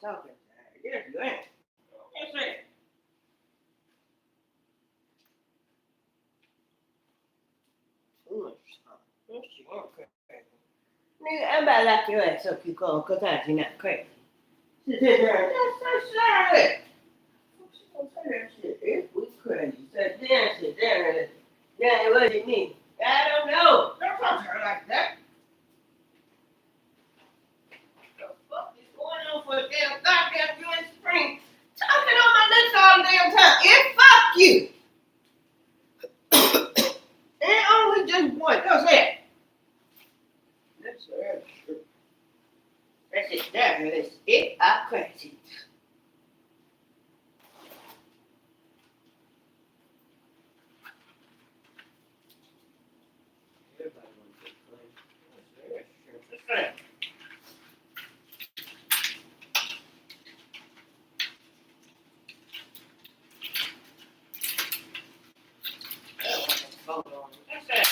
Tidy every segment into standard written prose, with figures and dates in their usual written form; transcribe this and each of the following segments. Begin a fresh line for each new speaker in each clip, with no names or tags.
talking to her. Yes, you ain't. That's it. Too much time. Yes, you ain't crazy. Nigga, I'm about to lock your ass up, you call, because you're not crazy. Sit there. That's it. She gonna say that shit. If we crazy. Sit down. Yeah, what do you mean? I don't know. Don't talk to her like that. What the fuck is going on for a damn goddamn US Spring? Talking on my lips all the damn time. And fuck you. And only just one. That's it. That's it. That's it. That is it. I'm crazy. Everybody wants to get clean. That's it. Hold on. That's it.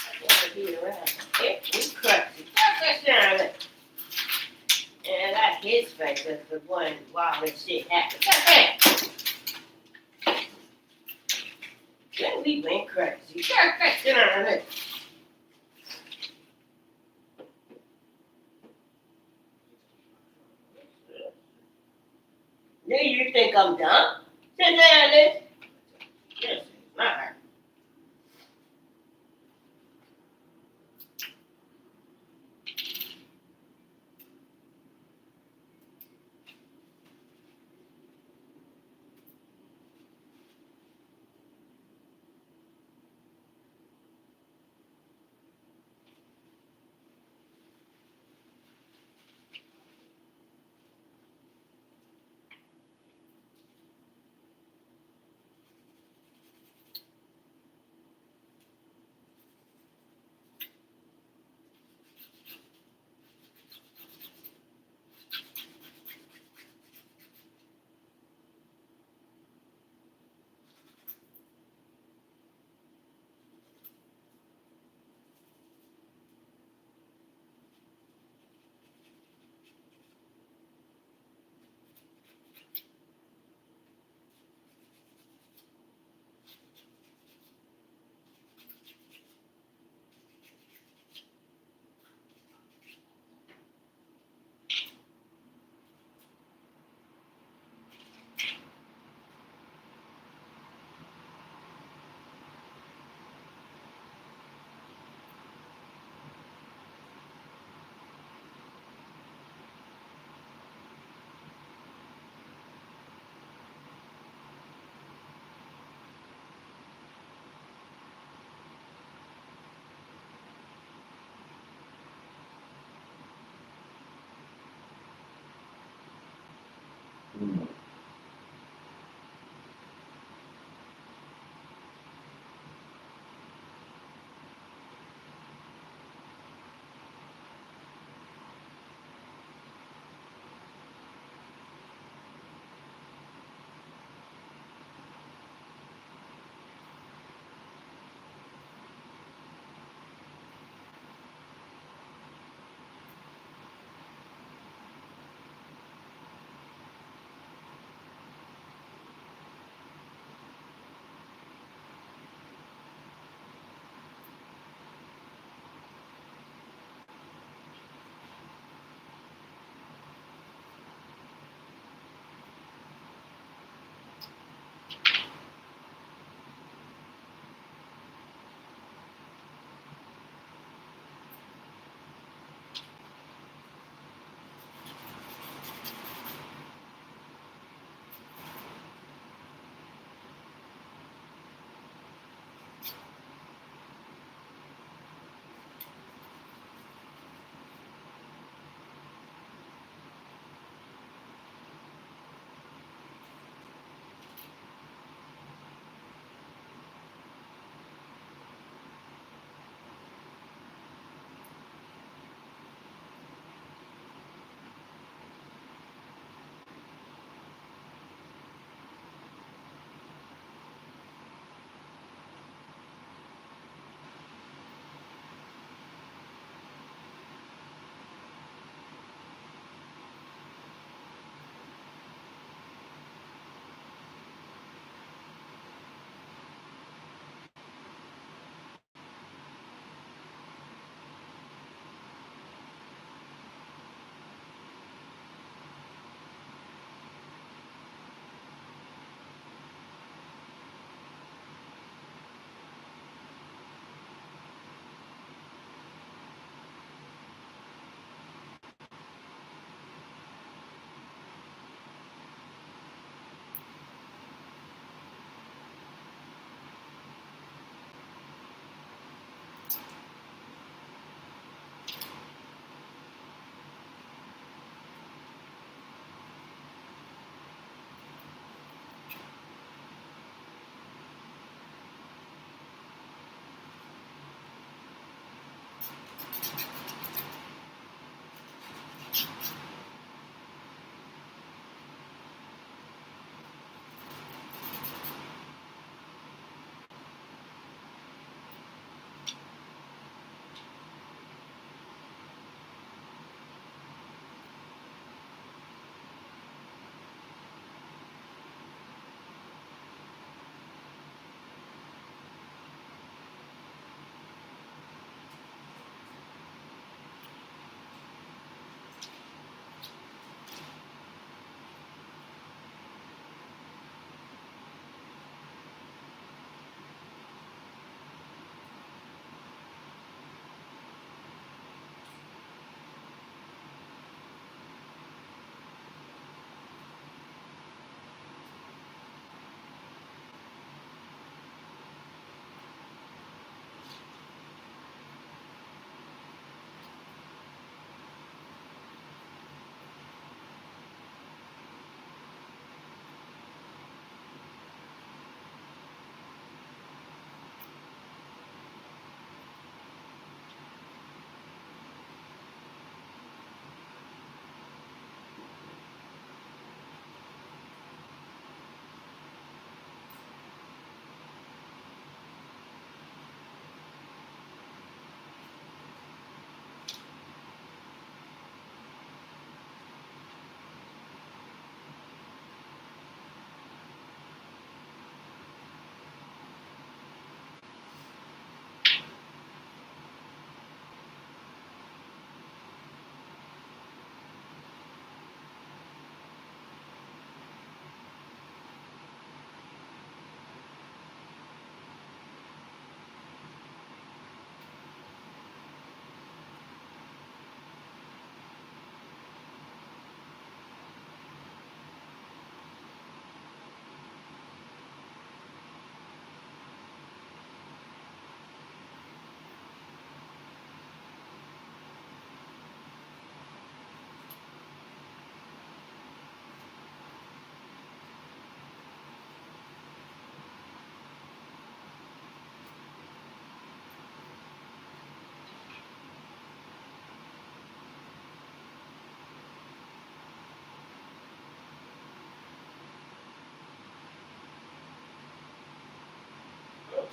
I want to be around. It was crazy. That's that shit. And I like his face as the one while this shit happened. That's it. Then we went crazy. That's that shit on it. Do you think I'm dumb? Sit down, this. Yes, not her.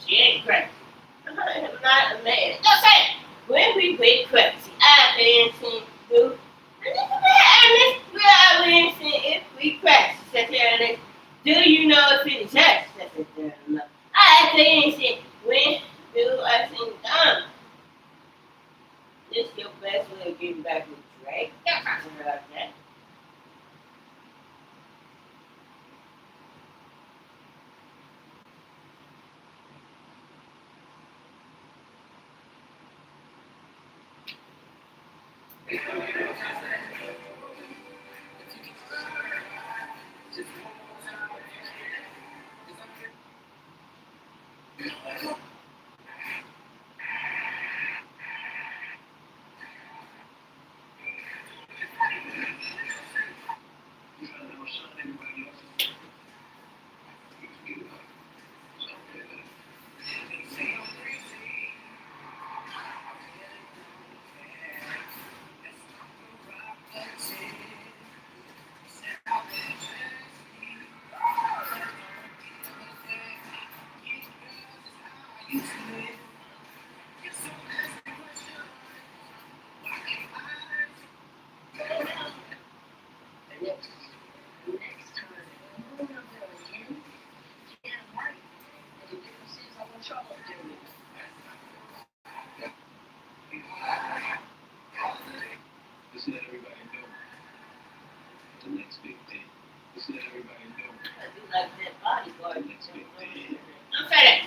She ain't crazy. I'm not a man. Just saying. When we get crazy, I ain't seen do. And this is honest. We are seen if we crazy. Sit there and do you know if it's us? Sit there and look. I ain't seen when do I seen done. This is your best way of getting back with you, right? Don't talk to her like that. I do like that bodyguard. I'm saying.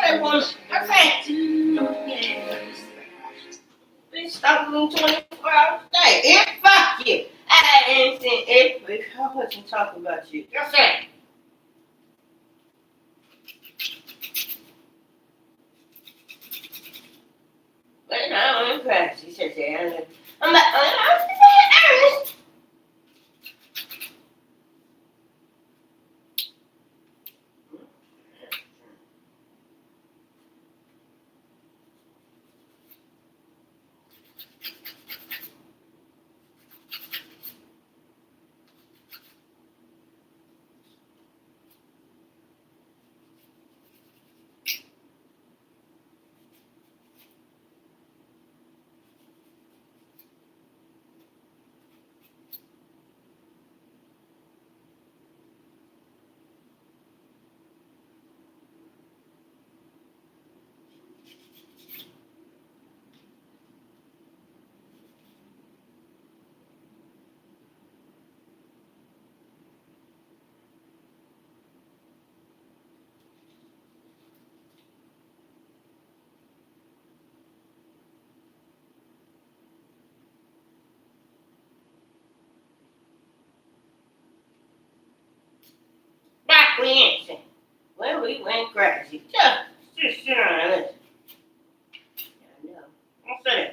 I want. I'm saying. Bitch, stop doing 24 hours a day. And fuck you. I ain't seen it, but I wasn't talking about you. You're saying. But no, I'm impressed. She said, I'm like, I'm Ernest. we went crazy. Just sit around and listen. I know. I'll sit down.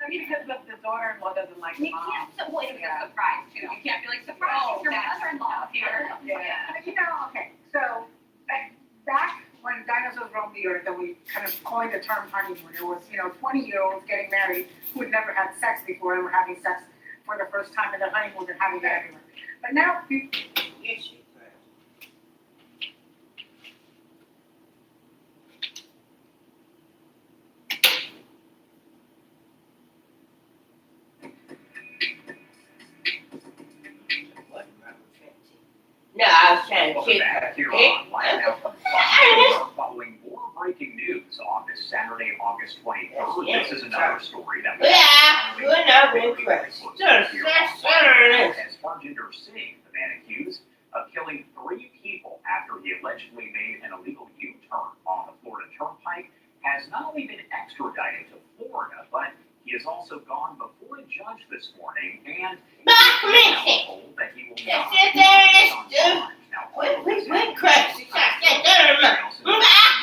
Because the daughter-in-law doesn't like
You
mom.
can't avoid a surprise, too. You can't be like, surprise, your mother-in-law here.
Yeah. Okay, so back when dinosaurs roamed the earth and we kind of coined the term honeymoon, it was, 20-year-olds getting married who had never had sex before and were having sex for the first time in their honeymoon and having it everywhere. But now people...
Yes, you could. No, I was trying to
Welcome
keep
back
her.
here on Live Now from Fox. Following more breaking news on this Saturday, August 21st. This is another story that
We're not being crazy. Just
as Harjinder Singh, the man accused of killing 3 people after he allegedly made an illegal U-turn on the Florida Turnpike, has not only been extradited to Florida, but he has also gone before a judge this morning and told that he will
Just sit there and listen, dude. We crazy. Just sit there and look. I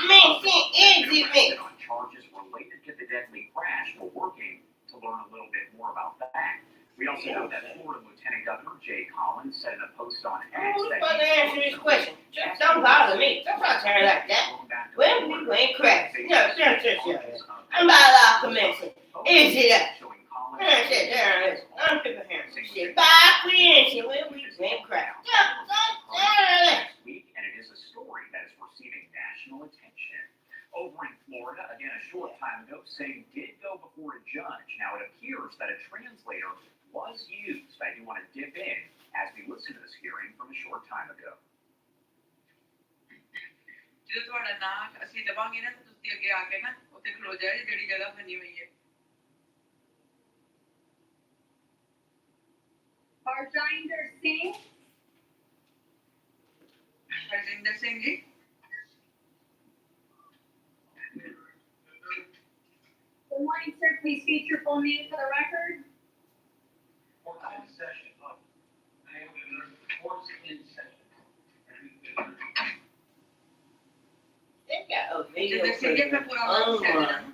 mean, exit me.
On charges related to the deadly crash. We're working to learn a little bit more about that. We also know that Florida Lieutenant Governor Jay Collins said in a post on X
Who's
that
supposed to answer this question? Just don't bother me. Don't talk to her like that. Well, we ain't crazy. No. I'm about to commence. Is it up? I said, there it is. I'm people here. Shit, bye, we went crazy.
Week, and it is a story that is receiving national attention. Over in Florida, again, a short time ago, same did go before a judge. Now, it appears that a translator was used. I do want to dip in as we listen to this hearing from a short time ago.
जो तुम्हारा नाक असली दबाएंगे ना तो उसके आगे आके ना उसे खलो जाए जड़ी जगह बनी हुई है Harjinder Singh ji
Good morning, sir. Please state your full name for the record.
Session. I am courts in session.
They got a video
Harjinder Singh ji अपना पूरा नाम शेयर करना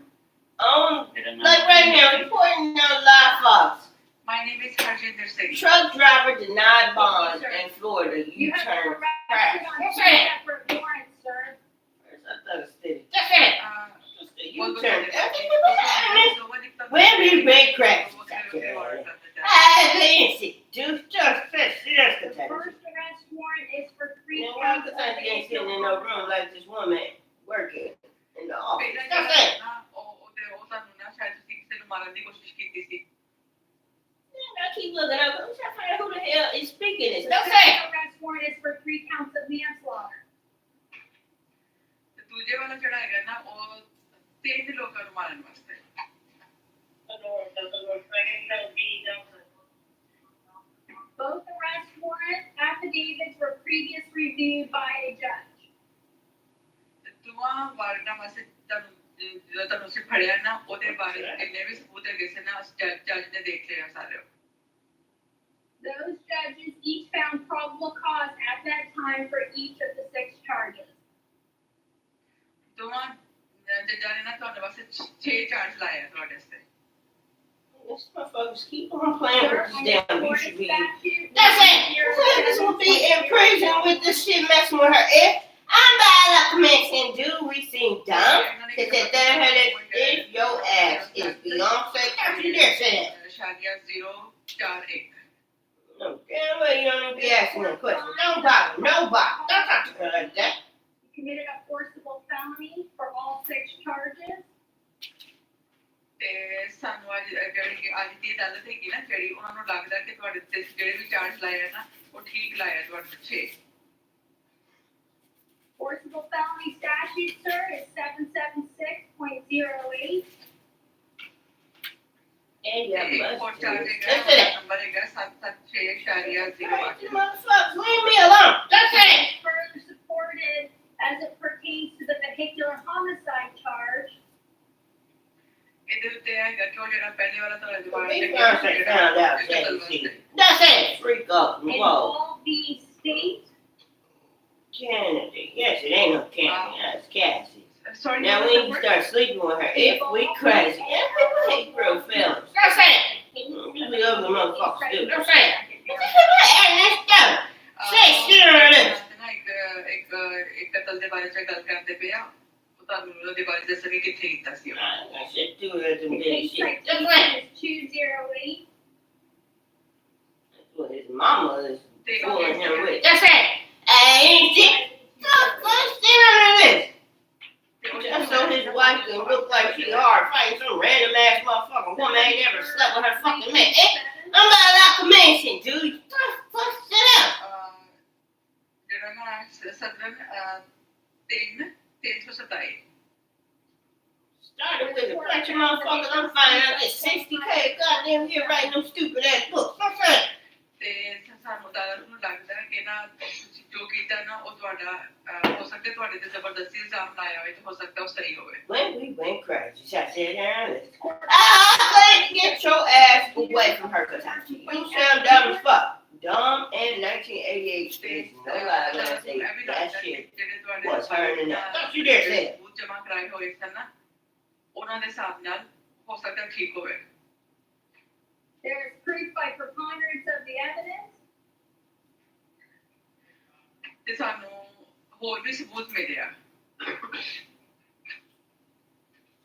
like right now, reporting on live Fox.
My name is Harjinder Singh.
Truck driver denied bond in Florida.
You have been
U-turn
arrested
crash.
on
That's
two
it.
separate warrants, sir.
I thought it was steady. That's it. Just a U-turn. When we break cracks. Listen, dude, just
The
that.
first arrest warrant is for 3
Then why
counts
could
of
I ain't sitting in no room like this woman working in the office? That's it. I keep looking up. I'm trying to find out who the hell is speaking this.
The
That's it.
second arrest warrant is for 3 counts of manslaughter.
दूसरे वाला चढ़ाएगा ना वो 3 लोग का मारने वास्ते
Both arrest warrant affidavits were previously reviewed by a judge.
तुम Varna वास्ते तब उसे पढ़िया ना उधर बारे जितने भी सबूत है कैसे ना जज ने देख लिया सारे
Those judges each found probable cause at that time for each of the 6 charges.
तुम जजाने ना तो वास्ते 6 चार्ज लाया तुम्हारे से
This motherfuckers keep on playing with this damn you should be.
Statute
That's it. This will be in prison with this shit messing with her. If I'm bad at commencing, dude, we seen dumb. They said that if your ass is Beyonce, don't you dare say that.
शादियाँ 041
No, damn well you don't even be asking that question. Nobody. Don't talk to her like that.
He committed a forcible felony for all 6 charges.
ते सानवाज जड़ी आज दी अदालत है कि ना जड़ी उन्होंने लगता है कि तुम्हारे जड़ी भी चार्ज लाया ना वो ठीक लाया तुम्हारे 6
Forcible felony statute, sir, is 776.08.
And you
एक और चार्ज है
That's it.
नंबर है 776 शादियाँ 0
Alright, you motherfuckers, leave me alone. That's it.
Further supported as it pertains to the vehicular homicide charge.
इधर ते है क्यों जरा पहले वाला तो
Beyonce found out that she. That's it. Freak up. Whoa.
Involve the state.
Kennedy. Yes, it ain't no Kennedy. That's Cassie.
Sorry
Now we need to start sleeping with her. If we crazy. Yeah, people hate real feelings. That's it. Really ugly motherfuckers do. That's it. What the hell is that? Let's go. Say shit on this.
एक कतल दे बारे में गल करते पे आ उतारू दे बारे जैसे कि कितने की तस्वीर
I said do it
The
and
case
shit. That's
citation
right.
is 208.
That's what his mama is
ते
fooling him with. That's it. Ain't it? Let's sit on this. Just so his wife can look like she hard fighting some random ass motherfucking woman ain't never slept with her fucking man. I'm about to like a mansion, dude. Fuck, sit down.
जरा ना सदन 327
Started with a bunch of motherfuckers. I'm finding out that 60K goddamn here writing them stupid ass books. What's that?
ते ਸਾਨੂੰ ਨੂੰ ਲੱਗਦਾ ਹੈ ਕਿ ਨਾ ਜੋ ਕੀਤਾ ਨਾ ਉਹ ਤੁਹਾਡਾ ਹੋ ਸਕਦਾ ਤੁਹਾਡੇ ਤੇ ਜ਼ਬਰਦਸਤੀ ਇਲਜ਼ਾਮ ਲਾਇਆ ਹੋਵੇ ਤੇ ਹੋ ਸਕਦਾ ਉਹ ਸਹੀ ਹੋਵੇ
When we went crazy, I said, I'm glad to get your ass away from her because you sound dumb as fuck. Dom and 1988 is no lie when I say that shit was her and that. Don't you dare say it.
ਸਬੂਤ ਜਮ੍ਹਾਂ ਕਰਾਏ ਹੋਏ ਸਨ ਨਾ ਉਹਨਾਂ ਦੇ ਹਿਸਾਬ ਨਾਲ ਹੋ ਸਕਦਾ ਠੀਕ ਹੋਵੇ
There is proof by preponderance of the evidence
ਤੇ ਸਾਨੂੰ ਹੋਰ ਵੀ ਸਬੂਤ ਮਿਲਿਆ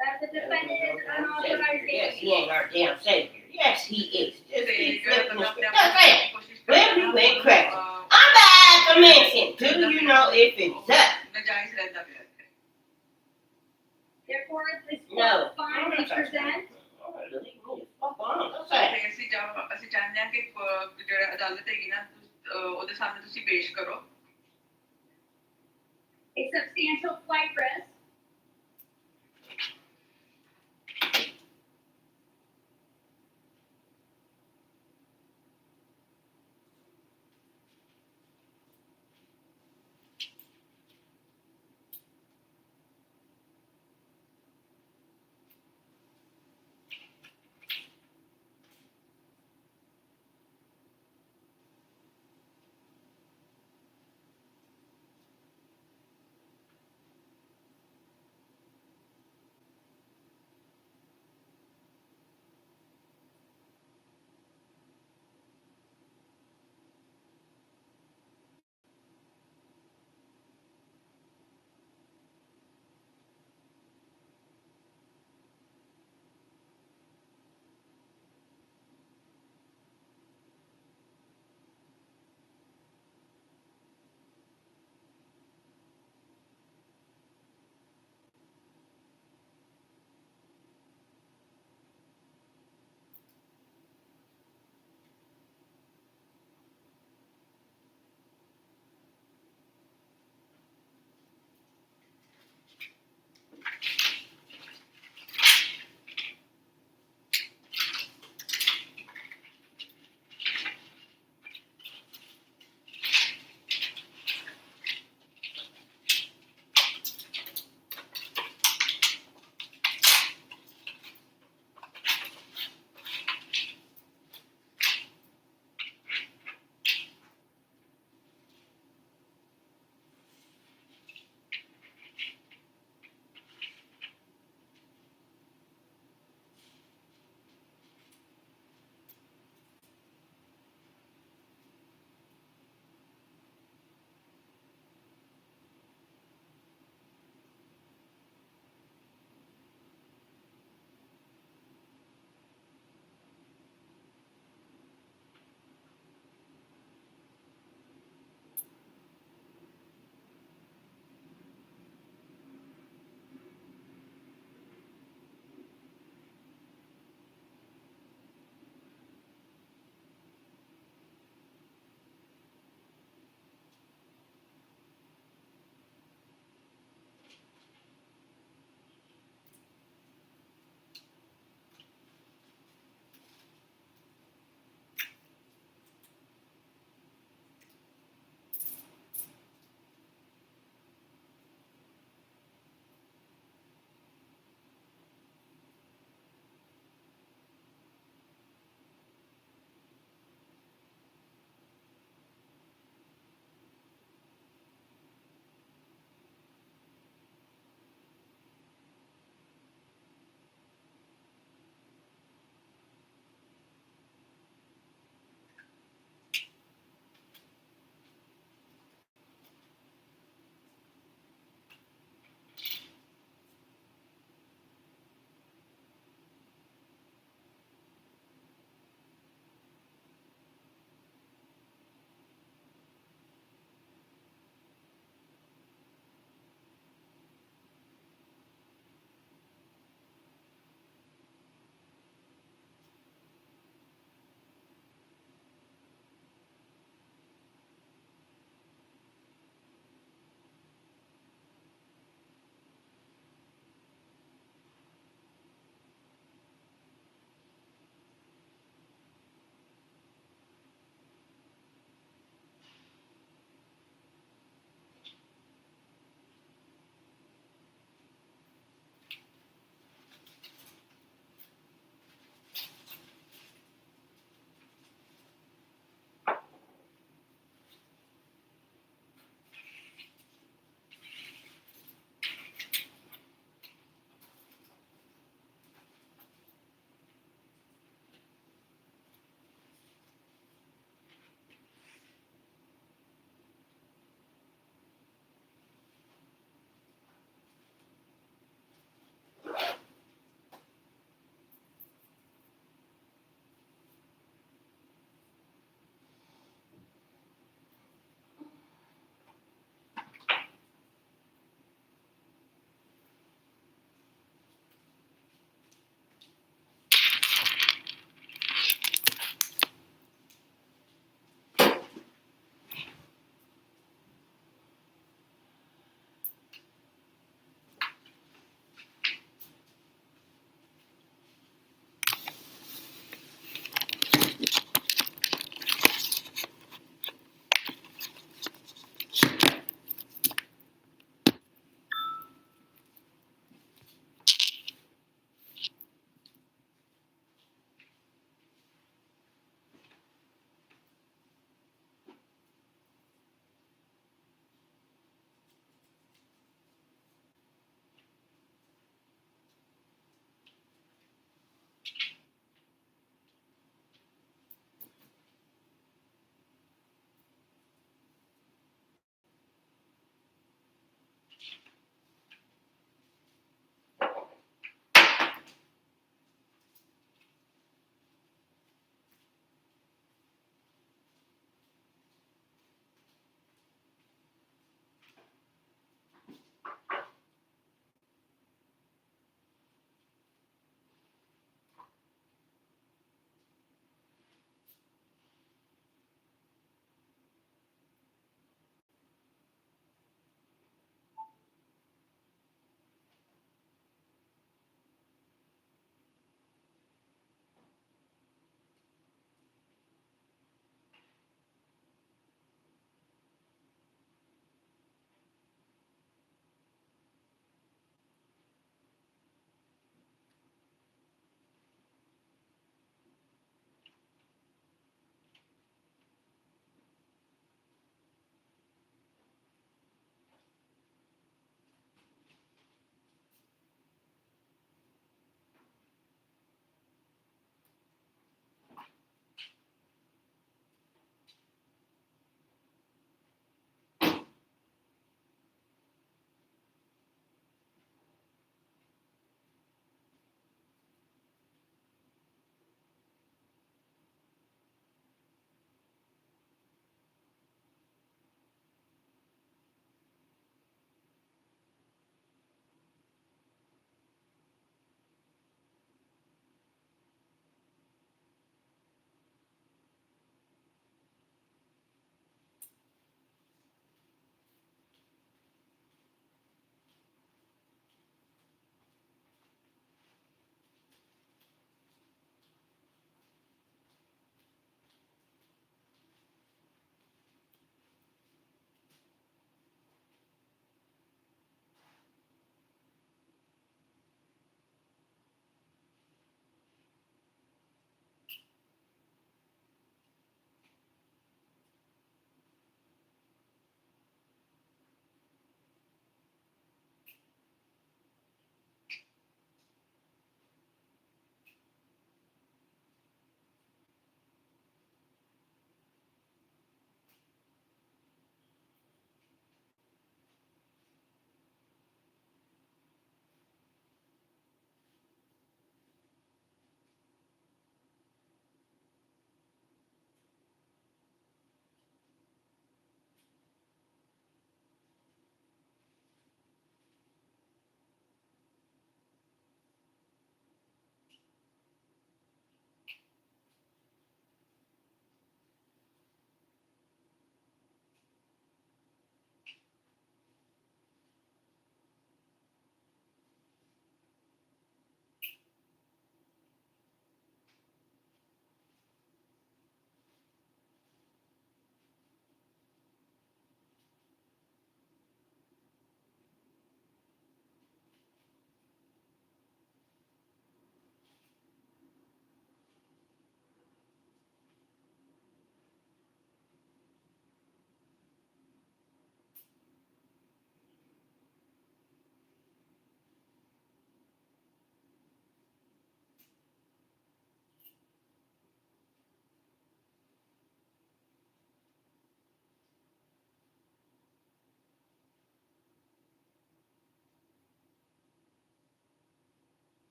that the defendant is unauthorized
Yes, he
alien.
ain't our damn savior. Yes, he is. Just
ਤੇ
keep
ਜਿਹੜਾ
flipping the
ਬੰਦਾ
script.
ਆਪਣੇ
That's it.
ਕੋਸ਼ਿਸ਼
Where you went crazy. I'm back a mention. Do you know if it's up?
ਨਜਾਇਜ਼ ਰਹਿੰਦਾ ਪਿਆ
Therefore, this
No.
court finds to present
Leave me the fuck alone. What's that?
ਤੇ ਅਸੀਂ ਚਾਹੁੰਦੇ ਹਾਂ ਕਿ ਜਿਹੜਾ ਅਦਾਲਤ ਹੈਗੀ ਨਾ ਉਹਦੇ ਸਾਹਮਣੇ ਤੁਸੀਂ ਪੇਸ਼ ਕਰੋ
a substantial flight risk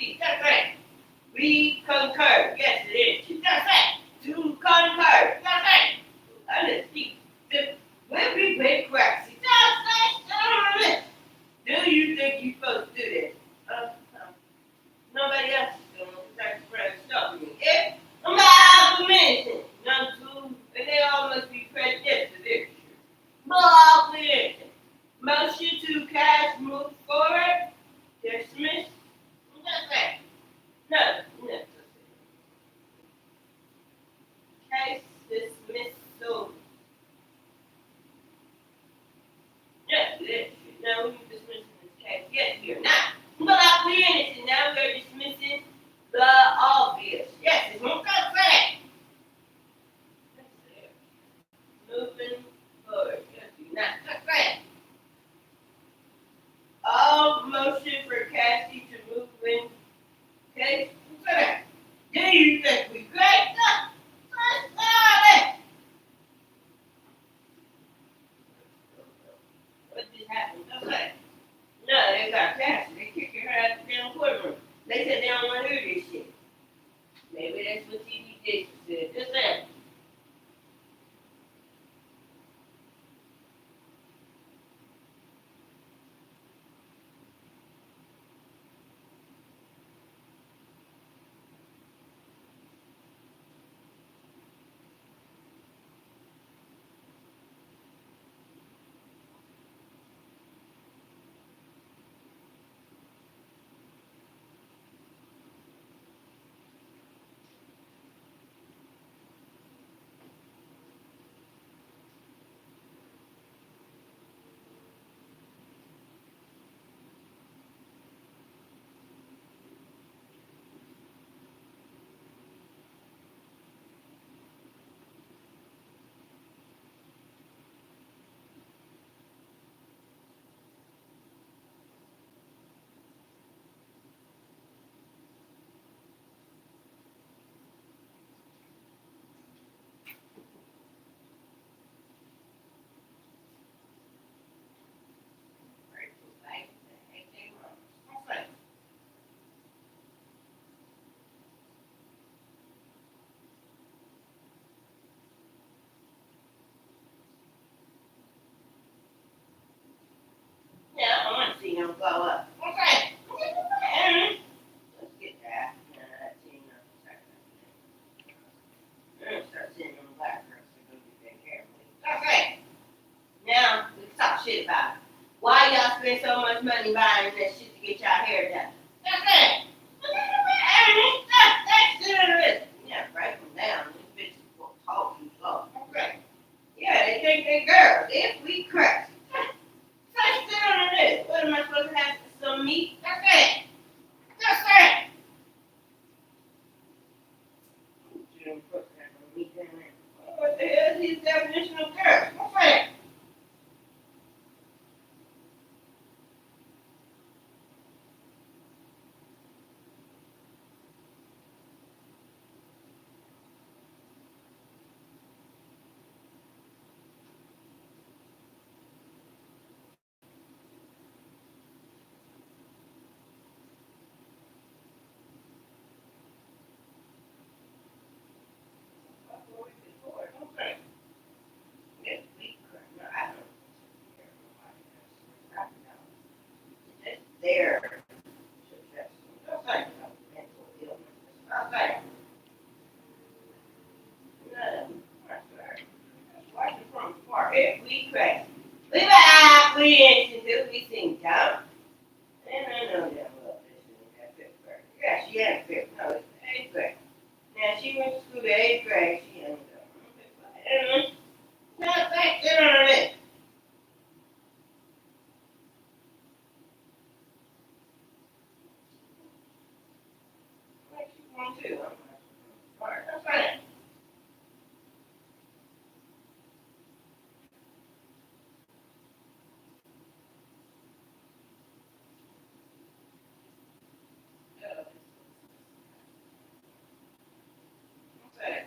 speak. That's right. We concur. Yes, it is. That's right. To concur. That's right. Underspeak. When we make corrections. That's right. Do you think you're supposed to do this? Nobody else is doing it. That's right. Stop me. If I'm not mentioning. None two, and they all must be prejudiced to this. Blah, motion to cast move forward. Dismiss. That's right. No. Case dismissal. Yes, it is. Now we're dismissing this case. Yes, you're not. But we're innocent. Now we're dismissing the obvious. Yes, it's one fact. Moving forward. Yes, you're not. That's right. All motion for Cassie to move in case. Do you think we great? No. Let's start it. What just happened? That's right. No, they got Cassie. They kicked her out of the damn courtroom. They said they don't want to hear this shit. Maybe that's what TV Jason said. Just that. Yeah, I want to see him blow up. Okay. Let's get that. I'm gonna start sending them black girls to go get that hair bleached. Okay. Now we can talk shit about it. Why y'all spend so much money buying that shit to get y'all hair done? That's it. That's it. Yeah, break them down. These bitches will talk too slow. Okay. Yeah, they think they girls. If we crack. Touch down on this. What am I supposed to have? Some meat? That's it. That's it. What the hell is his definition of girl? What's that? Okay. Yes, we could. No, I don't care. Nobody else. It's their suggestion. Just like mental illness. Okay. No, that's right. Watch it from far. If we crack. We back. We instant. We sing down. And I know that well. This is that fifth grade. Yeah, she had fifth. No, it's eighth grade. Now she went to school to eighth grade. She ended up. Not back there on it. Like she want to. Alright, that's fine. Okay.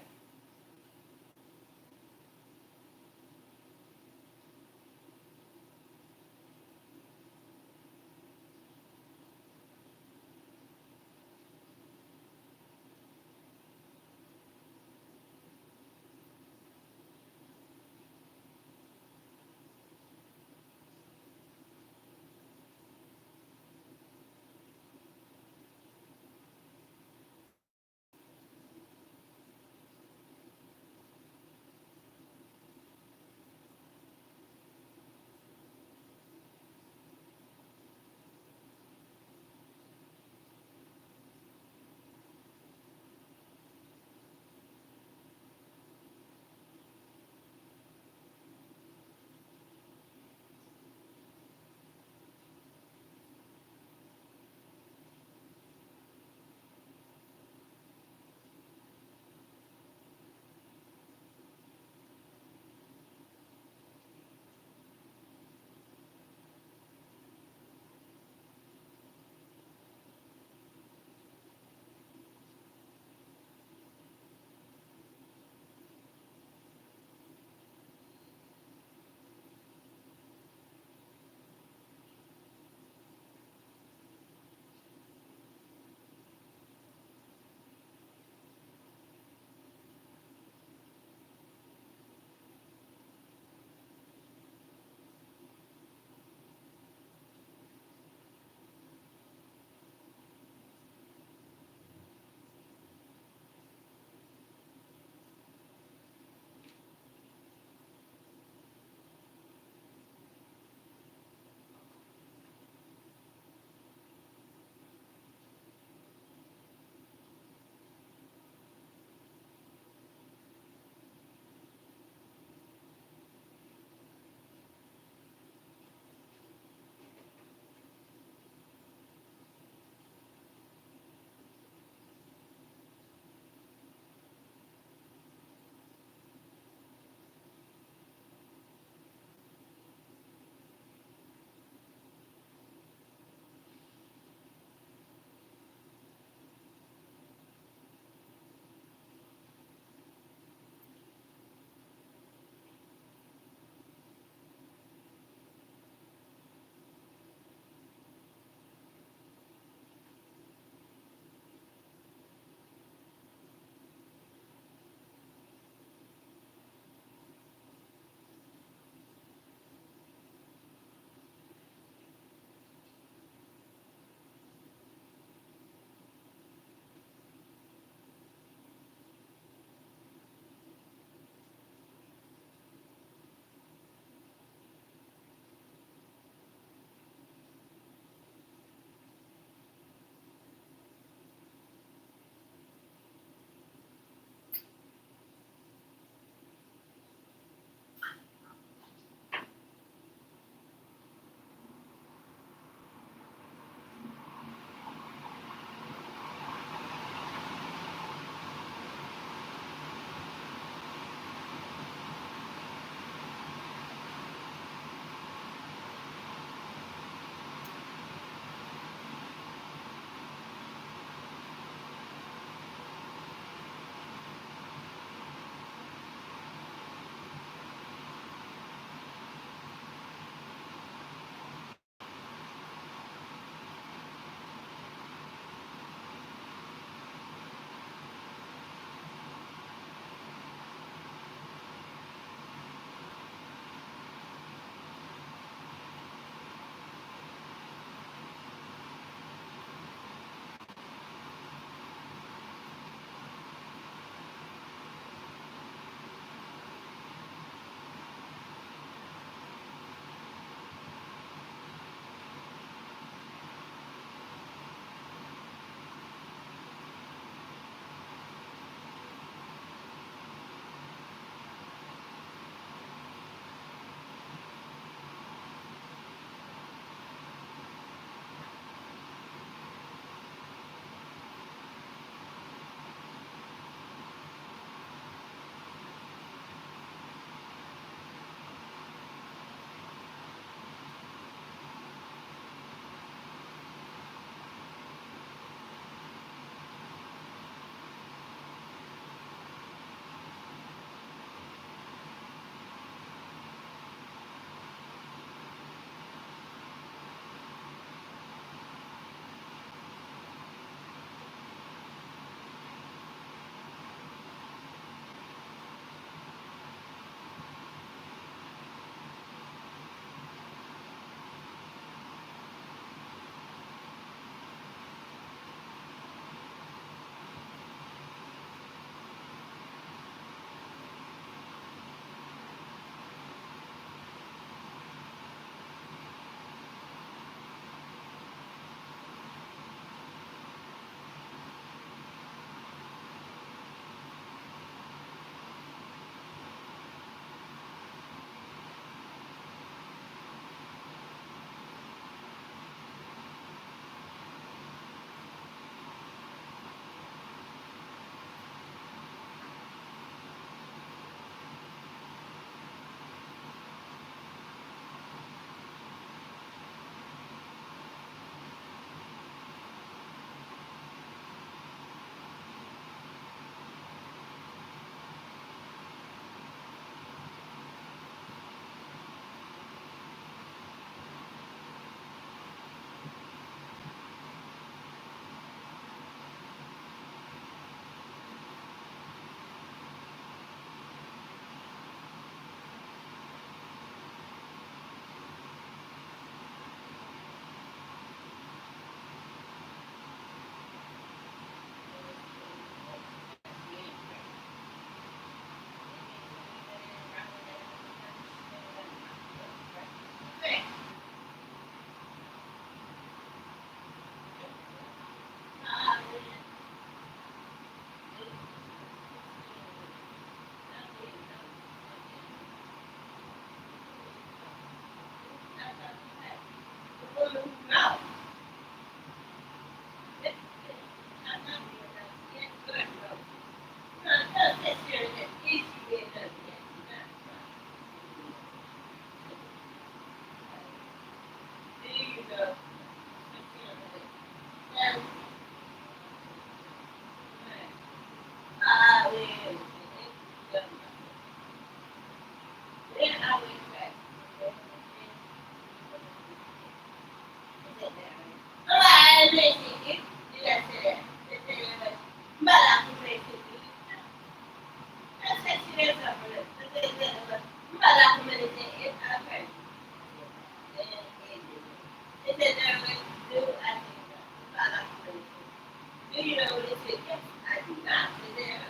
you know what it is? Yes, I do not sit there.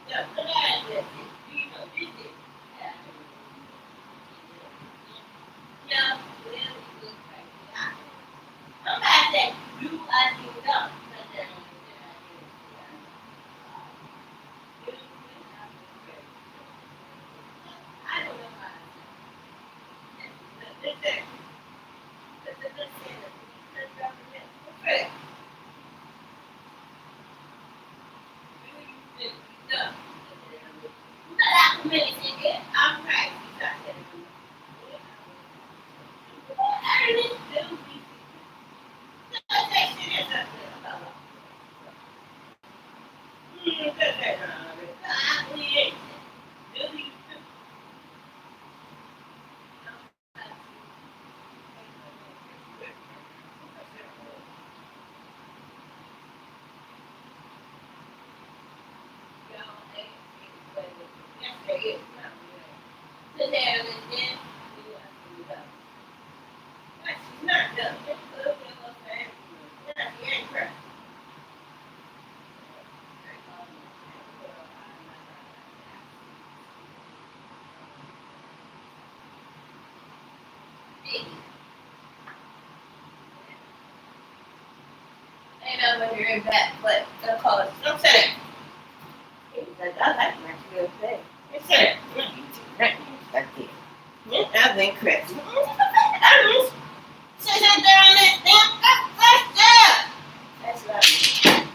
Yeah, but I said, you know, this is. Yeah, well, it looks like somebody said, you, I do not. I don't know how to say it. I'm right. And I'm gonna hear back, but the call is I'm saying. He was like, I like my real thing. He said, I've been crazy. Sit down on this damn that's right.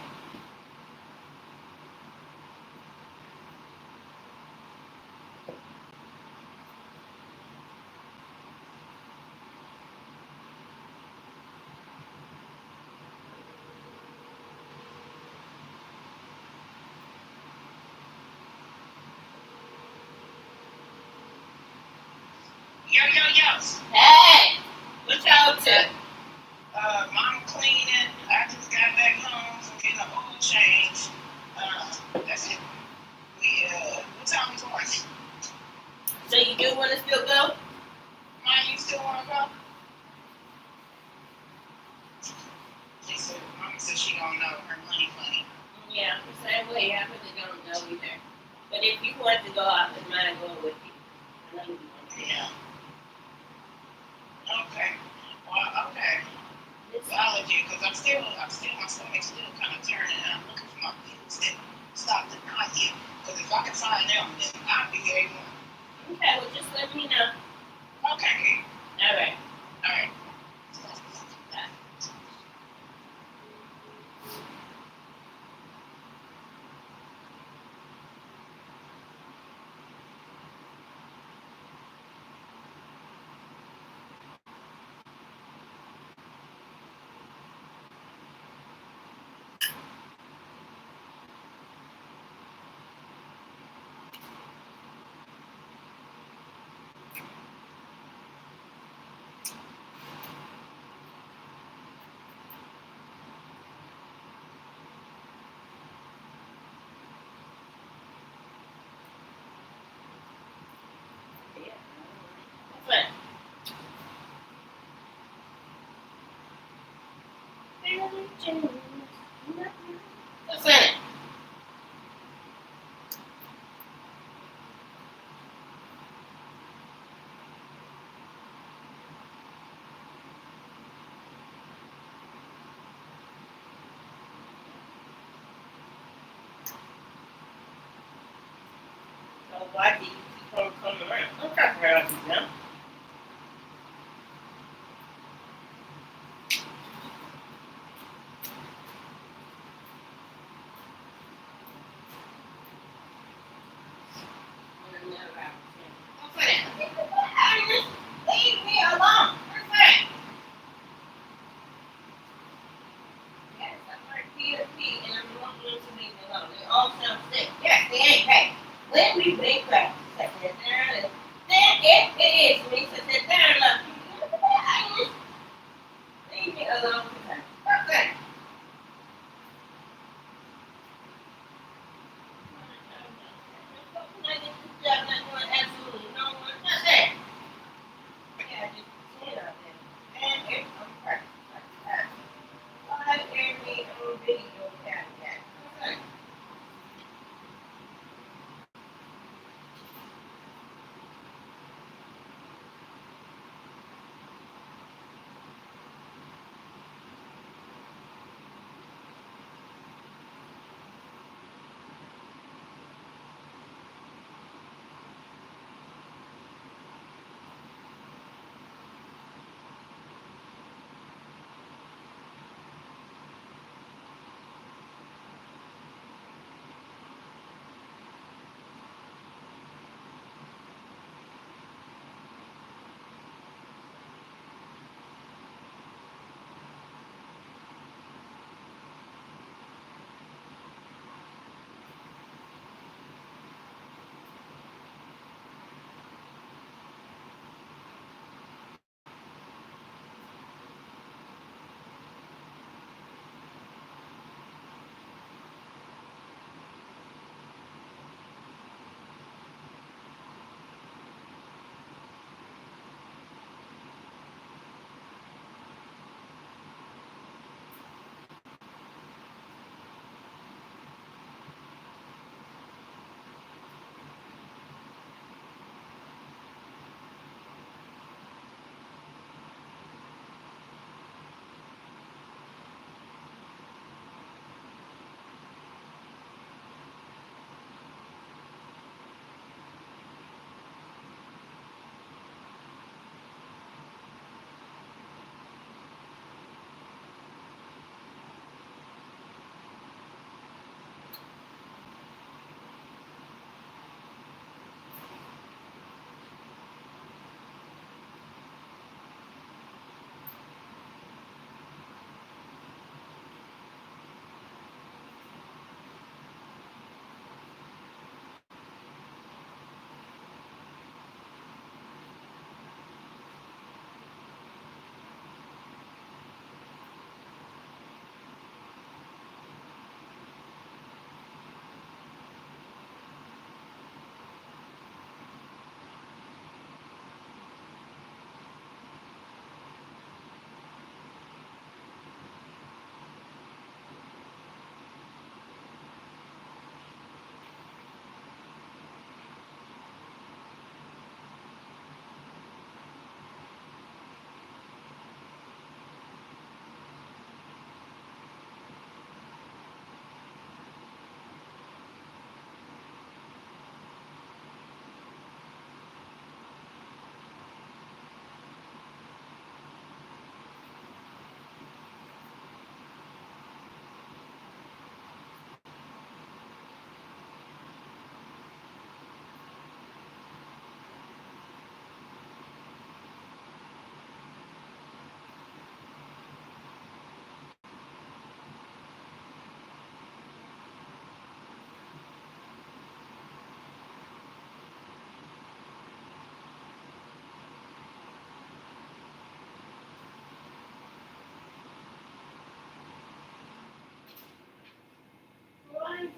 Yo, yo, yo.
Hey, what y'all up to?
Mom cleaning. I just got back home from getting an oil change. That's it. What time is it?
So you do want to still go?
Mom, you still want to go? Mama said she don't know her money funny.
Yeah, the same way. I really don't know either. But if you want to go, I wouldn't mind going with you. I know you want to.
Yeah. Okay. Well, okay. Follow you, because my stomach's still kind of turning. And I'm looking for my pills that stop the nausea. Because if I can find them, then I'll be able.
Okay, well, just let me know.
Okay.
All right.
All right.
What? What's that? So why do you keep on coming around? I'm talking about you now. Leave me alone. What's that? Yes, I'm like PSP and I'm wanting them to leave me alone. They all sound sick. Yes, they ain't paid. Let me be quiet. Sit down and then it is me to sit down and look. Leave me alone. What's that? Absolutely no one. What's that? Yeah, just sit up there. And it's I'm perfect. Why every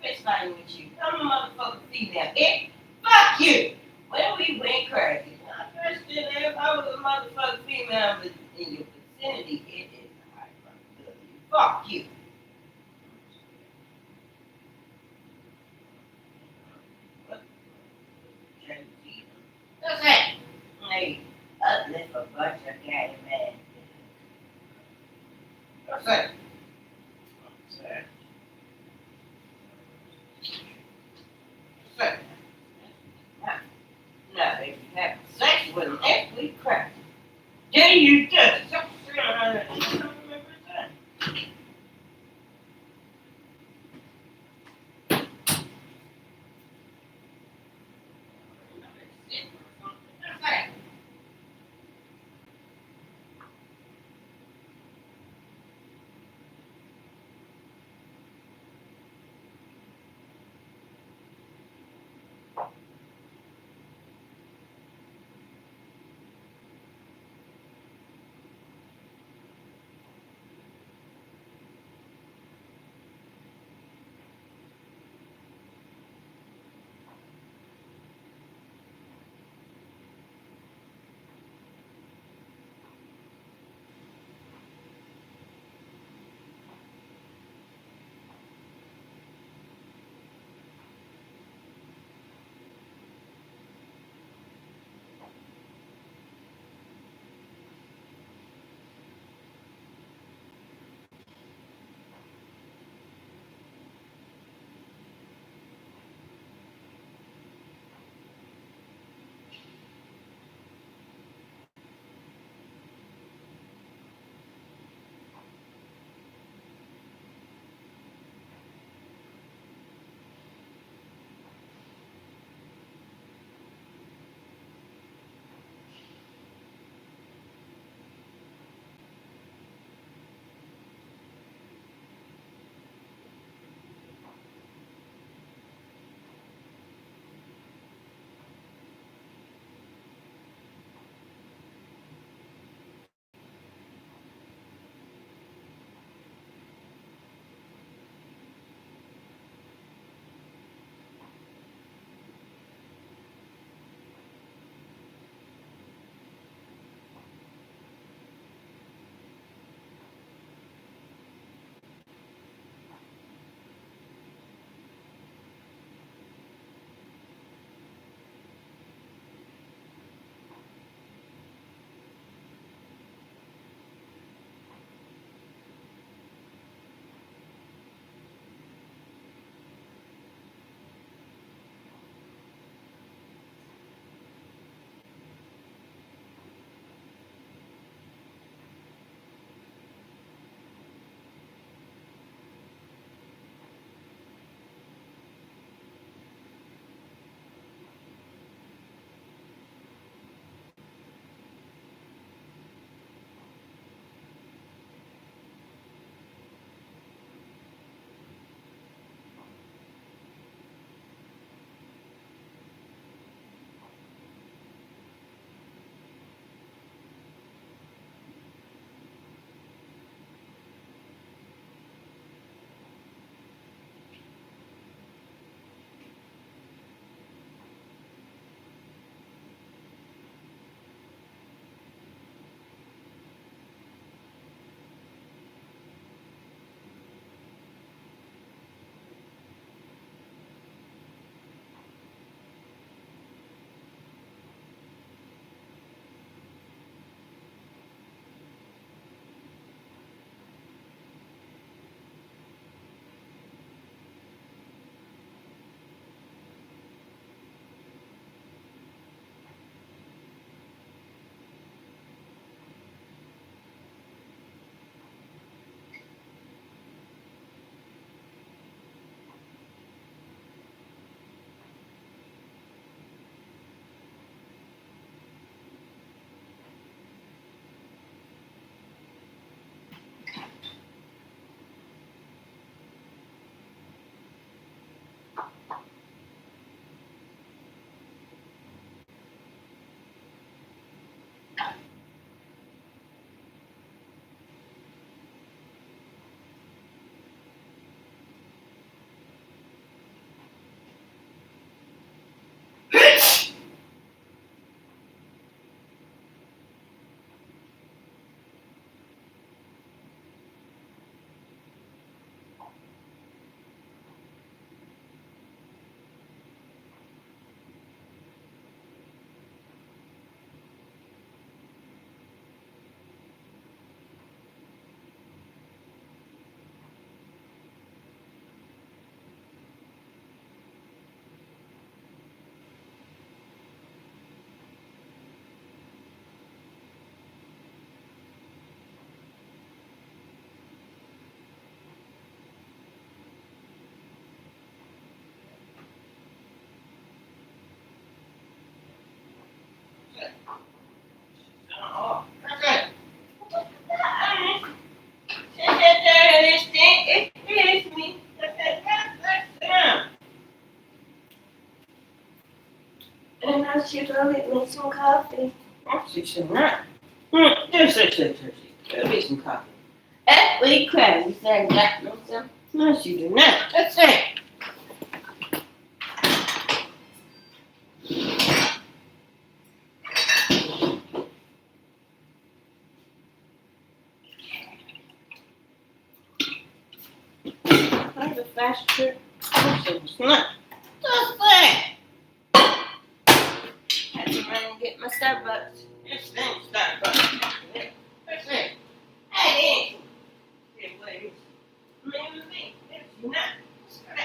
fist fighting with you. I'm a motherfucking female. Fuck you. When we went crazy. I first did that. If I was a motherfucking female in your vicinity, it is a high probability. Fuck you. What's that? Hey, uplift a bunch of gay men. What's that? What's that? What's that? No, if you have sex with them next week, crap. Yeah, you do. I don't remember that. What's that? Oh, okay. Sit there and it's me. And I should go get me some coffee. Actually, should not. Go get some coffee. Every crab, you said that, no, sir? No, she do not. That's it. I have a fast trip. It's not. Just that. Had to run and get my Starbucks. This thing Starbucks. That's it. Hey, it is. Maybe me. It's not. It's not.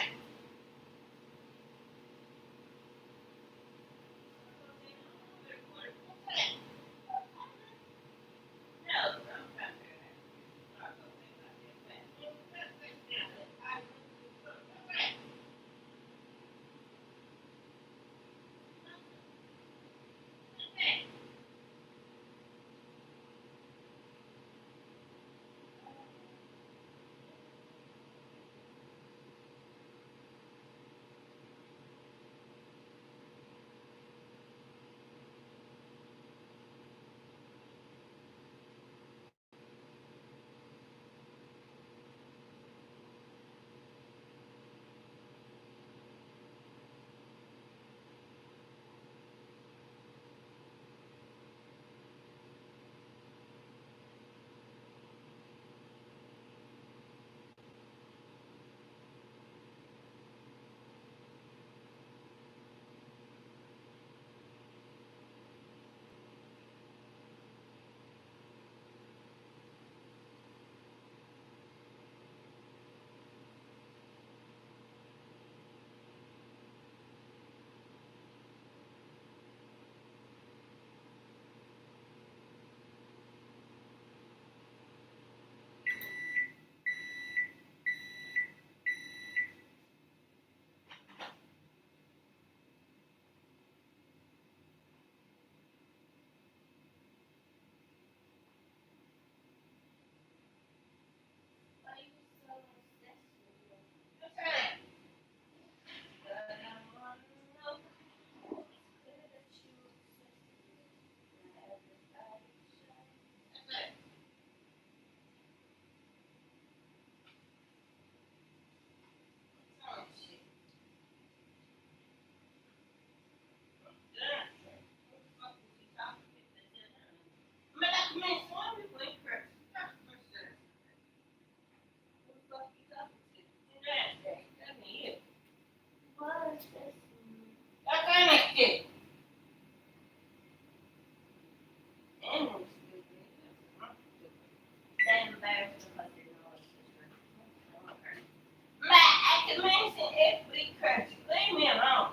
Leave me alone.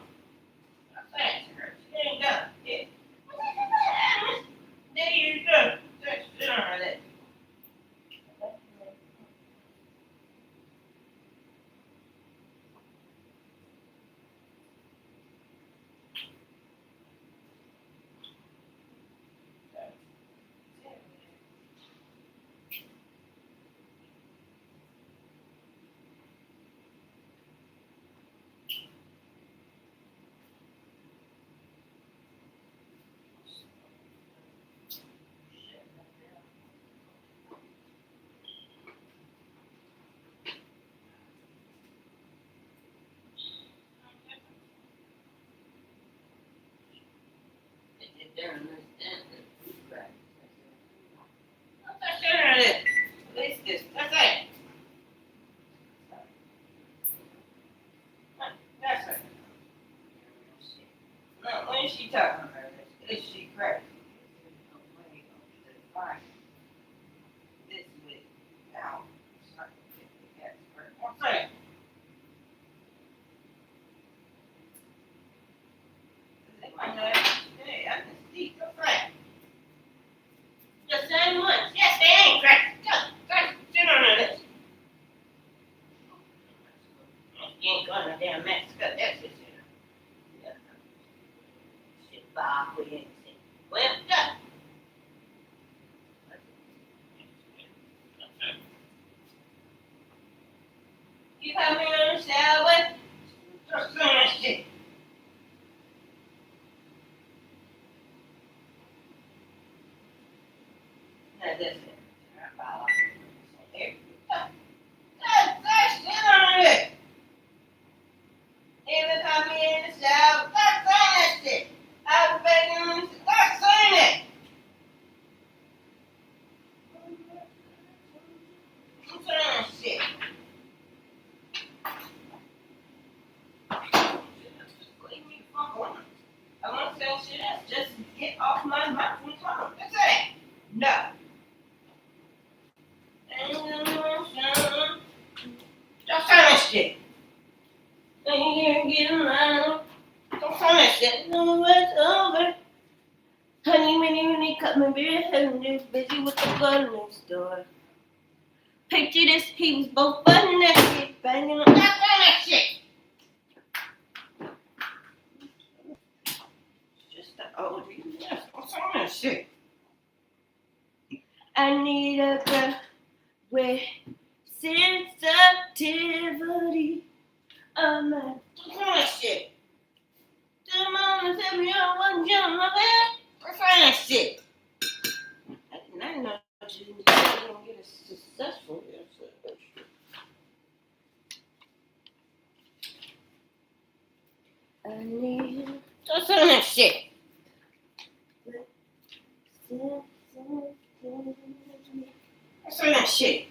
She ain't done. There you go. Just sit on it. When she talking about this, is she crazy? This week, now, starting to get the gas for one thing. Hey, I can see the friend. The same ones. Yes, they ain't crazy. Just sit on it. You ain't going to damn Mexico. That's just, yeah. Shit, Bob, we ain't seen. Well, yeah. You come in on the shower. Just saying that shit. Now that's it. That's shit on it. Even come in the shower. Stop saying that shit. I was begging him to stop saying that. Stop saying that shit. Leave me the fuck alone. I want to say shit else. Just get off my mouth and talk. That's it. No. Stop saying that shit. And you get around. Don't say that shit. No, it's over. Honey, when you cut my beard, and you busy with the gun next door. Picture this, he was both butt naked, banging on that shit. Just the old yes, what's on that shit? I need a girl with sensitivity. What's on that shit? The mama tell me I wasn't young enough. What's on that shit? I did not know you don't get a successful yes. I need you. What's on that shit? What's on that shit?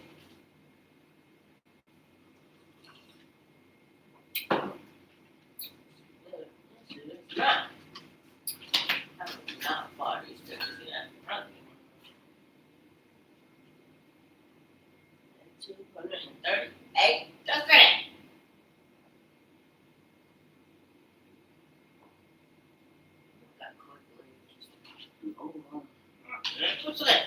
Not. I would not buy these things in that front. 238. Just that. What's that?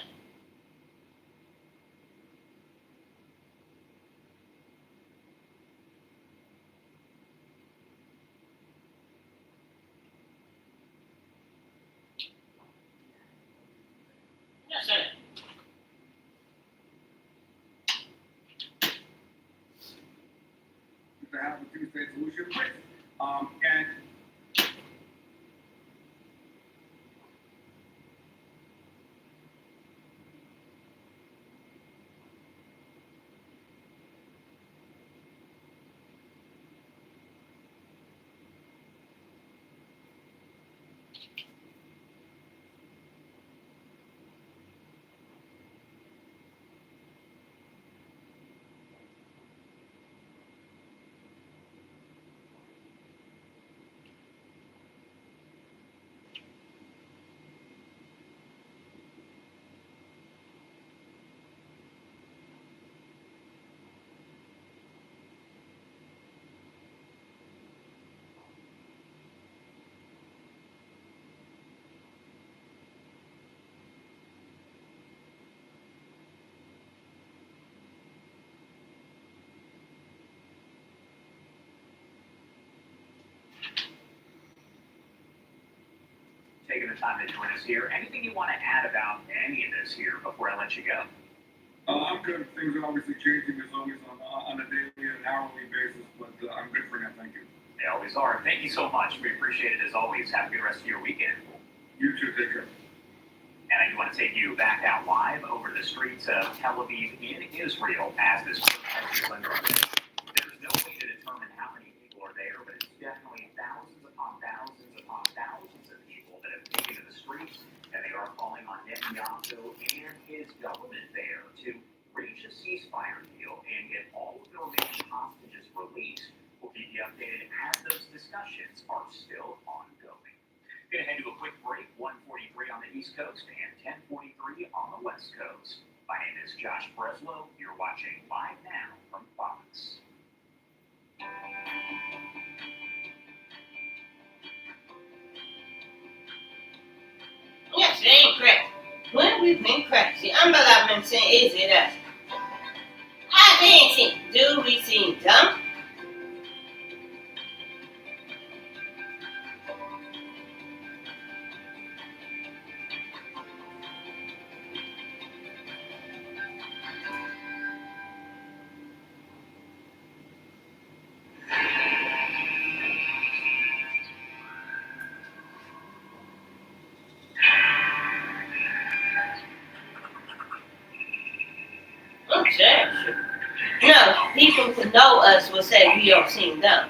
Yes, sir.
To have a two-state solution with. And
taking the time to join us here. Anything you want to add about any of this here before I let you go?
I'm good. Things are obviously changing as always on a daily and hourly basis, but I'm good for now. Thank you.
They always are. Thank you so much. We appreciate it as always. Have a good rest of your weekend.
You too. Take care.
And I do want to take you back out live over the streets of Tel Aviv in Israel as this protest is underway. There's no way to determine how many people are there, but it's definitely thousands upon thousands of people that have taken to the streets, and they are calling on Netanyahu and his government there to reach a ceasefire deal and get all of the remaining hostages released. We'll keep you updated as those discussions are still ongoing. Going to head to a quick break, 1:43 on the East Coast and 10:43 on the West Coast. My name is Josh Breslow. You're watching Live Now from Fox.
Yes, it ain't correct. When we've been correct, the unbelievable saying is it us. I didn't think, do we seem dumb? People who know us will say we don't seem dumb.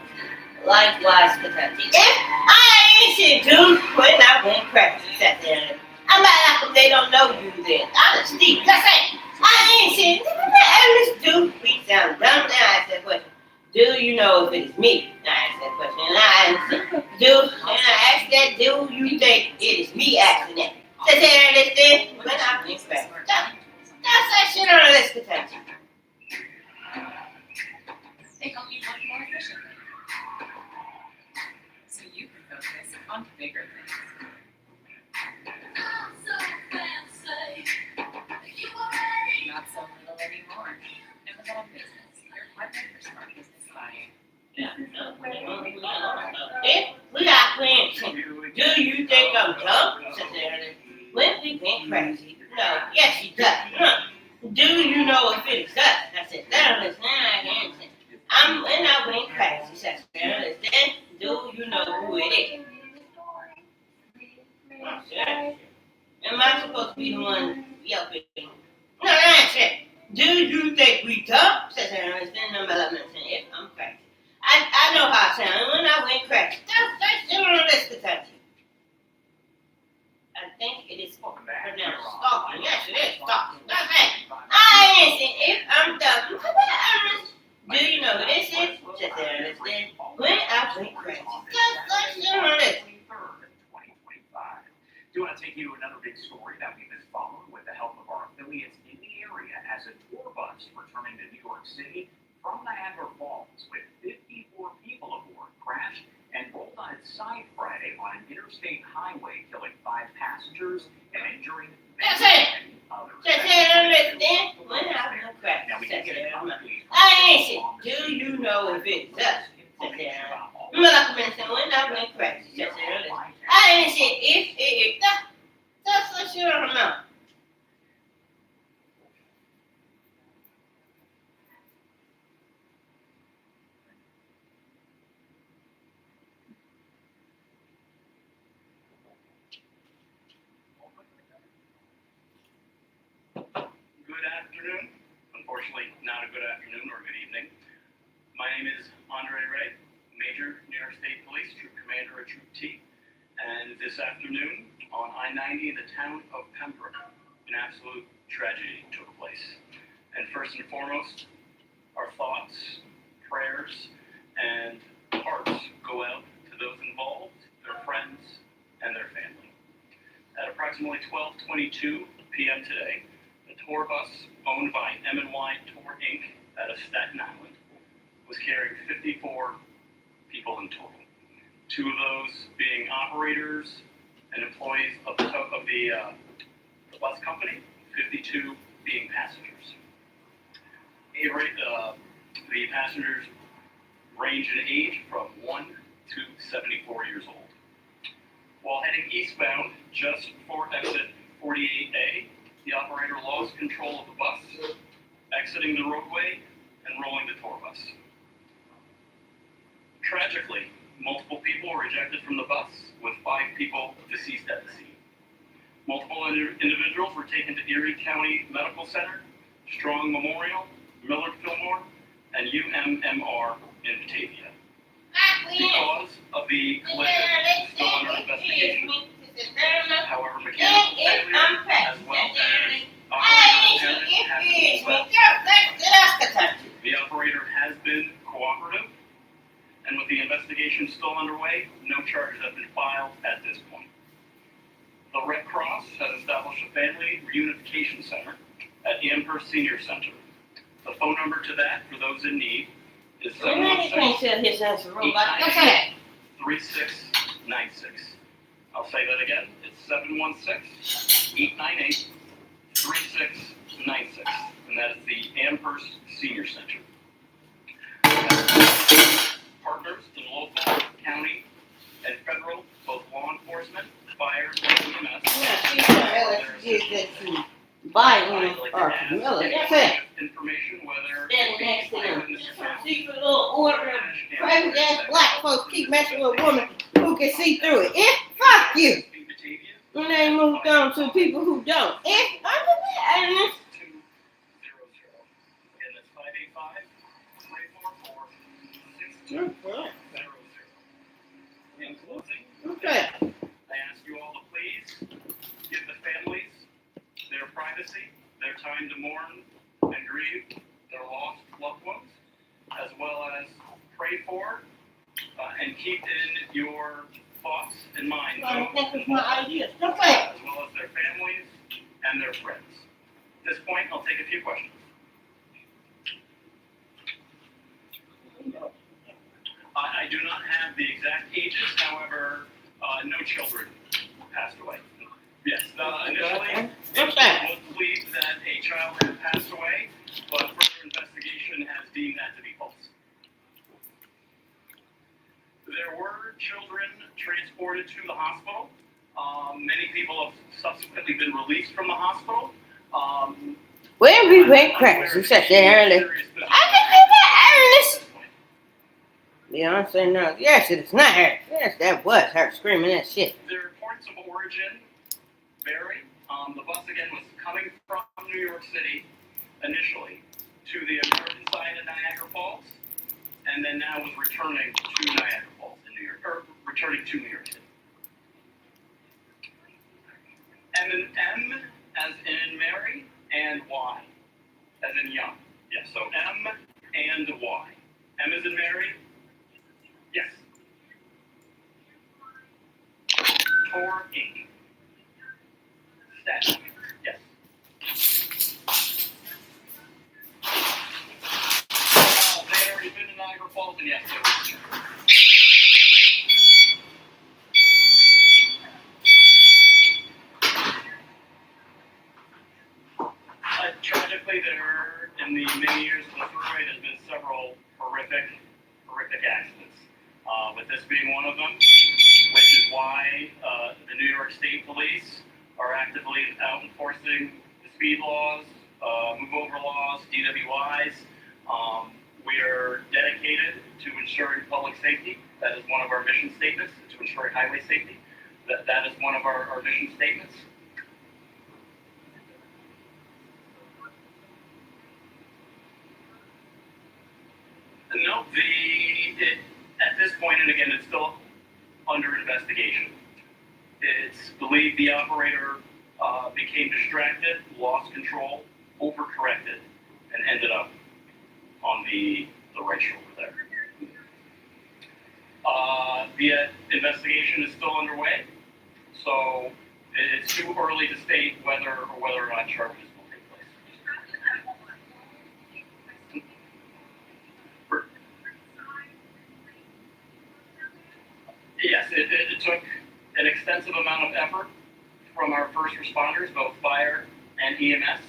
Likewise, Kentucky. If I ain't shit, dude, when I went crazy, sat there. I'm not like them, they don't know you then. Honesty, that's it. I ain't shit. And this dude, we sound dumb. Then I asked that question. Do you know if it's me? I asked that question. And I asked that, do you think it is me asking that? Sit there and listen. When I went crazy. That's that shit on the list, Kentucky.
They help you work more efficiently. So you can focus on bigger things. Not so little anymore. And with all business, your partner for smart business buying.
We got friends. Do you think I'm dumb? Sit there and listen. When we went crazy. No, yes, she does. Do you know if it is us? I said, that is not when I went crazy. Said, then do you know who it is? Sure. Am I supposed to be the one yelping? No, that's it. Do you think we dumb? Said, if I'm crazy. I know how I sound when I went crazy. That's still on this Kentucky. I think it is pronounced stalking. Yes, it is stalking. That's it. I ain't saying if I'm dumb. Do you know who this is? Sit there and listen. When I went crazy. That's still on this.
Do want to take you to another big story that we've been following with the help of our affiliates in the area as a tour bus returning to New York City from Niagara Falls with 54 people aboard crashed and rolled on its side Friday on an interstate highway, killing 5 passengers and injuring many others.
Sit there and listen. When I went crazy. Sit there and listen. I ain't saying, do you know if it's us? Sit there and listen. When I went crazy. Sit there and listen. I ain't saying if it is. That's what you don't know.
Good afternoon. Unfortunately, not a good afternoon or good evening. My name is Andre Ray, Major New York State Police, Troop Commander at Troop T. And this afternoon, on I-90 in the town of Pembroke, an absolute tragedy took place. And first and foremost, our thoughts, prayers, and hearts go out to those involved, their friends, and their family. At approximately 12:22 p.m. today, a tour bus owned by M&Y Tour Inc. out of Staten Island was carrying 54 people in total. 2 of those being operators and employees of the bus company, 52 being passengers. The passengers range in age from 1 to 74 years old. While heading eastbound just before exit 48A, the operator lost control of the bus, exiting the roadway and rolling the tour bus. Tragically, multiple people were ejected from the bus, with 5 people deceased at the scene. Multiple individuals were taken to Erie County Medical Center, Strong Memorial, Millard Fillmore, and UMMR in Batavia. The cause of the collision is still under investigation. However, mechanical failure as well as operator the operator has been cooperative, and with the investigation still underway, no charges have been filed at this point. The Red Cross has established a family reunification center at Amherst Senior Center. The phone number to that, for those in need, is 716-3696. I'll say that again. It's 716-898-3696. And that is the Amherst Senior Center. Partners in local, county, and federal, both law enforcement, fire, and EMS.
Buy one or Camilla. That's it.
Information whether
Then next to them. Some secret little order of crazy ass black folks keep messing with women who can see through it. Fuck you. When they moved on to people who don't.
In closing,
Okay.
I ask you all to please give the families their privacy, their time to mourn and grieve their lost loved ones, as well as pray for and keep in your thoughts and minds
That was my idea.
as well as their families and their friends. At this point, I'll take a few questions. I do not have the exact ages, however, no children passed away. Yes, initially, it was believed that a child had passed away, but further investigation has deemed that to be false. There were children transported to the hospital. Many people have subsequently been released from the hospital.
When we went crash, you sat there early. I can be that early. Beyonce knows. Yes, it is not her. Yes, that was her screaming that shit.
The reports of origin vary. The bus again was coming from New York City initially to the American side of Niagara Falls, and then now was returning to Niagara Falls in New York, or returning to New York City. And then M as in Mary and Y as in young. Yes, so M and Y. M as in Mary. Yes. Tor Inc. Status. Yes. They had already been to Niagara Falls, and yes, they were. Tragically, there, in the many years of the throughway, there's been several horrific accidents. With this being one of them, which is why the New York State Police are actively out enforcing the speed laws, move over laws, DWIs. We are dedicated to ensuring public safety. That is one of our mission statements, to ensuring highway safety. That is one of our mission statements. No, at this point, and again, it's still under investigation. It's believed the operator became distracted, lost control, overcorrected, and ended up on the right shoulder there. The investigation is still underway, so it's too early to state whether or not charges will take place. Yes, it took an extensive amount of effort from our first responders, both fire and EMS,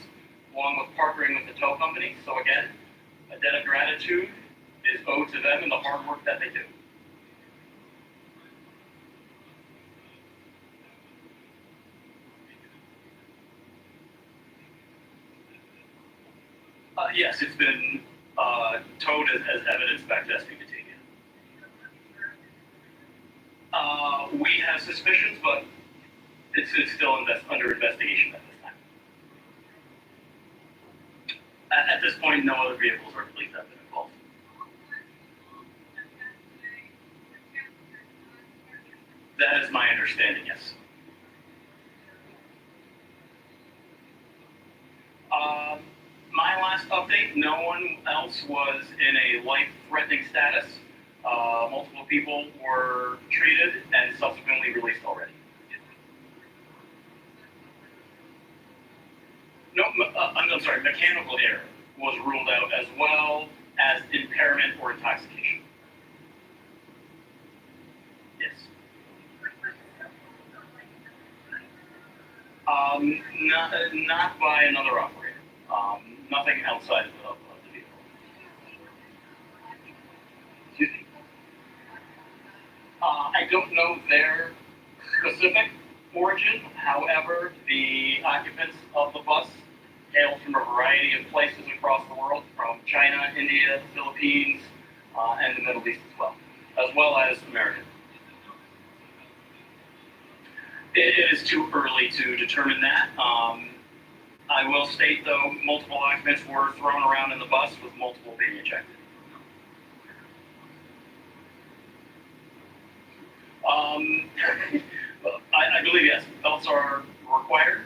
along with partnering with the tow company. So again, a debt of gratitude is owed to them and the hard work that they do. Yes, it's been towed as evidence back to SB Batavia. We have suspicions, but it's still under investigation at this time. At this point, no other vehicles or police have been involved. That is my understanding, yes. My last update, no one else was in a life-threatening status. Multiple people were treated and subsequently released already. No, I'm sorry, mechanical error was ruled out as well as impairment or intoxication. Yes. Not by another operator. Nothing outside of the vehicle. Excuse me? I don't know their specific origin. However, the occupants of the bus hailed from a variety of places across the world, from China, India, Philippines, and the Middle East as well as America. It is too early to determine that. I will state, though, multiple occupants were thrown around in the bus with multiple being ejected. believe, yes, belts are required.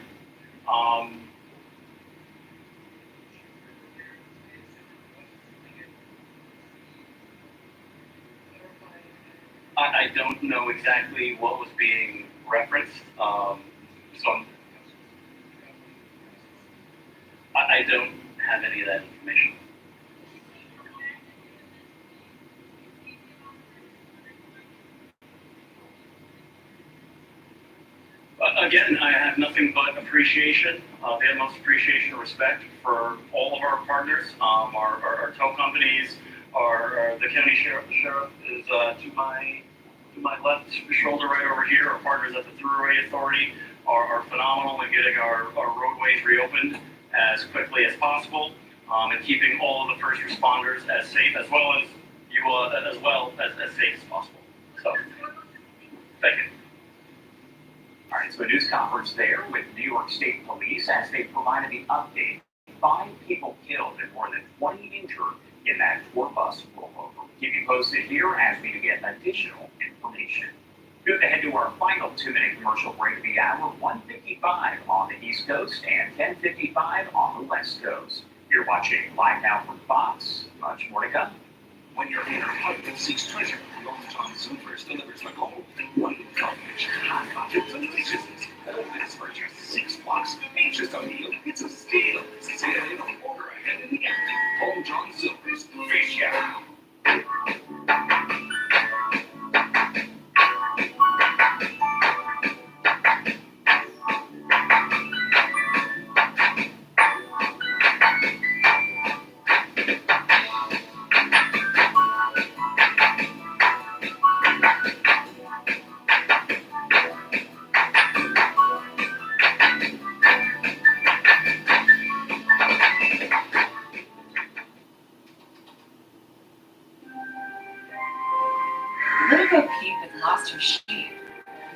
I don't know exactly what was being referenced, I don't have any of that information. Again, I have nothing but appreciation, the utmost appreciation and respect for all of our partners, our tow companies, the county sheriff is to my left shoulder right over here. Our partners at the Thruway Authority are phenomenal in getting our roadways reopened as quickly as possible, and keeping all of the first responders as safe as well as as safe as possible. So, thank you.
All right, so a news conference there with New York State Police as they provided the update. 5 people killed and more than 20 injured in that tour bus rollover. We'll keep you posted here as we get additional information. Good to head to our final 2-minute commercial break of the hour, 1:55 on the East Coast and 10:55 on the West Coast. You're watching Live Now from Fox. Much more to come.
When your inner husband seeks treasure, Long John Silver's delivers the gold. One coverage, hot-pocket, deliciousness. All this for just $6. Ain't just a meal, it's a steal. Say it in, order ahead in the app. Long John Silver's Fish Out.
Let her go Pete had lost her sheep.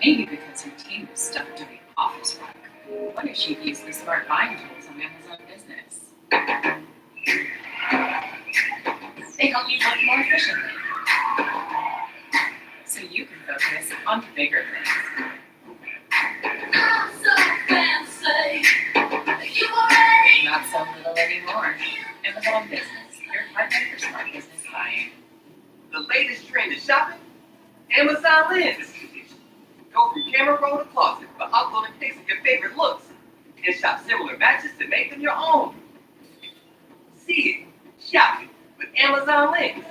Maybe because her team was stuck doing office work. What if she'd used the smart buying tools on Amazon Business? They help you work more efficiently. So you can focus on bigger things.
So fancy. You already.
Not so little anymore. Amazon Business, your partner for smart business buying.
The latest trend in shopping? Amazon Lens. Go from camera roll to closet for uploading pics of your favorite looks and shop similar matches to make them your own. See it, shop it with Amazon Lens.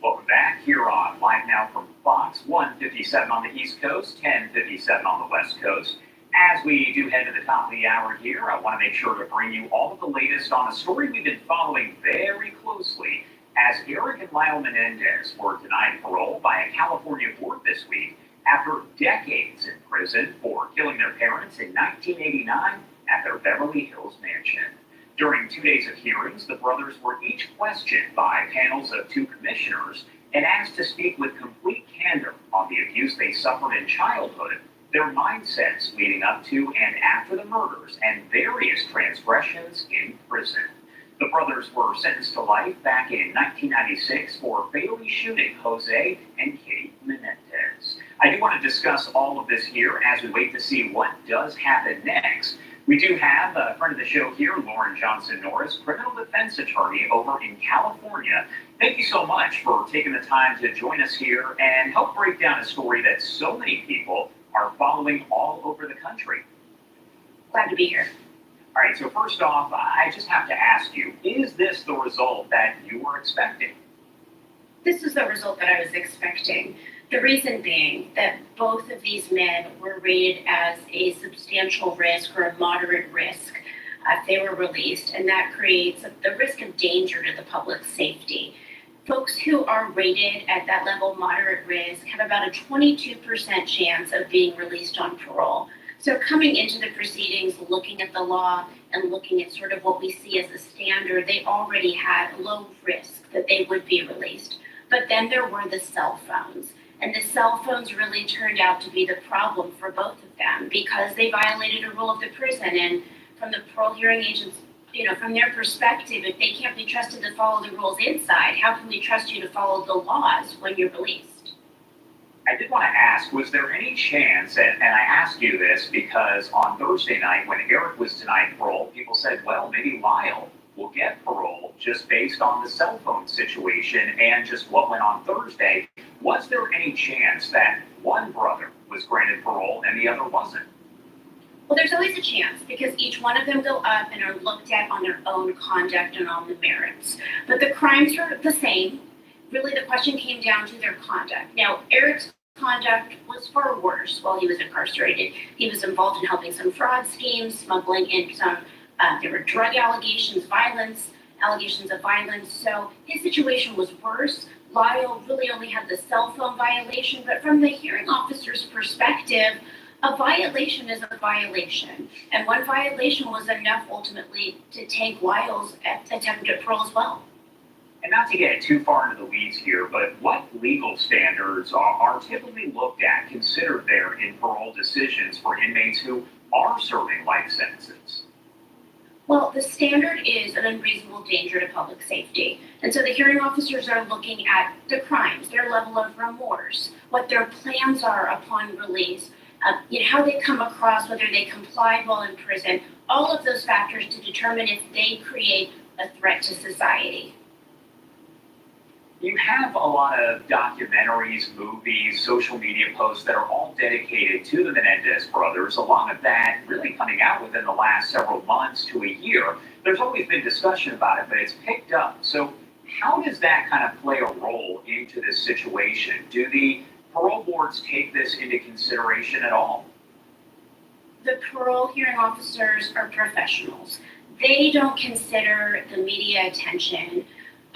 Welcome back here on Live Now from Fox, 1:57 on the East Coast, 10:57 on the West Coast. As we do head to the top of the hour here, I want to make sure to bring you all of the latest on a story we've been following very closely as Eric and Lyle Menendez were denied parole by a California court this week after decades in prison for killing their parents in 1989 at their Beverly Hills mansion. During 2 days of hearings, the brothers were each questioned by panels of 2 commissioners and asked to speak with complete candor on the abuse they suffered in childhood, their mindsets leading up to and after the murders, and various transgressions in prison. The brothers were sentenced to life back in 1996 for fatally shooting Jose and Kate Menendez. I do want to discuss all of this here as we wait to see what does happen next. We do have a friend of the show here, Lauren Johnson Norris, criminal defense attorney over in California. Thank you so much for taking the time to join us here and help break down a story that so many people are following all over the country.
Glad to be here.
All right, so first off, I just have to ask you, is this the result that you were expecting?
This is the result that I was expecting. The reason being that both of these men were rated as a substantial risk or a moderate risk if they were released, and that creates the risk of danger to the public safety. Folks who are rated at that level moderate risk have about a 22% chance of being released on parole. So coming into the proceedings, looking at the law and looking at sort of what we see as a standard, they already had low risk that they would be released. But then there were the cell phones. And the cell phones really turned out to be the problem for both of them because they violated a rule of the prison. And from the parole hearing agents, from their perspective, if they can't be trusted to follow the rules inside, how can we trust you to follow the laws when you're released?
I did want to ask, was there any chance, and I ask you this because on Thursday night when Eric was denied parole, people said, well, maybe Lyle will get parole just based on the cell phone situation and just what went on Thursday. Was there any chance that one brother was granted parole and the other wasn't?
Well, there's always a chance because each one of them go up and are looked at on their own conduct and on the merits. But the crimes are the same. Really, the question came down to their conduct. Now, Eric's conduct was far worse while he was incarcerated. He was involved in helping some fraud schemes, smuggling in some, there were drug allegations of violence. So his situation was worse. Lyle really only had the cell phone violation, but from the hearing officer's perspective, a violation is a violation. And one violation was enough ultimately to take Lyle's attempt at parole as well.
And not to get too far into the weeds here, but what legal standards are typically looked at, considered there in parole decisions for inmates who are serving life sentences?
Well, the standard is an unreasonable danger to public safety. And so the hearing officers are looking at the crimes, their level of remorse, what their plans are upon release, how they come across, whether they complied while in prison, all of those factors to determine if they create a threat to society.
You have a lot of documentaries, movies, social media posts that are all dedicated to the Menendez brothers. A lot of that really coming out within the last several months to a year. There's always been discussion about it, but it's picked up. So how does that kind of play a role into this situation? Do the parole boards take this into consideration at all?
The parole hearing officers are professionals. They don't consider the media attention.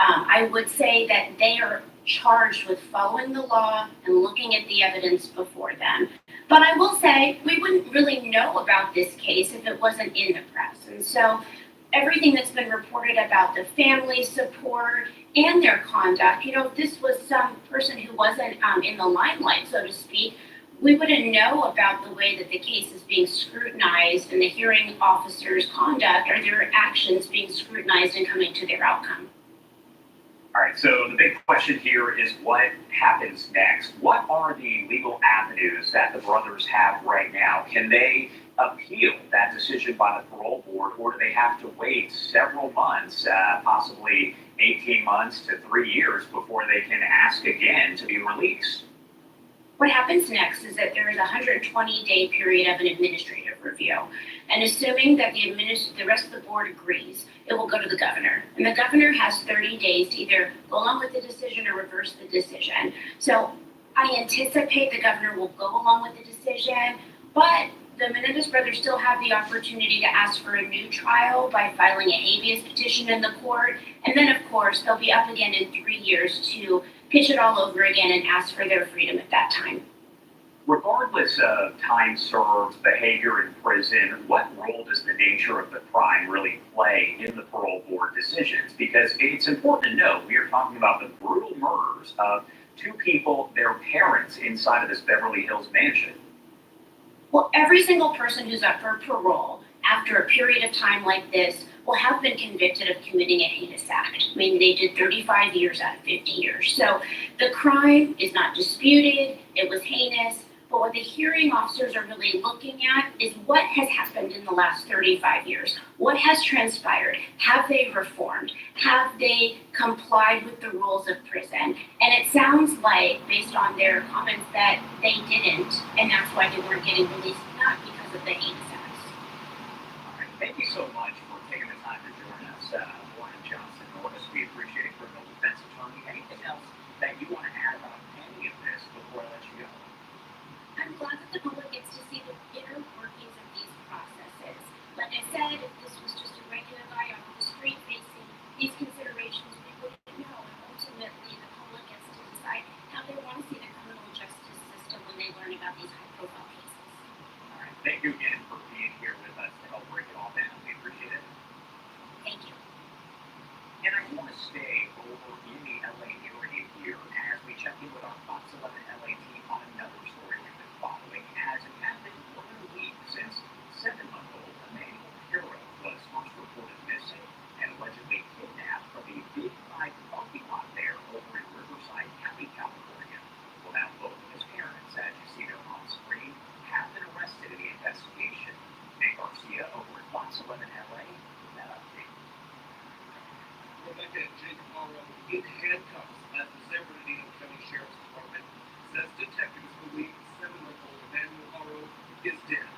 I would say that they are charged with following the law and looking at the evidence before them. But I will say we wouldn't really know about this case if it wasn't in the press. And so everything that's been reported about the family support and their conduct, if this was some person who wasn't in the limelight, so to speak, we wouldn't know about the way that the case is being scrutinized and the hearing officer's conduct or their actions being scrutinized and coming to their outcome.
All right, so the big question here is what happens next? What are the legal avenues that the brothers have right now? Can they appeal that decision by the parole board, or do they have to wait several months, possibly 18 months to 3 years, before they can ask again to be released?
What happens next is that there is a 120-day period of an administrative review. And assuming that the rest of the board agrees, it will go to the governor. And the governor has 30 days to either go along with the decision or reverse the decision. So I anticipate the governor will go along with the decision, but the Menendez brothers still have the opportunity to ask for a new trial by filing a habeas petition in the court. And then, of course, they'll be up again in 3 years to pitch it all over again and ask for their freedom at that time.
Regardless of time served, behavior in prison, what role does the nature of the crime really play in the parole board decisions? Because it's important to know we are talking about the brutal murders of two people, their parents, inside of this Beverly Hills mansion.
Well, every single person who's up for parole after a period of time like this will have been convicted of committing a heinous act. I mean, they did 35 years out of 50 years. So the crime is not disputed, it was heinous, but what the hearing officers are really looking at is what has happened in the last 35 years. What has transpired? Have they reformed? Have they complied with the rules of prison? And it sounds like, based on their comments, that they didn't, and that's why they weren't getting released, not because of the heinous acts.
All right, thank you so much for taking the time to join us, Warren Johnson. We appreciate it. Criminal defense attorney. Anything else that you want to add about any of this before I let you go?
I'm glad that the public gets to see the inner workings of these processes. Like I said, if this was just
Fox 11 LA, that update.
Rebecca and Jake Morrow in handcuffs at the San Bernardino County Sheriff's Department says detectives believe 7-year-old Emmanuel Morrow is dead.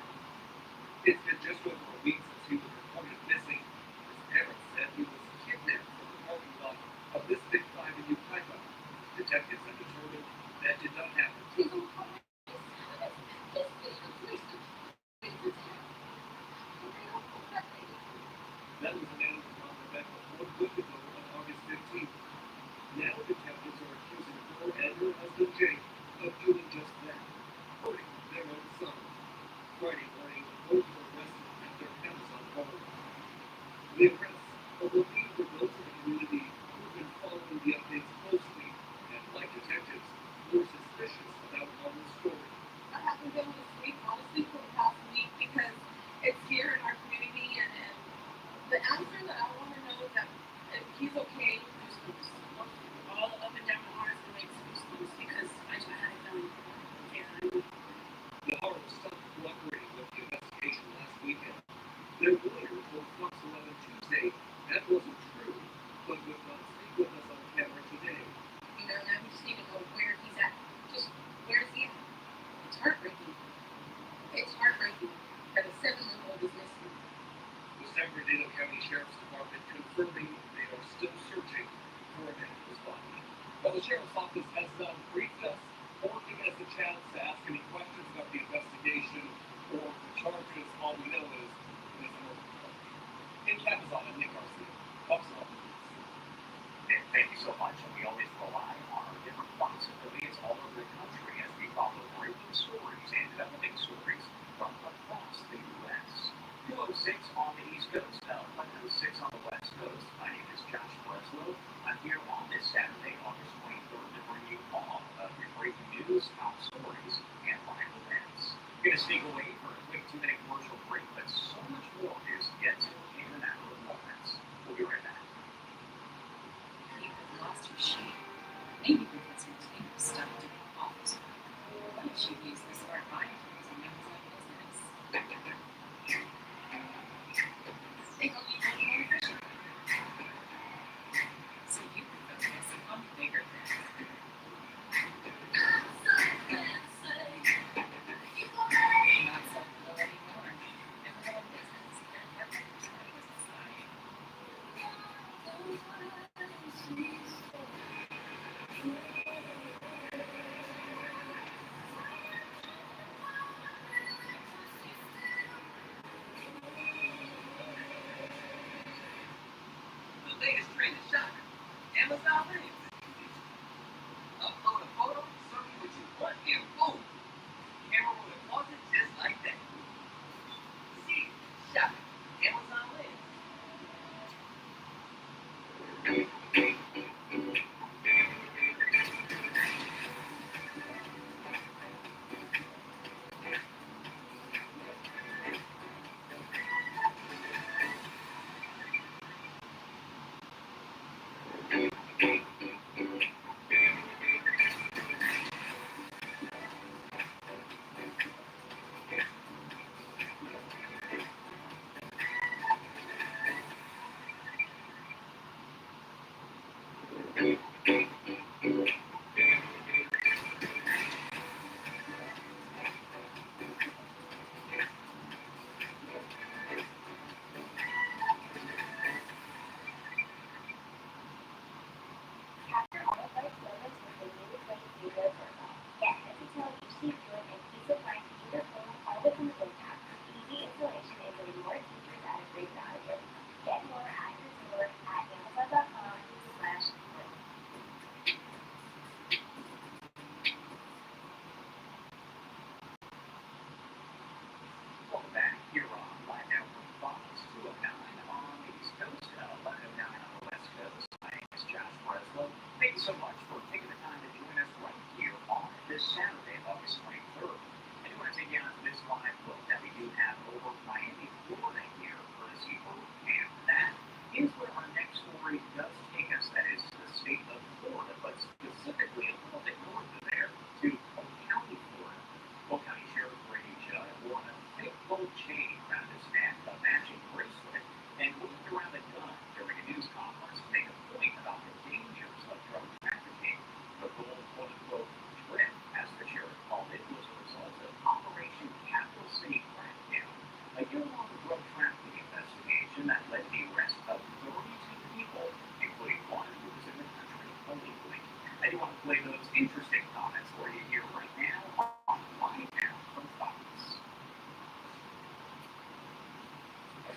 It's been just over a week since he was reported missing. His parents said he was kidnapped from the parking lot of this Big 5 in Yucaipa. Detectives have determined that did not happen. That was announced on Rebecca 1 week ago on August 15th. Now detectives are accusing her and her husband Jake of doing just that, hurting their own son. Friday morning, both were arrested at their Amazon home. The arrests are reviewed for those in the community who've been following the updates closely and, like detectives, were suspicious about Morrow's story.
I haven't been able to sleep, honestly, for the past week because it's here in our community and the answer that I want to know is that if he's okay.
All up and down the arms and legs loose because I just had a feeling.
The Harlow stopped cooperating with the investigation last weekend. Their lawyer told Fox 11 Tuesday that wasn't true, but would not speak with us on camera today.
You know, now we just need to know where he's at. Just where is he at? It's heartbreaking. It's heartbreaking that a 7-year-old is missing.
The San Bernardino County Sheriff's Department confirming they are still searching for Emmanuel's body. While the Sheriff's Office has not briefed us or given us a chance to ask any questions about the investigation or the charges, all we know is it is an open charge. In Cabazon, I'm Nick Garcia, Fox 11 News.
Nick, thank you so much, and we always rely on our different Fox affiliates all over the country as we follow breaking stories and developing stories from across the U.S. 206 on the East Coast, 106 on the West Coast. My name is Josh Breslow. I'm here on this Saturday, August 23rd, to bring you all of your breaking news, top stories, and live events. We're going to sneak away for a quick 2-minute commercial break, but so much more is yet to in a matter of moments. We'll be right back.
You have lost your sheep. Maybe because your team was stuck doing office work. What if she used the smart buying tools and runs that business? They help you run more efficiently. So you can focus on bigger things. Not so cool anymore. If you have a business, you're never trying to society.
The latest trend is shopping. Amazon Lens. Upload a photo, show you what you want, and boom! Camera roll a closet just like that. See, shopping. Amazon Lens.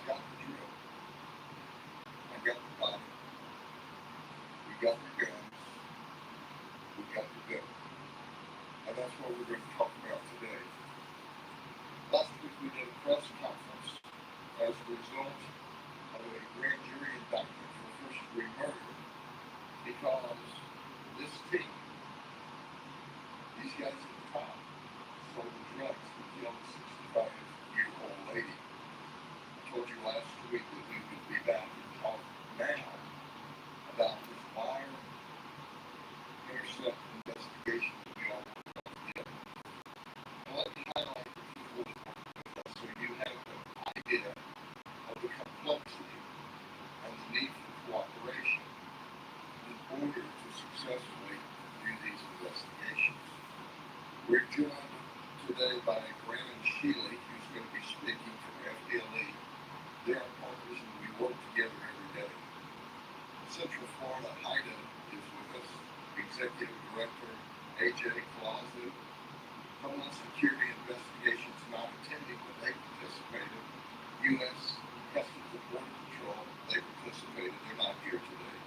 got the drill. I got the body. We got the guns. We got the bill. And that's what we're going to talk about today. Last week we did a press conference as a result of a grand jury indictment for first-degree murder because this team, these guys at the top, sold the drugs that killed a 65-year-old lady. I told you last week that we would be back and talk now about this wire-intercept investigation that we all want to get. Now let me highlight the people that work with us so you have an idea of the complexity and the need for cooperation in order to successfully do these investigations. We're joined today by Brandon Shealy, who's going to be speaking from FDLE. They're our partners and we work together every day. Central Florida HIDA is with us, Executive Director A.J. Colazo. Homeland Security Investigations not attending, but they participated. U.S. Customs and Border Patrol, they participated. They're not here today.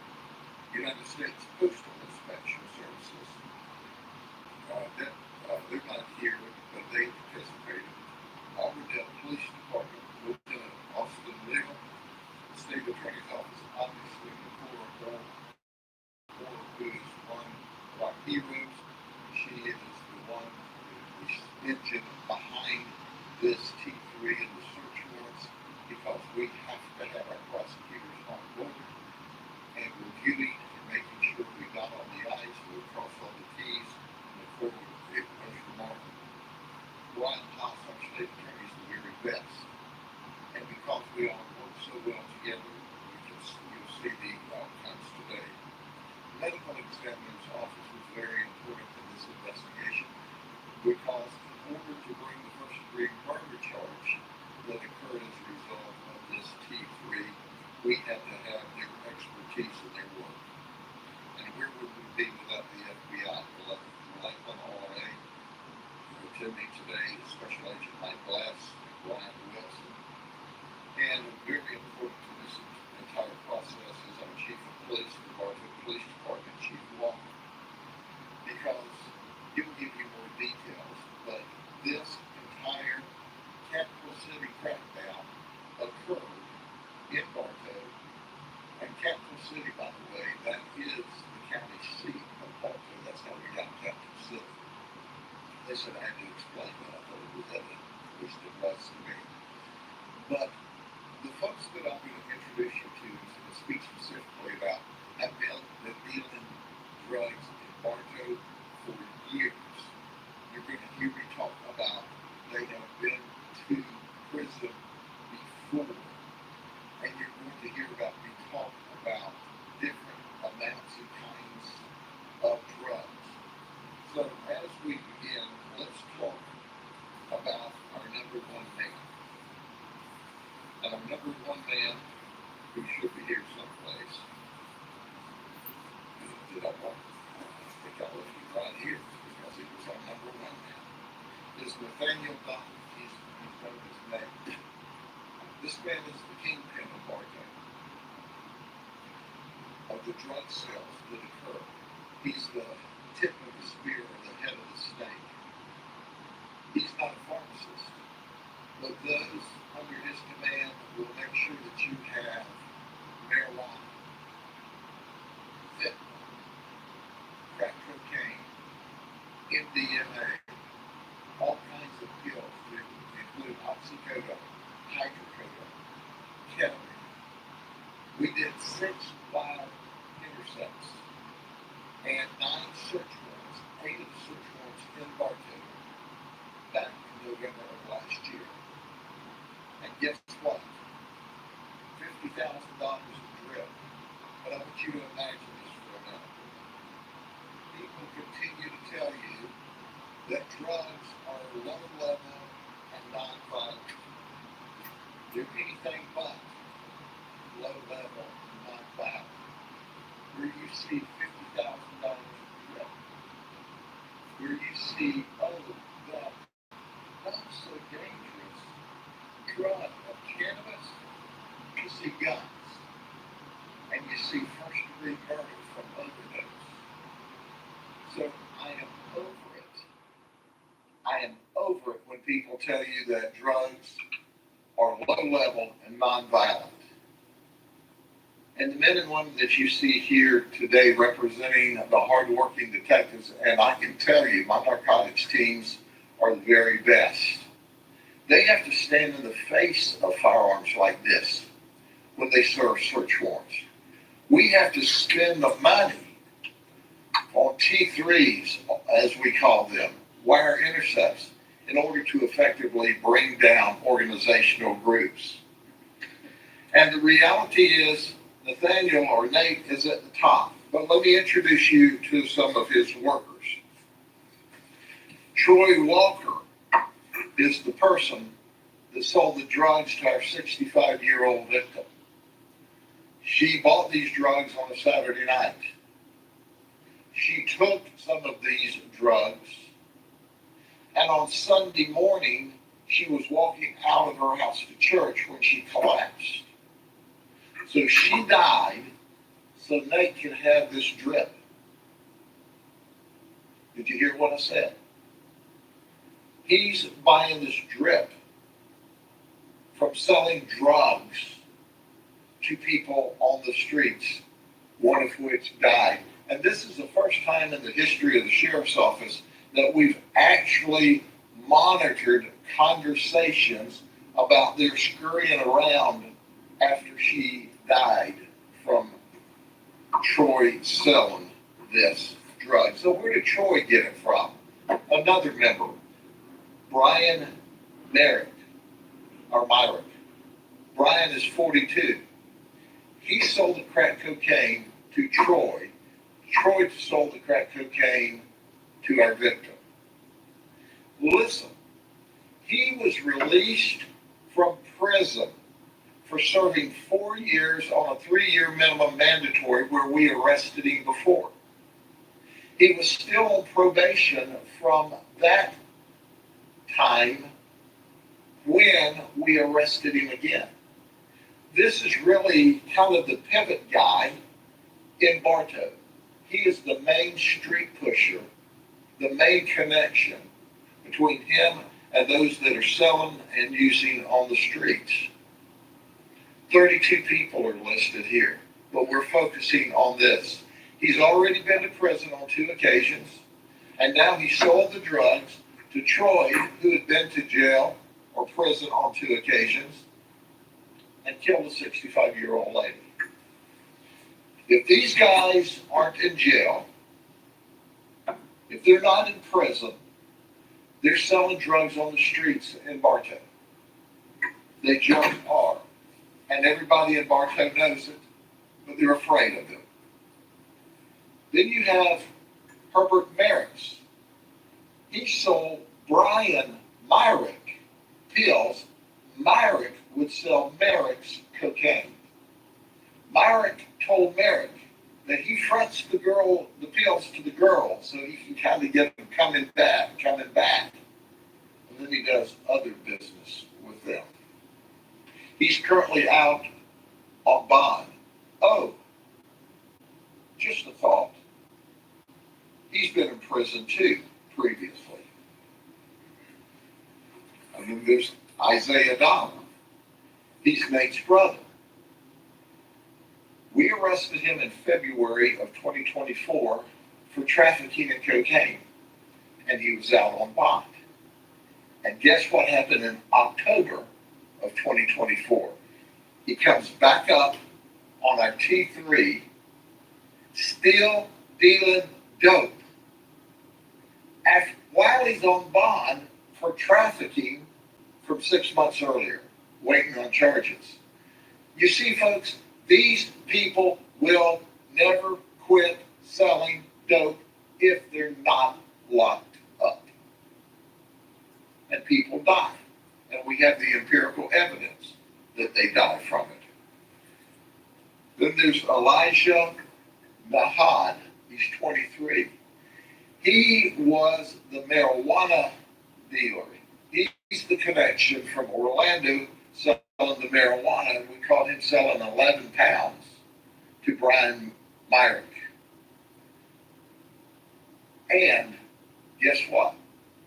United States Postal Inspection Services, they're not here, but they participated. Auburndale Police Department, Lieutenant Austin Legal, State Attorney's Office, obviously Nicole Moore, who is one of our heroes. She is the one, the engine behind this T3 and the search warrants, because we have to have our prosecutors on board and reviewing and making sure we dot all the I's, we cross all the T's, and the court it was remarkable. Brian Haas, our state attorney, is the very best. And because we all work so well together, you'll see the outcomes today. The medical examiner's office was very important in this investigation because in order to bring the first-degree murder charge that occurred as a result of this T3, we had to have their expertise in their work. And where would we be without the FBI? Lakeland RA, attending today, Special Agent Mike Glass and Brian Wilson. And very important to this entire process is our Chief of Police, the Bartow Police Department, Chief Walker. Because he'll give you more details, but this entire Capital City crackdown occurred in Bartow. And Capital City, by the way, that is the county seat of Bartow. That's how we got Capital City. They said I had to explain that. I thought it was evident, which it was to me. But the folks that I'm going to introduce you to and speak specifically about have been dealing drugs in Bartow for years. You're going to hear me talk about they have been to prison before. And you're going to hear about me talk about different amounts and kinds of drugs. So as we begin, let's talk about our number one man. And our number one man, who should be here someplace, did I want? I think I left him right here because he was our number one man. Is Nathaniel Dodd. He's known his name. This man is the kingpin of Bartow, of the drug sales that occur. He's the tip of the spear or the head of the snake. He's not a pharmacist, but those under his command will make sure that you have marijuana, fentanyl, crack cocaine, MDMA, all kinds of pills that include oxycodone, hydrocodone, ketamine. We did 6 live intercepts and 9 search warrants, 8 of the search warrants in Bartow back in November of last year. And guess what? $50,000 in drill. But I want you to imagine this for a minute. People continue to tell you that drugs are low level and non-violent. They're anything but low level and non-violent. Where you see $50,000 in drill. Where you see, that not so dangerous drug of cannabis
you see guns, and you see first-degree murder from overdose. So I am over it. I am over it when people tell you that drugs are low-level and non-violent. And the men and women that you see here today representing the hardworking detectives, and I can tell you, my narcotics teams are the very best. They have to stand in the face of firearms like this when they serve search warrants. We have to spend the money on T3s, as we call them, wire intercepts, in order to effectively bring down organizational groups. And the reality is, Nathaniel or Nate is at the top. But let me introduce you to some of his workers. Troy Walker is the person that sold the drugs to our 65-year-old victim. She bought these drugs on a Saturday night. She took some of these drugs, and on Sunday morning, she was walking out of her house to church when she collapsed. So she died so Nate could have this drip. Did you hear what I said? He's buying this drip from selling drugs to people on the streets, one of which died. And this is the first time in the history of the sheriff's office that we've actually monitored conversations about their scurrying around after she died from Troy selling this drug. So where did Troy get it from? Another member, Brian Myrick. Brian is 42. He sold the crack cocaine to Troy. Troy sold the crack cocaine to our victim. Listen, he was released from prison for serving 4 years on a 3-year minimum mandatory where we arrested him before. He was still on probation from that time when we arrested him again. This is really kind of the pivot guy in Bartow. He is the main street pusher, the main connection between him and those that are selling and using on the streets. 32 people are listed here, but we're focusing on this. He's already been to prison on 2 occasions, and now he sold the drugs to Troy, who had been to jail or prison on 2 occasions, and killed a 65-year-old lady. If these guys aren't in jail, if they're not in prison, they're selling drugs on the streets in Bartow. They just are. And everybody in Bartow knows it, but they're afraid of them. Then you have Herbert Merrick's. He sold Brian Myrick pills. Myrick would sell Merrick's cocaine. Myrick told Merrick that he fronts the pills to the girl so he can kind of get them coming back. And then he does other business with them. He's currently out on bond. Oh, just a thought. He's been in prison too, previously. And then there's Isaiah Donald. He's Nate's brother. We arrested him in February of 2024 for trafficking in cocaine, and he was out on bond. And guess what happened in October of 2024? He comes back up on our T3, still dealing dope, while he's on bond for trafficking from 6 months earlier, waiting on charges. You see, folks, these people will never quit selling dope if they're not locked up. And people die. And we have the empirical evidence that they die from it. Then there's Elijah Nahad. He's 23. He was the marijuana dealer. He's the connection from Orlando the marijuana, we caught him selling 11 pounds to Brian Myrick. And guess what?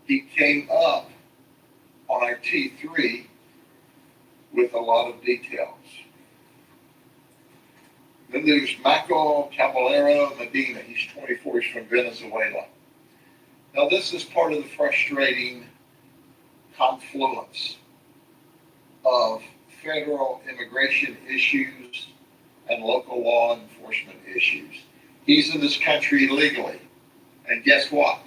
He came up on our T3 with a lot of details. Then there's Marco Caballero Medina. He's 24, he's from Venezuela. Now this is part of the frustrating confluence of federal immigration issues and local law enforcement issues. He's in this country illegally. And guess what?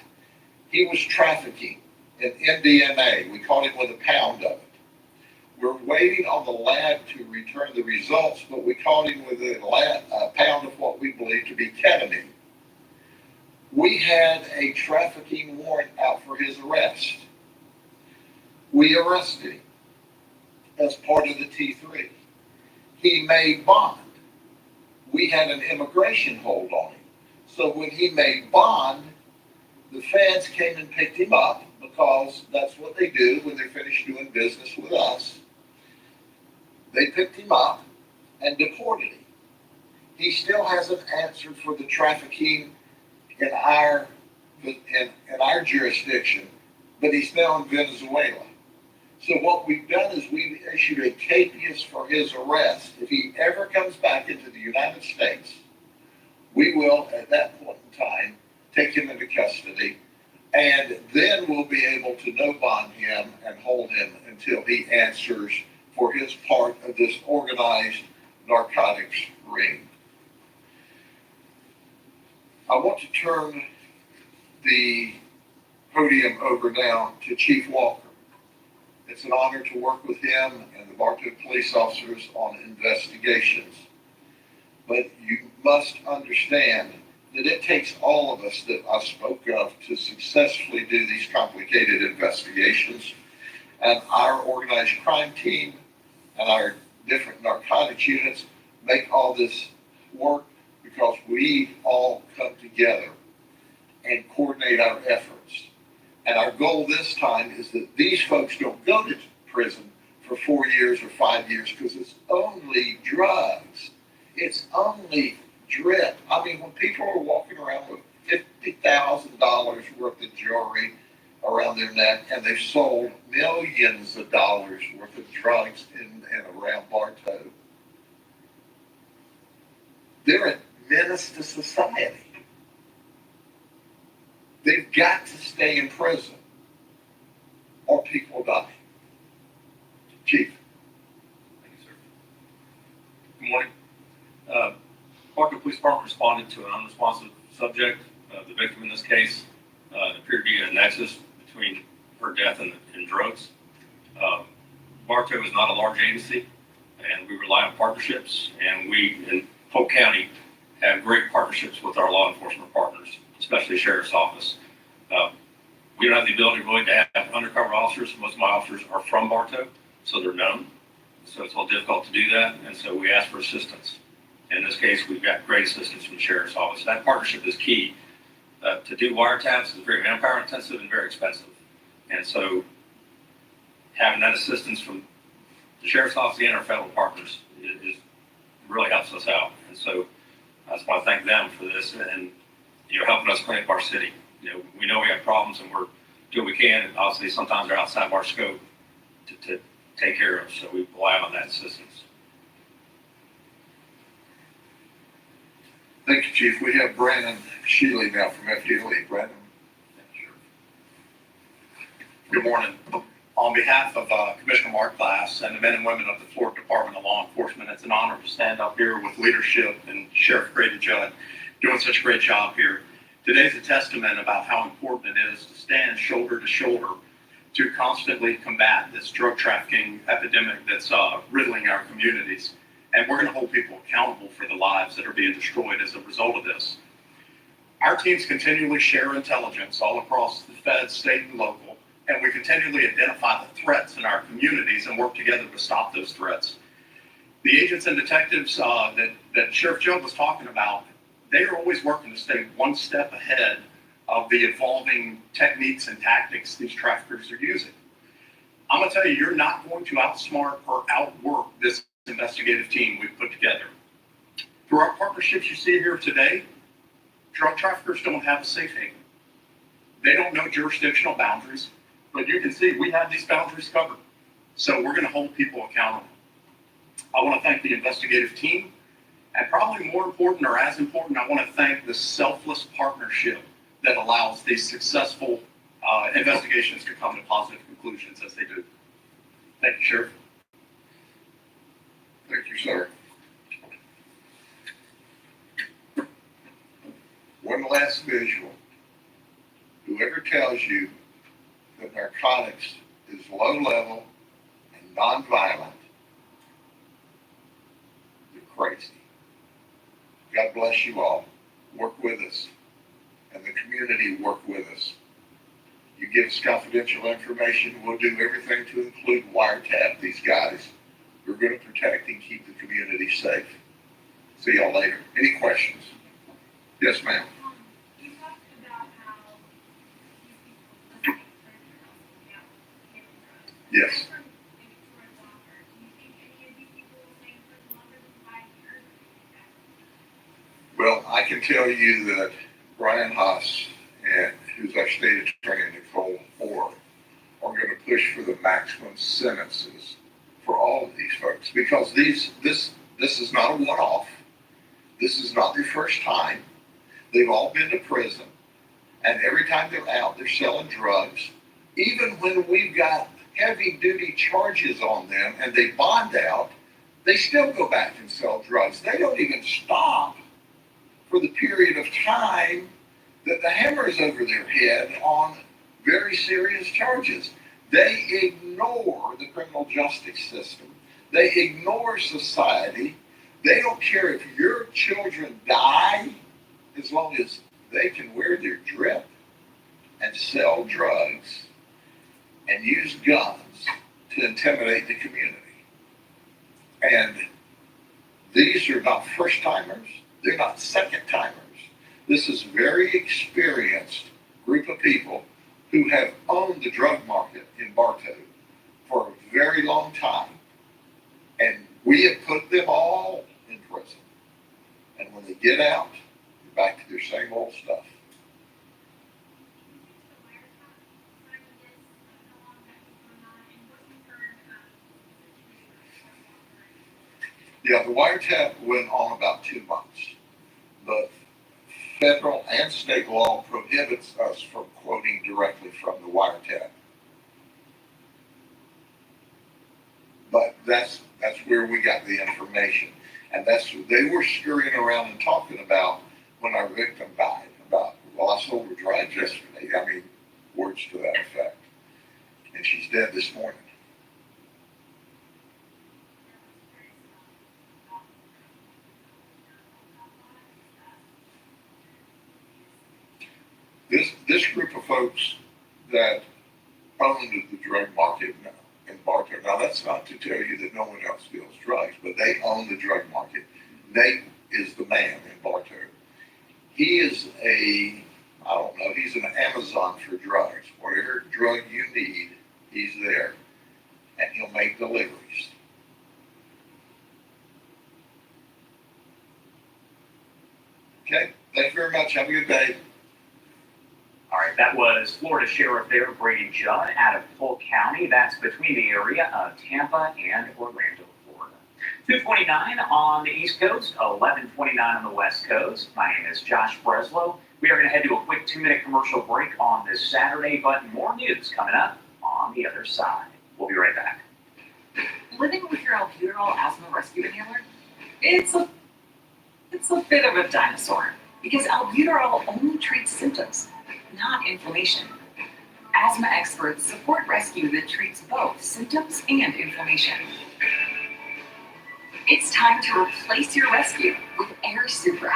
He was trafficking in MDMA. We caught him with a pound of it. We're waiting on the lab to return the results, but we caught him with a pound of what we believe to be ketamine. We had a trafficking warrant out for his arrest. We arrested him as part of the T3. He made bond. We had an immigration hold on him. So when he made bond, the feds came and picked him up because that's what they do when they're finished doing business with us. They picked him up and deported him. He still hasn't answered for the trafficking in our jurisdiction, but he's now in Venezuela. So what we've done is we've issued a capias for his arrest. If he ever comes back into the United States, we will, at that point in time, take him into custody, and then we'll be able to no bond him and hold him until he answers for his part of this organized narcotics ring. I want to turn the podium over now to Chief Walker. It's an honor to work with him and the Bartow police officers on investigations. But you must understand that it takes all of us that I spoke of to successfully do these complicated investigations. And our organized crime team and our different narcotics units make all this work because we all come together and coordinate our efforts. And our goal this time is that these folks don't go to prison for 4 years or 5 years because it's only drugs. It's only drip. I mean, when people are walking around with $50,000 worth of jewelry around their neck and they've sold millions of dollars worth of drugs in and around Bartow, they're a menace to society. They've got to stay in prison or people die. Chief.
Thank you, sir. Good morning. Bartow Police Department responded to an unresponsive subject. The victim in this case appeared to be a nexus between her death and drugs. Bartow is not a large agency, and we rely on partnerships, and we in Polk County have great partnerships with our law enforcement partners, especially the Sheriff's Office. We don't have the ability really to have undercover officers. Most of my officers are from Bartow, so they're known. So it's a little difficult to do that, and so we ask for assistance. In this case, we've got great assistance from the Sheriff's Office. That partnership is key. To do wiretaps is very manpower intensive and very expensive. And so having that assistance from the Sheriff's Office and our federal partners is really helps us out. And so I just want to thank them for this and helping us clean up our city. We know we have problems and we're doing what we can, and obviously sometimes they're outside of our scope to take care of. So we rely on that assistance.
Thank you, Chief. We have Brandon Shealy now from FDLE. Brandon.
Good morning. On behalf of Commissioner Mark Glass and the men and women of the Florida Department of Law Enforcement, it's an honor to stand up here with leadership and Sheriff Grady Judd doing such a great job here. Today's a testament about how important it is to stand shoulder to shoulder to constantly combat this drug trafficking epidemic that's riddling our communities. And we're going to hold people accountable for the lives that are being destroyed as a result of this. Our teams continually share intelligence all across the Fed, state, and local, and we continually identify the threats in our communities and work together to stop those threats. The agents and detectives that Sheriff Judd was talking about, they are always working to stay one step ahead of the evolving techniques and tactics these traffickers are using. I'm gonna tell you, you're not going to outsmart or outwork this investigative team we've put together. Through our partnerships you see here today, drug traffickers don't have a safe haven. They don't know jurisdictional boundaries, but you can see we have these boundaries covered. So we're gonna hold people accountable. I wanna thank the investigative team, and probably more important or as important, I wanna thank the selfless partnership that allows these successful investigations to come to positive conclusions as they do. Thank you, Sheriff.
Thank you, sir. One last visual. Whoever tells you that narcotics is low level and nonviolent, you're crazy. God bless you all. Work with us. And the community work with us. You give us confidential information, we'll do everything to include wiretap these guys. We're going to protect and keep the community safe. See y'all later. Any questions? Yes, ma'am.
You talked about how these people
Yes. Well, I can tell you that Brian Haas and who's our state attorney, Nicole Moore, are going to push for the maximum sentences for all of these folks because this is not a one-off. This is not their first time. They've all been to prison, and every time they're out, they're selling drugs. Even when we've got heavy-duty charges on them and they bond out, they still go back and sell drugs. They don't even stop for the period of time that the hammer's over their head on very serious charges. They ignore the criminal justice system. They ignore society. They don't care if your children die as long as they can wear their drip and sell drugs and use guns to intimidate the community. And these are not first-timers. They're not second-timers. This is a very experienced group of people who have owned the drug market in Bartow for a very long time. And we have put them all in prison. And when they get out, they're back to their same old stuff. Yeah, the wiretap went on about 2 months. But federal and state law prohibits us from quoting directly from the wiretap. But that's where we got the information. And they were scurrying around and talking about when our victim died, about, well, I sold her drugs yesterday. I mean, words to that effect. And she's dead this morning. This group of folks that owned the drug market in Bartow. Now, that's not to tell you that no one else deals drugs, but they own the drug market. Nate is the man in Bartow. He is he's an Amazon for drugs. Whatever drug you need, he's there. And he'll make deliveries. Okay, thank you very much. Have a good day.
All right, that was Florida Sheriff there, Brady Judd, out of Polk County. That's between the area of Tampa and Orlando, Florida. 2:29 on the East Coast, 11:29 on the West Coast. My name is Josh Breslow. We are going to head to a quick 2-minute commercial break on this Saturday, but more news coming up on the other side. We'll be right back.
Living with your albuterol asthma rescue inhaler, it's a bit of a dinosaur because albuterol only treats symptoms, not inflammation. Asthma experts support rescue that treats both symptoms and inflammation. It's time to replace your rescue with Air Supra.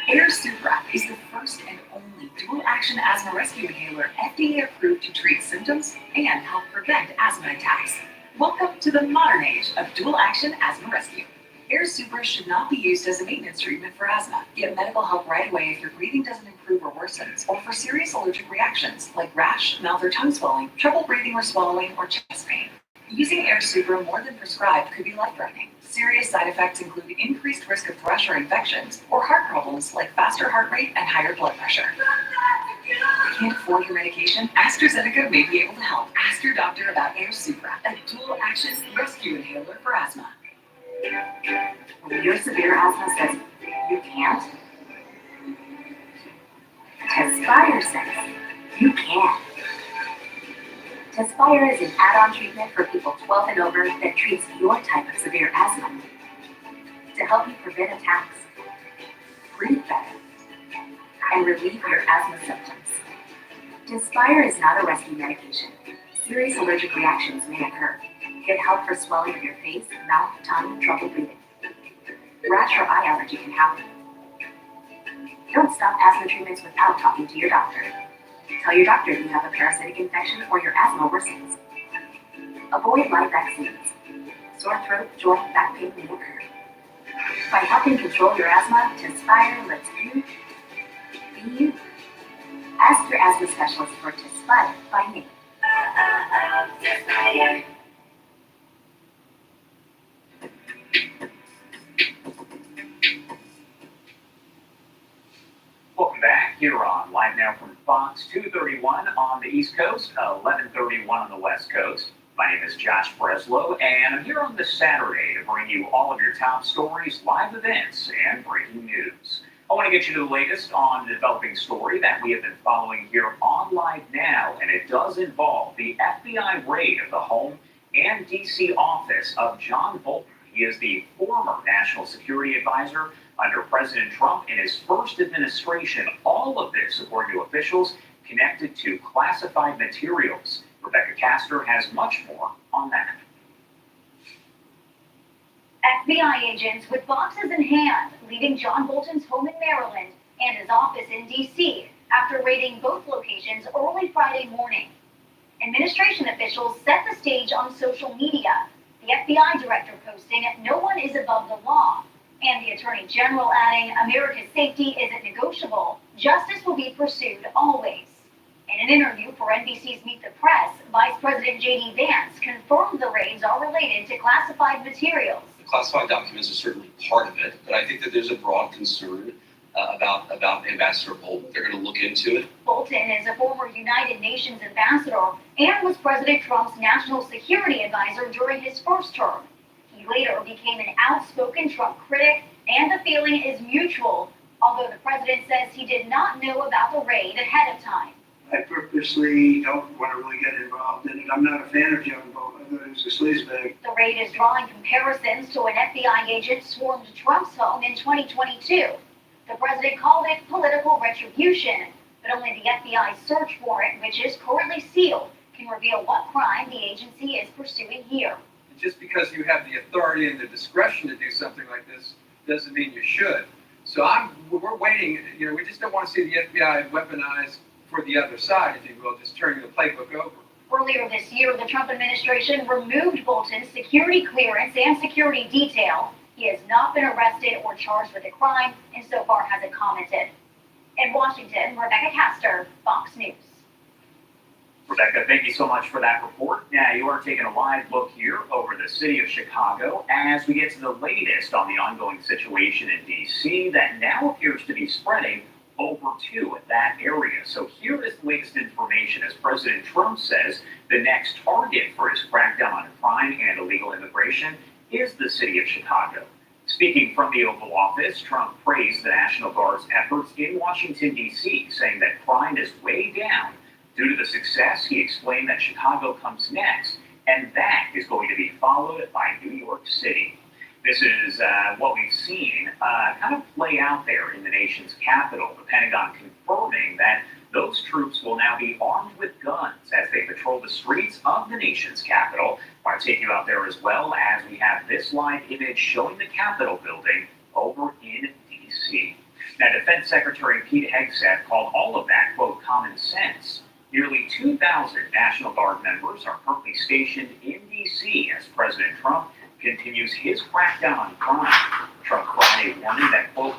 Air Supra is the first and only dual-action asthma rescue inhaler FDA approved to treat symptoms and help prevent asthma attacks. Welcome to the modern age of dual-action asthma rescue. Air Supra should not be used as a maintenance treatment for asthma. Get medical help right away if your breathing doesn't improve or worsens, or for serious allergic reactions like rash, mouth or tongue swelling, trouble breathing or swallowing, or chest pain. Using Air Supra more than prescribed could be life-threatening. Serious side effects include increased risk of thrush or infections, or heart problems like faster heart rate and higher blood pressure. Can't afford your medication? AstraZeneca may be able to help. Ask your doctor about Air Supra, a dual-action rescue inhaler for asthma. When your severe asthma says you can't, Tespire says you can. Tespire is an add-on treatment for people 12 and over that treats your type of severe asthma to help you prevent attacks, breathe better, and relieve your asthma symptoms. Tespire is not a rescue medication. Serious allergic reactions may occur. Get help for swelling of your face, mouth, tongue, and trouble breathing. Rash or eye allergy can happen. Don't stop asthma treatments without talking to your doctor. Tell your doctor if you have a parasitic infection or your asthma worsens. Avoid live vaccines. Sore throat, joint, back pain may occur. By helping control your asthma, Tespire lets you be you. Ask your asthma specialist for Tespire by name. Tespire.
Welcome back here on Live Now from Fox 231 on the East Coast, 1131 on the West Coast. My name is Josh Breslow, and I'm here on this Saturday to bring you all of your top stories, live events, and breaking news. I want to get you to the latest on the developing story that we have been following here on Live Now, and it does involve the FBI raid of the home and D.C. office of John Bolton. He is the former National Security Advisor under President Trump in his first administration. All of this, according to officials, connected to classified materials. Rebecca Castor has much more on that.
FBI agents with boxes in hand leaving John Bolton's home in Maryland and his office in D.C. after raiding both locations early Friday morning. Administration officials set the stage on social media, the FBI director posting, "No one is above the law," and the Attorney General adding, "America's safety isn't negotiable. Justice will be pursued always." In an interview for NBC's Meet the Press, Vice President J.D. Vance confirmed the raids are related to classified materials.
The classified documents are certainly part of it, but I think that there's a broad concern about Ambassador Bolton. They're going to look into it.
Bolton is a former United Nations ambassador and was President Trump's national security advisor during his first term. He later became an outspoken Trump critic, and the feeling is mutual, although the president says he did not know about the raid ahead of time.
I purposely don't want to really get involved in it. I'm not a fan of John Bolton. I thought he was a sleazebag.
The raid is drawing comparisons to an FBI agent swarmed Trump's home in 2022. The president called it political retribution, but only the FBI's search warrant, which is currently sealed, can reveal what crime the agency is pursuing here.
Just because you have the authority and the discretion to do something like this doesn't mean you should. So we're waiting. We just don't want to see the FBI weaponized for the other side, if you will, just turning the playbook over.
Earlier this year, the Trump administration removed Bolton's security clearance and security detail. He has not been arrested or charged with a crime, and so far hasn't commented. In Washington, Rebecca Castor, Fox News.
Rebecca, thank you so much for that report. Now, you are taking a live look here over the city of Chicago as we get to the latest on the ongoing situation in D.C. that now appears to be spreading over to that area. So here is the latest information as President Trump says the next target for his crackdown on crime and illegal immigration is the city of Chicago. Speaking from the Oval Office, Trump praised the National Guard's efforts in Washington, D.C., saying that crime is way down. Due to the success, he explained that Chicago comes next, and that is going to be followed by New York City. This is what we've seen kind of play out there in the nation's capital, the Pentagon confirming that those troops will now be armed with guns as they patrol the streets of the nation's capital. I want to take you out there as well as we have this live image showing the Capitol building over in D.C. Now, Defense Secretary Pete Hegseth called all of that, quote, common sense. Nearly 2,000 National Guard members are currently stationed in D.C. as President Trump continues his crackdown on crime. Trump Friday warning that, quote,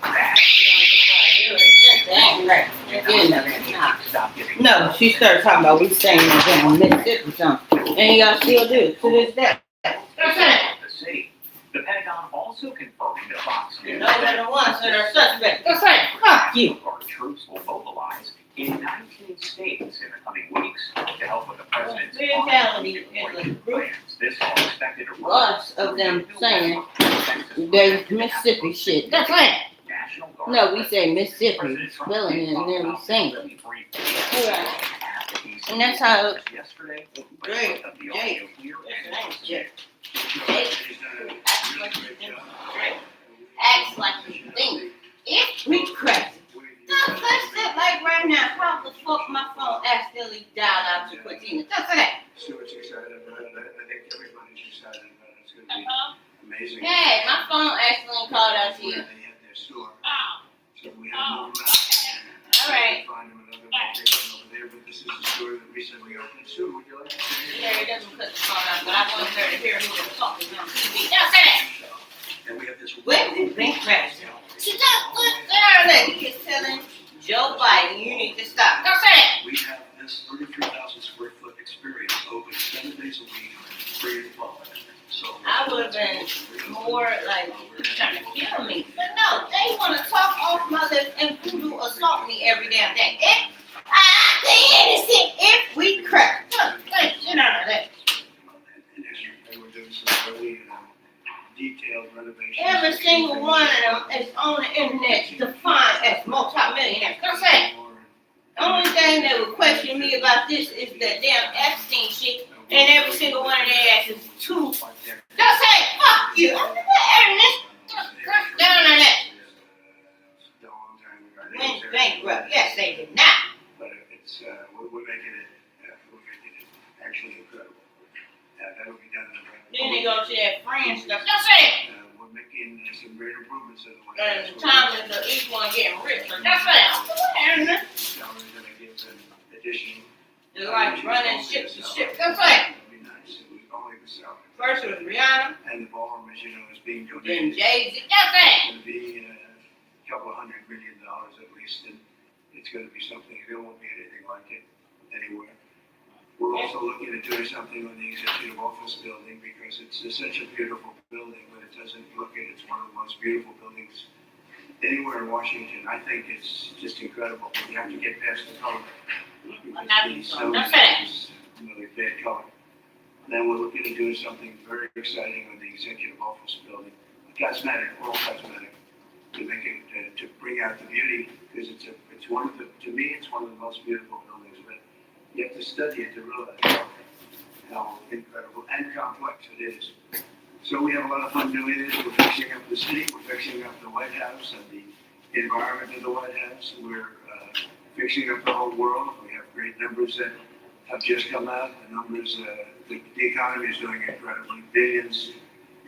No, she started talking about we saying that in Mississippi something. And y'all still do to this day. That's it.
The city. The Pentagon also confirming that Fox News.
Those are the ones that are suspect. That's it. Fuck you.
Guard troops will mobilize in 19 states in the coming weeks to help with the president's
Mentality is a group
plans. This all expected to
lots of them saying they Mississippi shit. That's it.
National Guard.
No, we say Mississippi, spelling it, and then we sing it. Alright. And that's how
Yesterday,
Jake, Jake, Jake, acts like you think. If we crazy. Let's sit like right now. How the fuck my phone accidentally dialed out to Cortina? Just that.
Stuart's excited about it. I think everybody's excited about it. It's going to be amazing.
Hey, my phone accidentally called out to you.
They had their store. So we had to move them out.
Alright.
Find them another location over there, but this is a store that recently opened. Sue, would you like to say?
Yeah, he doesn't cut the phone out, but I wanted her to hear who was talking on TV. Just that.
And we have this.
When did Bank crash? She just put there that he is telling Joe Biden, you need to stop. Don't say that.
We have this 33,000 square foot experience open 7 days a week, free to the public. So
I would have been more like trying to kill me. But no, they want to talk off my lips and voodoo assault me every damn day. If I innocent, if we crack. Shit out of that.
And we're doing some really detailed renovations.
Every single one of them is on the internet defined as multi-millionaires. Don't say it. The only thing that would question me about this is that damn Epstein shit, and every single one of their asses too. Don't say it. Fuck you. I'm not down on that. Went bankrupt. Yes, they did not.
But it's we're making it actually incredible. That'll be done in
Then they go to that friend stuff. Don't say it.
we're making some great improvements in the way.
And Thomas or each one getting rich. Don't say it.
Salaries that I give them additional.
It's like running ship to ship. Don't say it.
It'll be nice. It was only the salary.
First it was Rihanna.
And the ballroom, as you know, is being
Then
donated.
Jay-Z. Don't say it.
It's going to be a couple of $100 million at least, and it's going to be something. There won't be anything like it anywhere. We're also looking at doing something on the executive office building because it's such a beautiful building, but it doesn't look it. It's one of the most beautiful buildings anywhere in Washington. I think it's just incredible. You have to get past the color. Because it's really bad color. Then we're looking at doing something very exciting on the executive office building. Cosmetic, all cosmetic, to make it to bring out the beauty because it's one of the, to me it's one of the most beautiful buildings. But you have to study it to realize how incredible and complex it is. So we have a lot of fun doing this. We're fixing up the city, we're fixing up the White House and the environment of the White House. We're fixing up the whole world. We have great numbers that have just come out. The numbers, the economy is doing incredibly. Billions,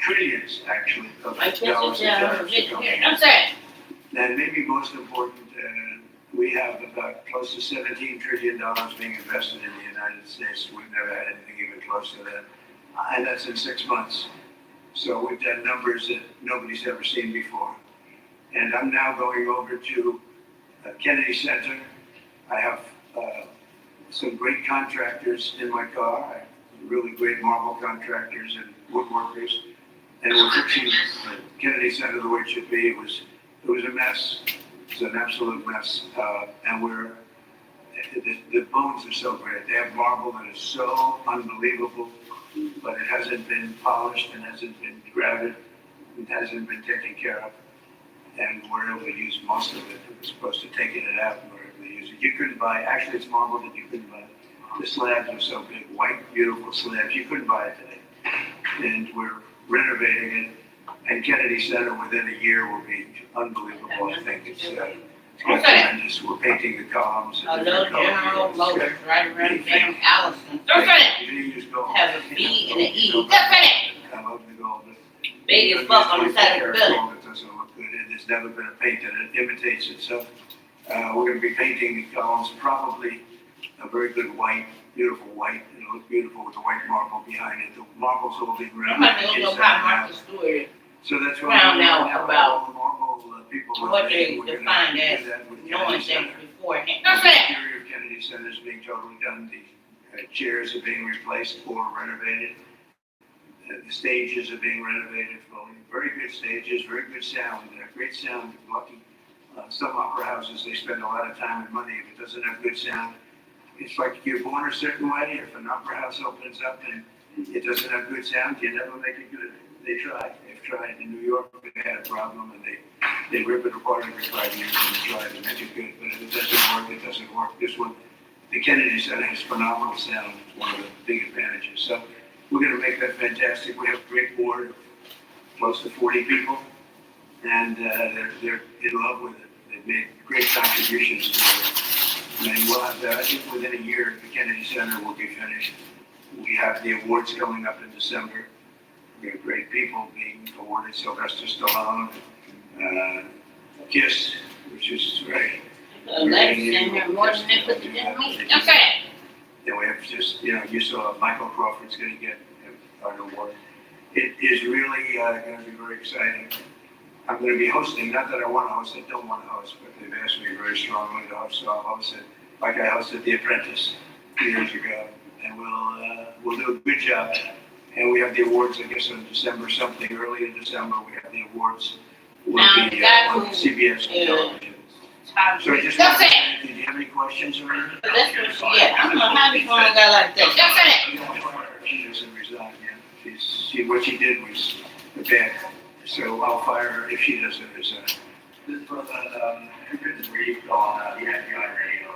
trillions actually of dollars.
I'm saying.
And maybe most important, we have about close to $17 trillion being invested in the United States. We've never had anything even close to that. And that's in 6 months. So we've done numbers that nobody's ever seen before. And I'm now going over to Kennedy Center. I have some great contractors in my car, really great marble contractors and woodworkers. And we're fixing Kennedy Center the way it should be. It was a mess. It's an absolute mess, and the bones are so great. They have marble that is so unbelievable, but it hasn't been polished and hasn't been grouted, it hasn't been taken care of, and we're able to use most of it. We're supposed to take it out, and we're able to use it. You couldn't buy, actually it's marble that you couldn't buy. The slabs are so big, white, beautiful slabs, you couldn't buy it today. And we're renovating it. And Kennedy Center within a year will be unbelievable. I think it's tremendous. We're painting the columns.
I love General Motors right around damn Allison. Don't say it. Have a B and an E. Don't say it.
I love the gold.
Big as fuck on the side of the building.
It doesn't look good, and there's never been a paint that imitates it. So we're going to be painting the columns probably a very good white, beautiful white. It'll look beautiful with the white marble behind it. The marble's all been
I'm about to go buy Martha Stewart.
So that's why
Found out about
people
what they defined as knowing things beforehand. Don't say it.
The interior of Kennedy Center is being totally done. Chairs are being replaced or renovated. The stages are being renovated fully. Very good stages, very good sound, great sound. Lucky. Some opera houses, they spend a lot of time and money. If it doesn't have good sound, it's like you're born a certain way. If an opera house opens up and it doesn't have good sound, you never make it good. They tried. They've tried. In New York, they had a problem, and they rip it apart every 5 years and they try to make it good. But if it doesn't work, it doesn't work. This one, the Kennedy Center has phenomenal sound. It's one of the big advantages. So we're going to make that fantastic. We have a great board, close to 40 people, and they're in love with it. They've made great contributions to it. And we'll have that. I think within a year, the Kennedy Center will be finished. We have the awards coming up in December. We have great people being awarded. Sylvester Stallone, KISS, which is very.
Okay.
Then we have just, you saw Michael Crawford's going to get an award. It is really going to be very exciting. I'm going to be hosting, not that I want to host, I don't want to host, but they've asked me very strongly to host, so I'll host it like I hosted The Apprentice years ago. And we'll do a good job. And we have the awards, I guess, on December something, early in December, we have the awards. Will be on CBS television. So I just want to say, did you have any questions or anything?
Yeah, I don't know how this one got like that.
She doesn't resign yet. What she did was bad. So I'll fire her if she doesn't resign.
This was who could read on the FBI radio?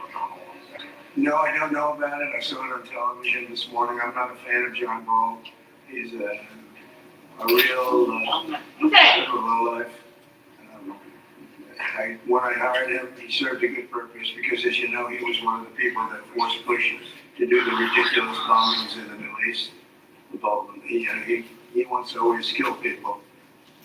No, I don't know about it. I saw it on television this morning. I'm not a fan of John Ball. He's a real lowlife. When I hired him, he served a good purpose because, as you know, he was one of the people that forced Bush to do the ridiculous bombings in the Middle East. He wants to always kill people,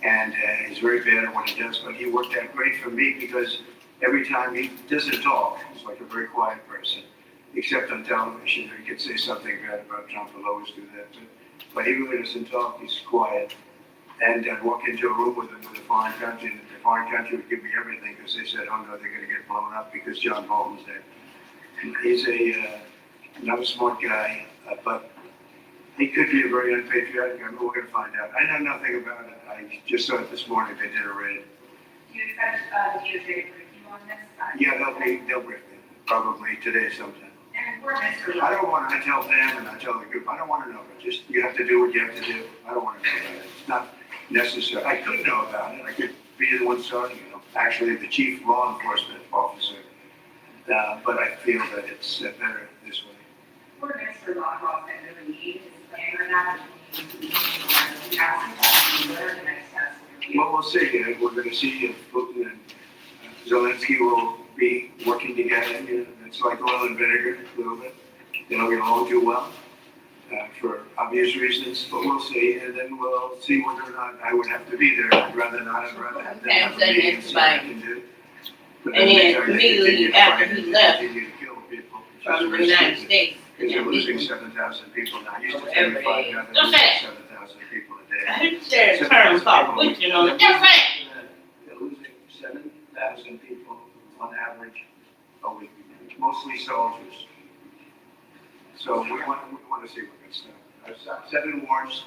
and he's very bad at what he does. But he worked out great for me because every time he doesn't talk, he's like a very quiet person, except on television. He could say something bad about Trump. He'll always do that. But he really doesn't talk. He's quiet. And I'd walk into a room with him with a foreign country, and the foreign country would give me everything because they said, oh no, they're going to get blown up because John Bolton's there. And he's not a smart guy, but he could be a very unpatriotic guy. We're going to find out. I know nothing about it. I just saw it this morning. They did a raid.
Do you expect the DOJ to brief you on this?
Yeah, they'll brief me. Probably today sometime.
And we're Mr.
I don't want to. I tell them and I tell the group, I don't want to know. But just, you have to do what you have to do. I don't want to know about it. It's not necessary. I could know about it. I could be the one starting, actually the chief law enforcement officer. But I feel that it's better this way.
We're Mr. Law Enforcement really need his plan or not.
Well, we'll see. We're going to see if Putin and Zelensky will be working together. It's like oil and vinegar a little bit. They don't get along too well for obvious reasons, but we'll see. And then we'll see whether or not I would have to be there. I'd rather not. I'd rather have them have a meeting and see what I can do. But
And then immediately after he left
continue to kill people
from the United States.
because they're losing 7,000 people now. Used to 75, now they're losing 7,000 people a day.
I heard there's a term called butchering on it.
They're losing 7,000 people on average a week, mostly soldiers. So we want to see what gets done. I've 7 wars.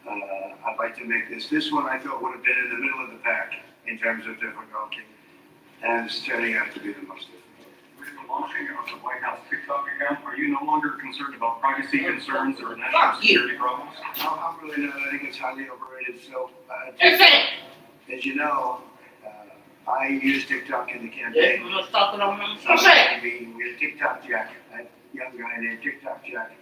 I'd like to make this one I thought would have been in the middle of the pack in terms of difficulty, and it's turning out to be the most difficult.
With the launching of the White House TikTok account, are you no longer concerned about privacy concerns or national security problems?
I'm really not. I think it's highly overrated. So, as you know, I used TikTok in the campaign. We had TikTok Jack, that young guy named TikTok Jack.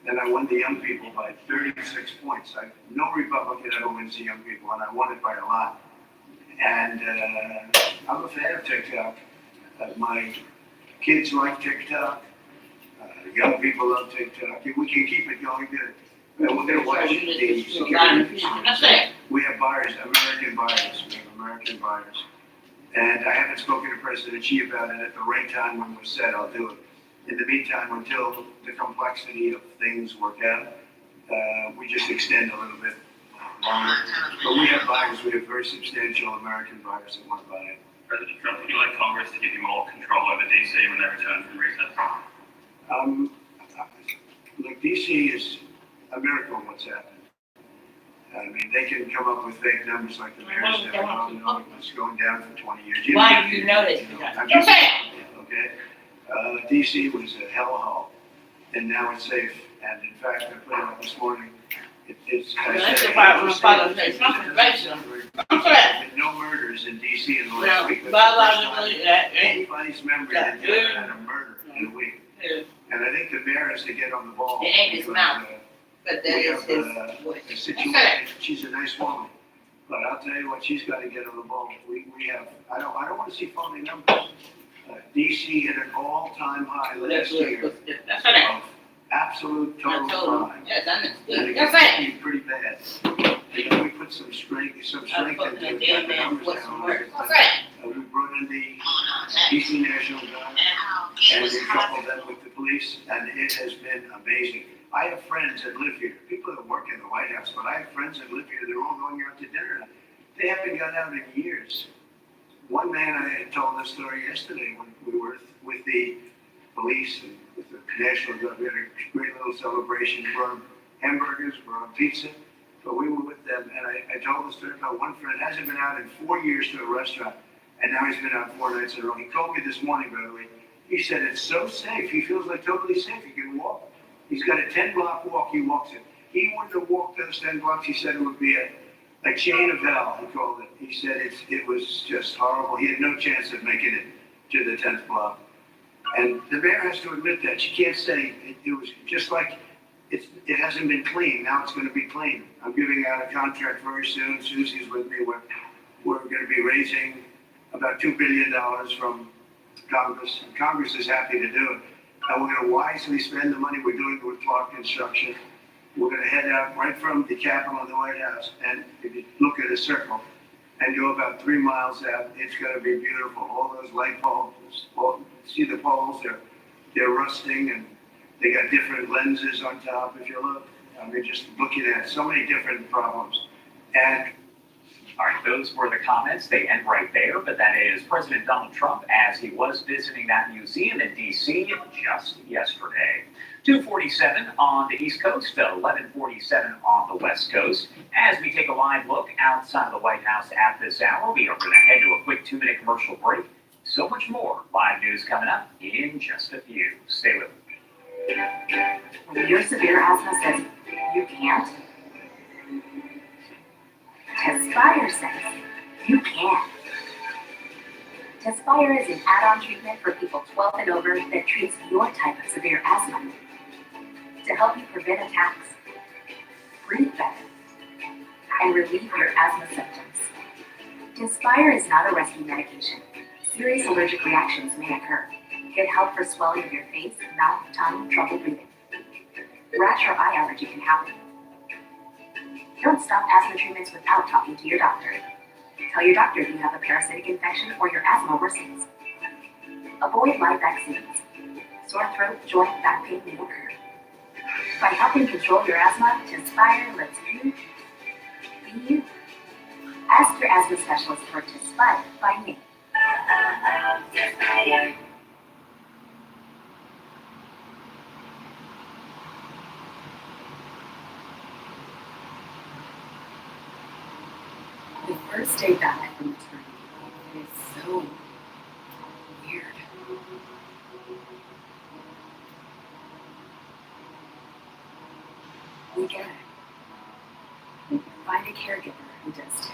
Then I won the young people by 36 points. No Republican ever wins the young people, and I won it by a lot. And I'm a fan of TikTok. My kids like TikTok. Young people love TikTok. If we can keep it going good. And we're going to watch the security. We have buyers, American buyers. We have American buyers. And I haven't spoken to President Xi about it. At the right time when we're set, I'll do it. In the meantime, until the complexity of things work out, we just extend a little bit longer. But we have buyers. We have very substantial American buyers that want to buy it.
President Trump, would you like Congress to give you more control over D.C. when they return from recess?
look, DC is a miracle what's happened. I mean, they can come up with fake numbers like the mayor said, oh, no, it's going down for 20 years.
Why do you know this?
Just say it! Okay? DC was a hellhole, and now it's safe. And in fact, I put it up this morning. It's
That's the part when my father said, it's not conventional.
no murders in DC in the last week.
Biologically,
anybody's memory that you ever had a murder in a week. And I think the mayor has to get on the ball.
It ain't his mouth, but that is his voice.
A situation. She's a nice woman, but I'll tell you what, she's got to get on the ball. We have. I don't want to see phony numbers. DC hit an all-time high last year of absolute total crime.
Yes, I understand.
And
Yes,
it's getting pretty bad. And then we put some strength into it, got the numbers down. We brought in the DC National Guard, and we coupled them with the police, and it has been amazing. I have friends that live here, people that work in the White House, but I have friends that live here, they're all going out to dinner. They haven't got out in years. One man, I told this story yesterday when we were with the police and with the National Guard. We had a great little celebration. We brought hamburgers, we brought pizza, but we were with them, and I told the story about one friend hasn't been out in 4 years to a restaurant, and now he's been out 4 nights in a row. He called me this morning, by the way. He said it's so safe. He feels like totally safe. He can walk. He's got a 10-block walk. He walks it. He wouldn't have walked those 10 blocks. He said it would be a chain of hell, he called it. He said it was just horrible. He had no chance of making it to the 10th block. And the mayor has to admit that. She can't say it was just like it hasn't been clean. Now it's going to be clean. I'm giving out a contract very soon. Susie's with me. We're going to be raising about $2 billion from Congress. And Congress is happy to do it. And we're going to wisely spend the money. We're doing it with Clark Construction. We're going to head out right from the Capitol and the White House. And if you look at a circle and go about 3 miles out, it's going to be beautiful. All those light bulbs, see the poles, they're rusting, and they got different lenses on top. If you look, I mean, just looking at so many different problems. And
all right, those were the comments. They end right there, but that is President Donald Trump as he was visiting that museum in D.C. just yesterday. 2:47 on the East Coast, 11:47 on the West Coast. As we take a live look outside of the White House at this hour, we are going to head to a quick 2-minute commercial break. So much more live news coming up in just a few. Stay with us.
When your severe asthma says you can't, Tespire says you can. Tespire is an add-on treatment for people 12 and over that treats your type of severe asthma to help you prevent attacks, breathe better, and relieve your asthma symptoms. Tespire is not a rescue medication. Serious allergic reactions may occur. Get help for swelling of your face, mouth, tongue, trouble breathing. Rash or eye allergy can happen. Don't stop asthma treatments without talking to your doctor. Tell your doctor if you have a parasitic infection or your asthma worsens. Avoid live vaccines. Sore throat, joint, back pain may occur. By helping control your asthma, Tespire lets you be you. Ask your asthma specialist for Tespire by name. Tespire. The first day back from maternity is so weird. We get it. Find a caregiver who does too.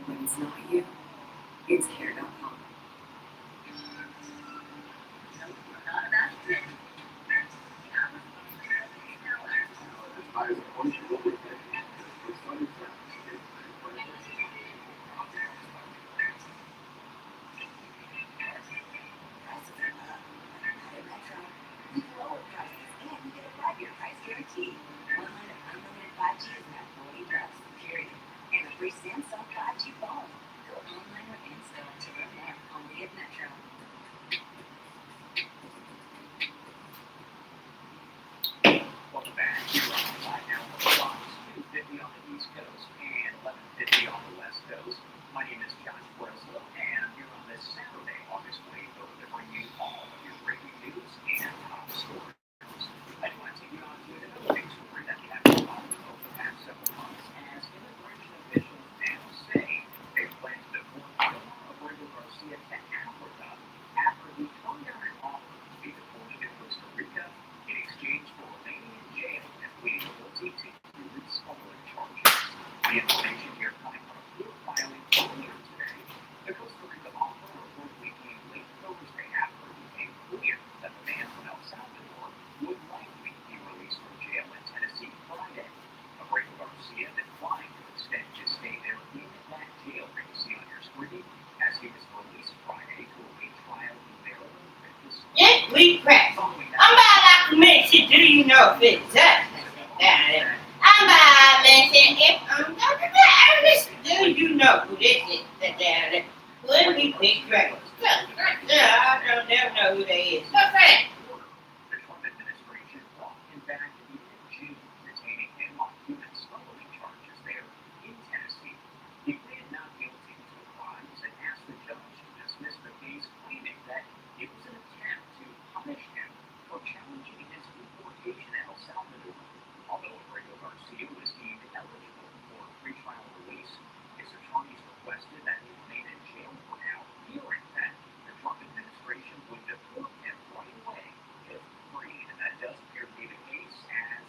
When it's not you, it's care.com.
Welcome back. Here on the side now on the clock, 2:50 on the East Coast and 11:50 on the West Coast. My name is John Breslow, and here on this Saturday, August 24th, to bring The information here coming from a court filing earlier today. The Costa Rica offer reportedly came late Thursday after it became clear that the man from El Salvador would likely be released from jail in Tennessee Friday. Abrego Garcia declined to extend his stay there in that jail that you see on your screen as he was released Friday to await trial in Maryland.
Just weed crack. I'm about to mention, do you know if it's up down there? I'm about to mention if I'm talking about this. Do you know who this is that down there? Let me pick crack. I don't never know who they is. What's that?
The Trump administration brought him back in June, detaining him on human smuggling charges there in Tennessee. He pleaded not guilty to the crimes and asked the judge to dismiss the case, claiming that it was an attempt to punish him for challenging his deportation to El Salvador. Although Abrego Garcia was deemed eligible for pretrial release, his attorneys requested that he remain in jail for now, fearing that the Trump administration would deport him right away if freed. And that does appear to be the case, as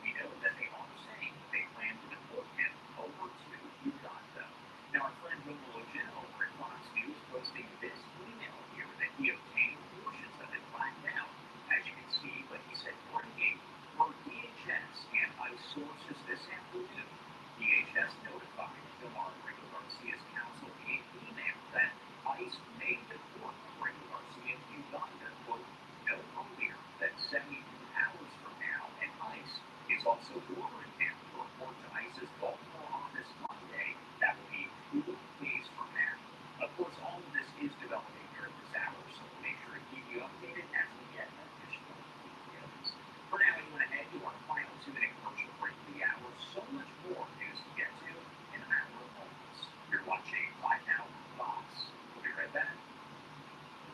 we know that they are saying they plan to deport him over to Uganda. Now, our friend Romulo Jen over at Fox News posting this email here that he obtained. Portions of it blacked out, as you can see, but he said, breaking for DHS and ICE sources this afternoon. DHS notified Omar Abrego Garcia's counsel via email that ICE may deport Abrego Garcia to Uganda, quote, no earlier than 72 hours from now, and ICE is also ordering him to report to ICE's Baltimore office Monday. That will be 2 days from now. Of course, all of this is developing here at this hour, so we'll make sure to keep you updated as we get additional details. For now, we want to head to our final 2-minute commercial break of the hour. So much more news to get to in a matter of moments. You're watching 5 Now Fox. We'll be right back.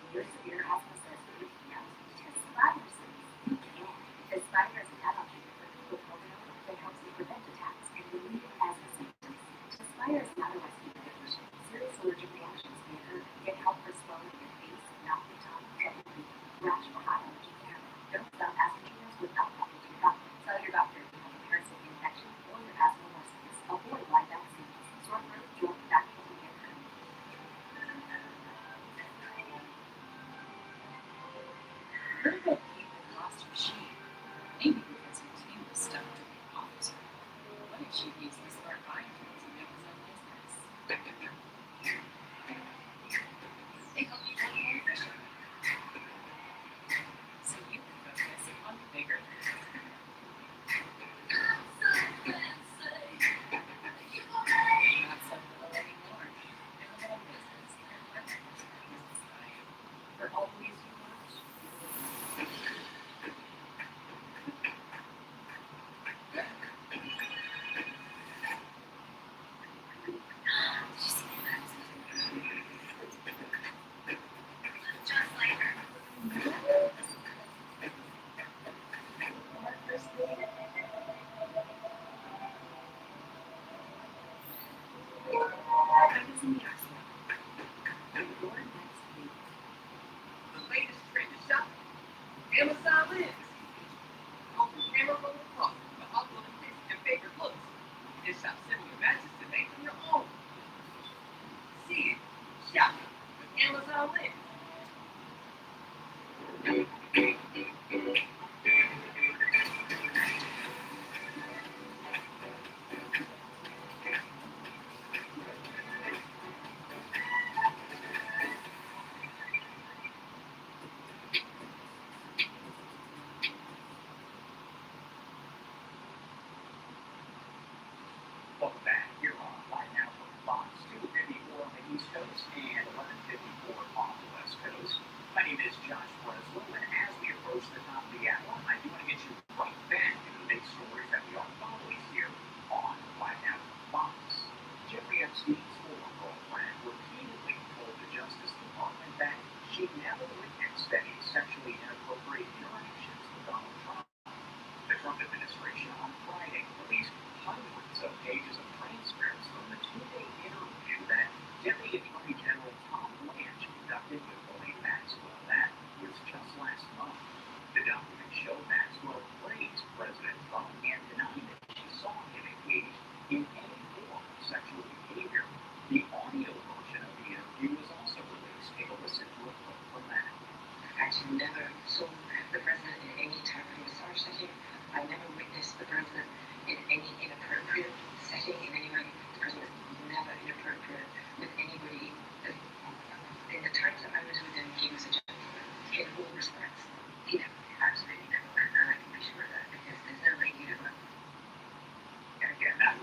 Your severe asthma says reach out to Spiders. You can, because Spiders is adult treatment for people with cold that helps you prevent attacks and relieve asthma symptoms. Spiders is not a rescue medication. Serious allergic reactions may occur. Get help for swelling in your face, mouth, tongue, trouble breathing, rash, or hot allergy to hair. Don't stop asthma treatments without talking to your doctor. Tell your doctor if you have a parasitic infection or your asthma worsens. Avoid live vaccines. Sore throat, joint, back pain, and hair.
Heard about people who lost her shame, maybe because her team was stuck to the officer. What if she used the smart buying tools to make his own business? They help you become more efficient, so you can focus on the bigger things. Not so little anymore. And the whole business and partners business buying for all the ways you watch.
The latest trend is shopping. Amazon lives. Go from camera roll to closet, but upload and fix your favorite looks. And shop similar matches to make them your own. See it, shop it, with Amazon lives.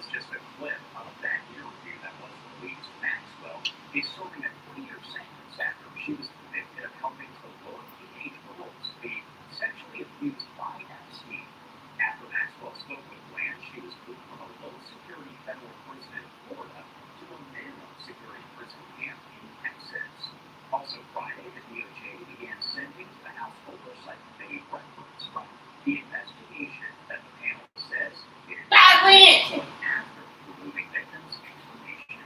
is just a clip of that interview that was released. Maxwell is serving a 20-year sentence after she was convicted of helping to lure teenage girls to be sexually abused by Epstein. After Maxwell spoke with Blanche, she was moved from a low-security federal prison in Florida to a minimum-security prison camp in Texas. Also Friday, the DOJ began sending to the House Oversight Committee records from the investigation that the panel says it is after removing victims' information.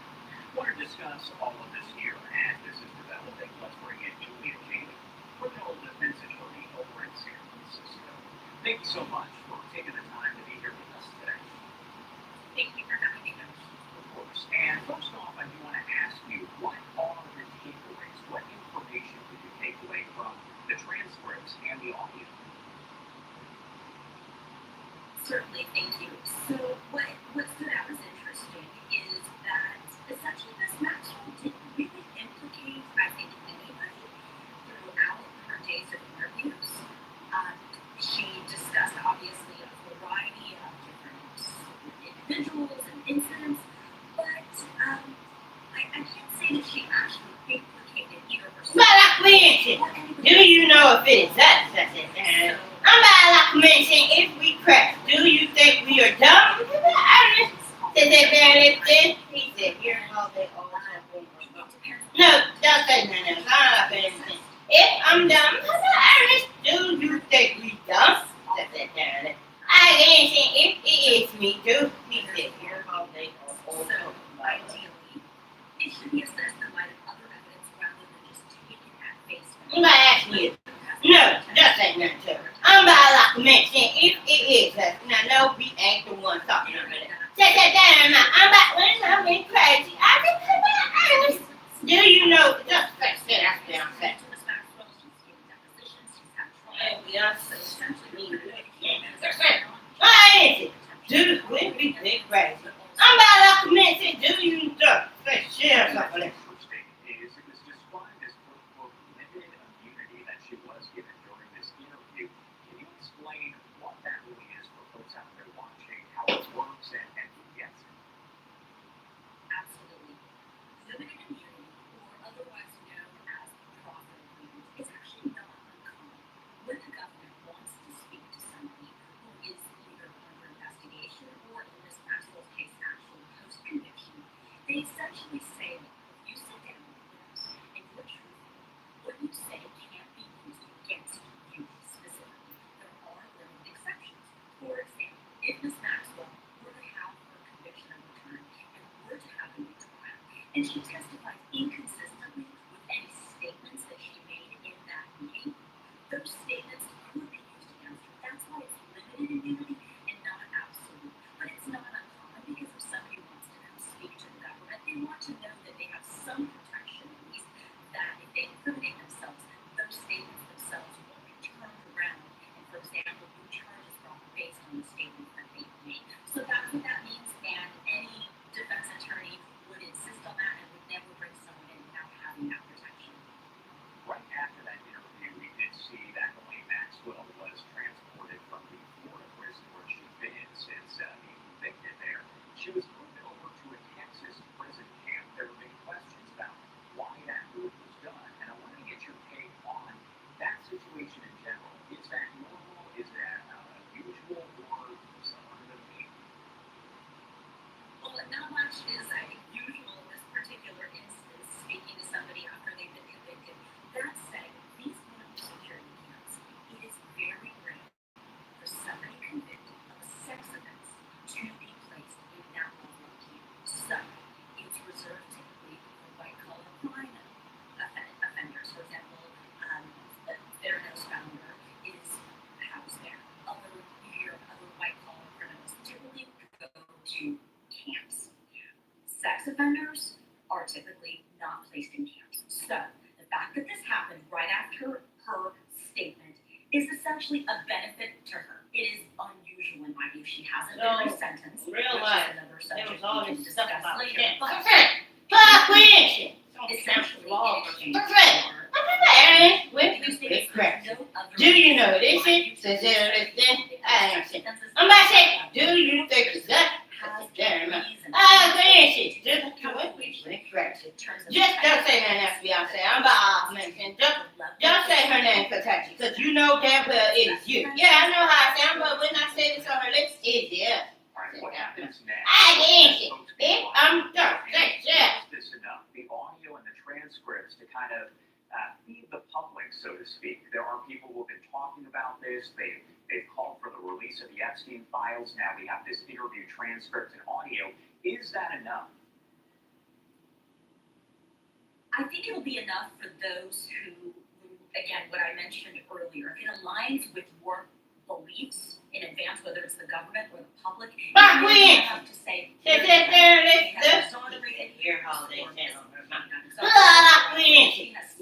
Want to discuss all of this here as this is developing? Let's bring in Julia Jamie, criminal defense attorney over in San Francisco. Thank you so much for taking the time to be here with us today.
Thank you for having me.
Of course. And first off, I do want to ask you, what are the takeaways? What information did you take away from the transcripts and the audio?
Certainly, thank you. So what stood out as interesting is that essentially Ms. Maxwell didn't really implicate, I think, anybody throughout her days of interviews. She discussed obviously a variety of different individuals and incidents, but I can't say that she actually implicated either herself.
Do you know if it is us? I'm about to mention if we crash. Do you think we are dumb? I said that man he said, you're all that all the time. No, don't say nothing else. I'm not paying attention. If I'm dumb, I'm not honest. Do you think we dumb? I said that. I answer if it is me, do he said, you're all that all the time.
Ideally, it should be assessed in light of other evidence rather than just taken at face value.
I'm gonna ask you. No, don't say nothing to her. I'm about to mention if it is us. Now, no, we ain't the one talking about it. Say that down now. I'm about when I'm being crazy. I think I'm not honest. Do you know? Just say that down. Say. Why is it? Do we be big crazy? I'm about to mention. Do you know? Say share something.
Is it was described as quote limited immunity that she was given during this interview. Can you explain what that really is for folks out there watching, how it works, and who gets it?
Absolutely. Limited immunity, or otherwise known as profit agreement, is actually not uncommon. When the government wants to speak to somebody who is either under investigation or, in Ms. Maxwell's case, actually post-conviction, they essentially say, you sit down with us and you're truthful. What you say can't be used against you specifically. There are limited exceptions. For example, if Ms. Maxwell were to have her conviction overturned and were to have a new trial, and she testified inconsistently with any statements that she made in that meeting, those statements could be used against her. That's why it's limited immunity and not absolute. But it's not uncommon because if somebody wants to come speak to the government, they want to know that they have some protection, at least, that if they incriminate themselves, those statements themselves will be turned around and, for example, new charges brought based on the statements that they made. So that's what that means, and any defense attorney would insist on that and would never bring someone in without having that protection.
Right after that interview, we did see that Elaine Maxwell was transported from the Florida prison where she'd been since being convicted there. She was moved over to a Texas prison camp. There were big questions about why that move was done, and I wanted to get your take on that situation in general. Is that normal? Is that unusual, or somewhat of a theme?
Well, not much is, I think, usual in this particular instance, speaking to somebody after they've been convicted. That said, these minimum security camps, it is very rare for somebody convicted of a sex offense to be placed in that level of camp. So, it's reserved typically for white-collar crime offenders. For example, their nose founder is housed there. Other white-collar criminals typically go to camps. Sex offenders are typically not placed in camps. So, the fact that this happened right after her statement is essentially a benefit to her. It is unusual in my view. She hasn't been resentenced, which is another subject we can discuss later. But essentially, in exchange
do you know this is? I'm about to say, do you think it's that? Granted, just don't say her name, Beyonce. I'm about mention. Don't say her name, Kentucky, because you know damn well it is you. Yeah, I know how I sound, but when I say this on her lips, it's yeah.
All right, what happens next?
I'm done. Yeah.
This enough. The audio and the transcripts to kind of feed the public, so to speak. There are people who have been talking about this. They've called for the release of the Epstein files. Now we have this interview transcript and audio. Is that enough?
I think it'll be enough for those who, again, what I mentioned earlier, if it aligns with your beliefs in advance, whether it's the government or the public,
But we
have to say,
here holiday channel.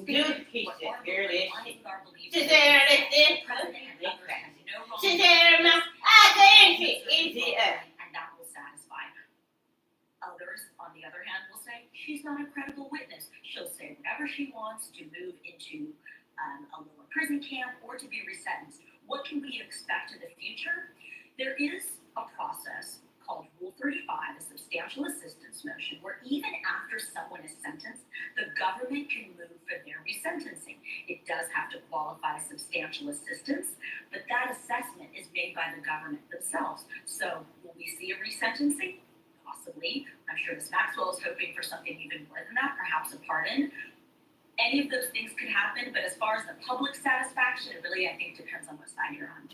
Dude, he said, here it is. Sit there, listen. Sit there, and easy.
And that will satisfy. Others, on the other hand, will say she's not a credible witness. She'll say whatever she wants to move into a lower prison camp or to be resentenced. What can we expect in the future? There is a process called Rule 35, a substantial assistance motion, where even after someone is sentenced, the government can move for their resentencing. It does have to qualify as substantial assistance, but that assessment is made by the government themselves. So will we see a resentencing? Possibly. I'm sure Ms. Maxwell is hoping for something even more than that, perhaps a pardon. Any of those things could happen, but as far as the public satisfaction, it really, I think, depends on what side you're on.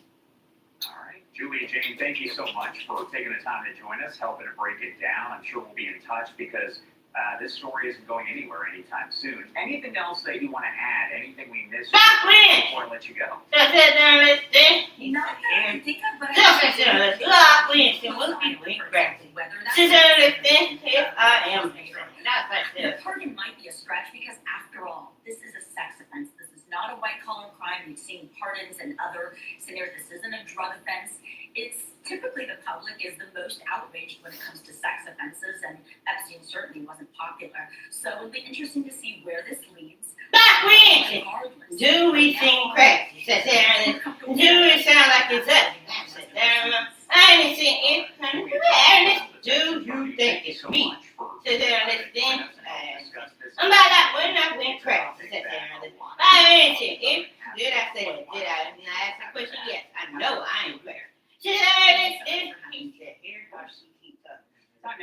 All right. Julie, Jane, thank you so much for taking the time to join us, helping to break it down. I'm sure we'll be in touch because this story isn't going anywhere anytime soon. Anything else that you want to add? Anything we missed before I let you go?
Just sit there and listen.
Not that I can think of, but
Just sit there and listen. We'll be practicing. Sit there and listen. If I am.
The pardon might be a stretch because, after all, this is a sex offense. This is not a white-collar crime. We've seen pardons in other scenarios. This isn't a drug offense. It's typically the public is the most outraged when it comes to sex offenses, and Epstein certainly wasn't popular. So it'll be interesting to see where this leads.
Do we seem crazy? Sit there and listen. Do we sound like it's us? Sit there and I ain't seen it. Do you think it's me? Sit there and listen. I'm about that when I went crazy. Sit there and listen. I ain't seen it. Did I say that? Did I ask the question? Yes. I know I ain't fair. Sit there and listen. He said, here how she keeps up. Then,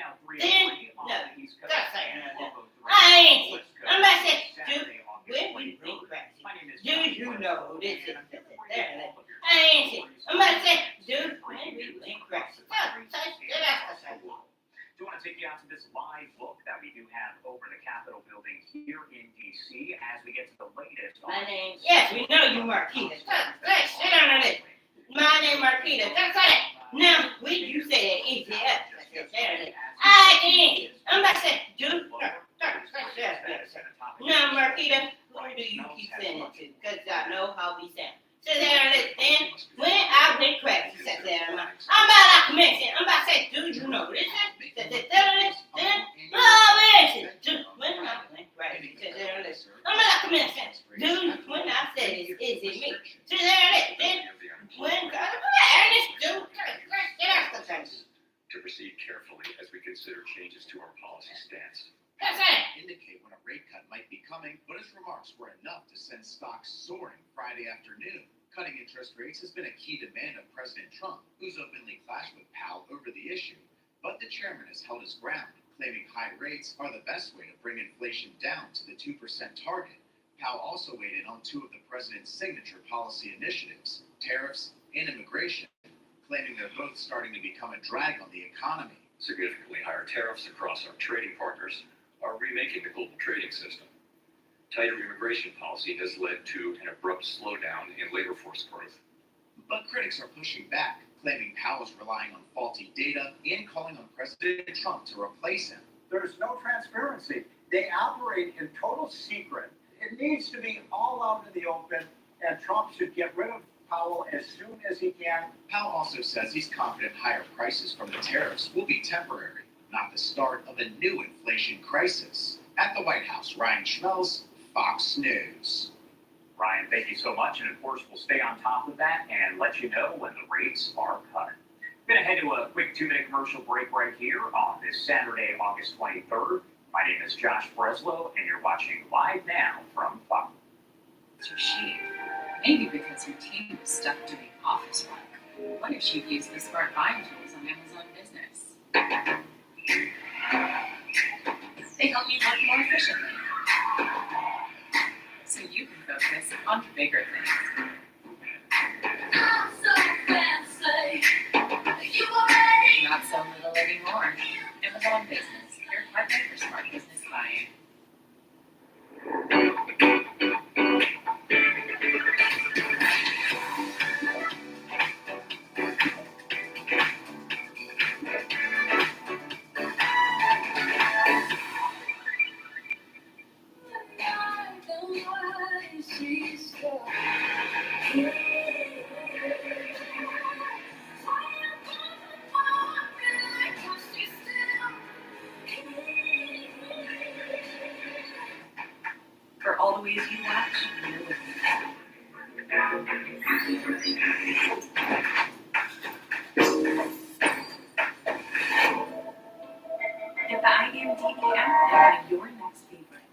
no, stop saying that. I ain't seen it. I'm about to say, dude, when we think crazy, do you know this is there? I ain't seen it. I'm about to say, dude, when we think crazy.
Do want to take you out to this live look that we do have over the Capitol building here in D.C. as we get to the latest.
My name, yes, we know you, Marquita. Sit down on it. My name, Marquita. That's it. Now, when you say that easy, I can't. I'm about to say, dude, now, Marquita, who do you keep saying it to? Because I know how we sound. Sit there and listen. When I went crazy, sit there and I'm about to mention. I'm about to say, dude, you know this. Sit there and listen. Listen. Dude, when I went crazy, sit there and listen. I'm about to mention. Dude, when I said it, is it me? Sit there and listen. When I dude,
to proceed carefully as we consider changes to our policy stance.
That's it.
Indicate when a rate cut might be coming, but his remarks were enough to send stocks soaring Friday afternoon. Cutting interest rates has been a key demand of President Trump, who's openly clashed with Powell over the issue. But the chairman has held his ground, claiming high rates are the best way to bring inflation down to the 2% target. Powell also weighed in on two of the president's signature policy initiatives, tariffs and immigration, claiming they're both starting to become a drag on the economy.
Significantly higher tariffs across our trading partners are remaking the global trading system. Tighter immigration policy has led to an abrupt slowdown in labor force growth.
But critics are pushing back, claiming Powell's relying on faulty data and calling on President Trump to replace him.
There's no transparency. They operate in total secret. It needs to be all out in the open, and Trump should get rid of Powell as soon as he can.
Powell also says he's confident higher prices from the tariffs will be temporary, not the start of a new inflation crisis. At the White House, Ryan Schmelz, Fox News.
Ryan, thank you so much. And of course, we'll stay on top of that and let you know when the rates are cut. Gonna head to a quick 2-minute commercial break right here on this Saturday, August 23rd. My name is Josh Breslow, and you're watching Live Now from Fox.
To she. Maybe because her team was stuck doing office work. What if she'd used the smart buying tools on Amazon Business? They help you work more efficiently. So you can focus on bigger things.
I'm so fancy. You already.
Not so little anymore. Amazon Business, your partner for smart business buying. For all the ways you watch, you're with me. Get the IMDb app and find your next favorite.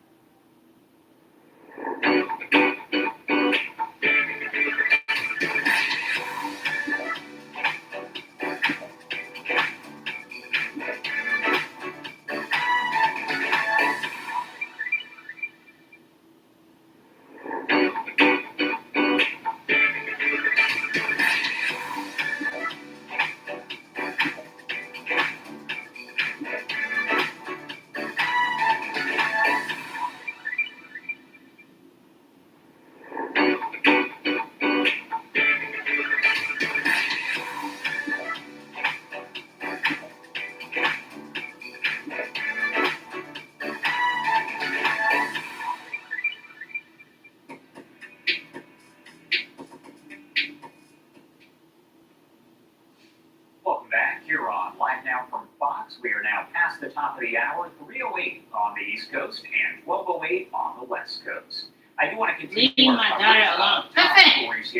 Welcome back here on Live Now from Fox. We are now past the top of the hour, 3:08 on the East Coast and 12:08 on the West Coast. I do want to continue.
Leave my daughter alone.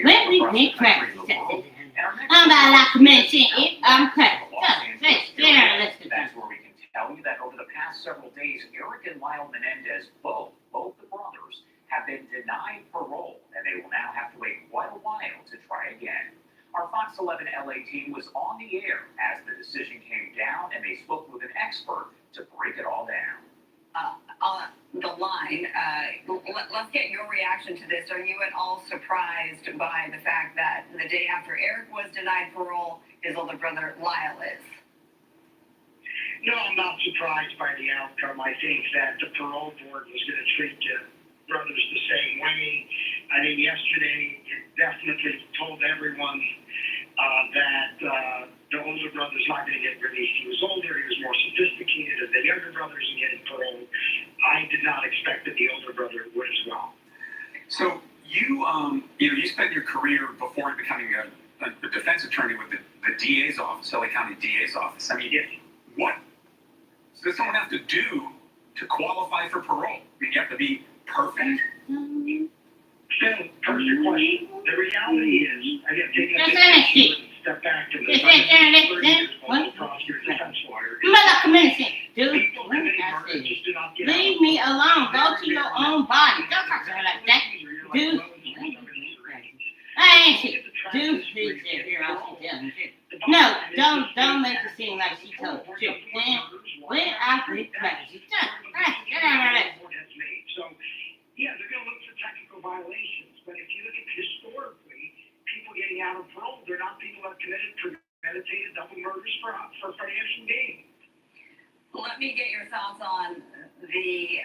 Let me think practice. I'm about like a minute. I'm crazy.
That's where we can tell you that over the past several days, Eric and Lyle Menendez, both the brothers, have been denied parole, and they will now have to wait quite a while to try again. Our Fox 11 LA team was on the air as the decision came down, and they spoke with an expert to break it all down.
On the line, let's get your reaction to this. Are you at all surprised by the fact that the day after Eric was denied parole, his older brother Lyle is?
No, I'm not surprised by the outcome. I think that the parole board was going to treat the brothers the same way. I think yesterday it definitely told everyone that the older brother's not going to get released. He was older, he was more sophisticated than the younger brothers in getting parole. I did not expect that the older brother would as well.
So you spent your career before becoming a defense attorney with the DA's office, LA County DA's office. I mean, what does someone have to do to qualify for parole? I mean, you have to be perfect?
Phil, perfect question. The reality is, again, taking a step back to the 30 years old prosecutor defense lawyer. People committing murder just do not get out.
Leave me alone. Go to your own body. Don't talk to her like that. Dude. I ain't shit. Dude, please here. I'll sit down. No, don't make it seem like she told the truth. Then, when I get crazy.
So, yeah, they're going to look for technical violations. But if you look at historically, people getting out of parole, they're not people that committed premeditated double murders for financial gain.
Let me get your thoughts on the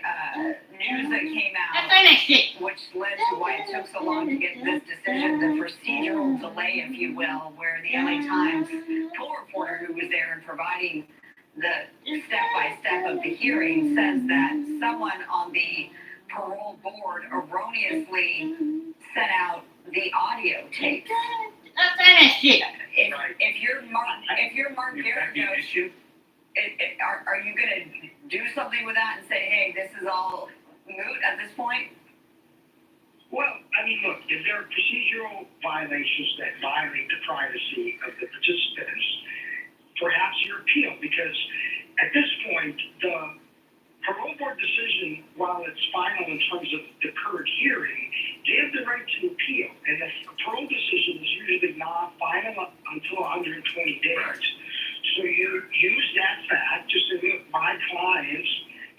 news that came out, which led to why it took so long to get this decision, the procedural delay, if you will, where the LA Times co-reporter who was there and providing the step-by-step of the hearing says that someone on the parole board erroneously sent out the audio tapes. If you're Mark Garagos, are you going to do something with that and say, hey, this is all moot at this point?
Well, I mean, look, if there are procedural violations that violate the privacy of the participants, perhaps your appeal, because at this point, the parole board decision, while it's final in terms of the current hearing, they have the right to appeal. And the parole decision is usually not final until 120 days. Right. So you use that fact to say, look, my clients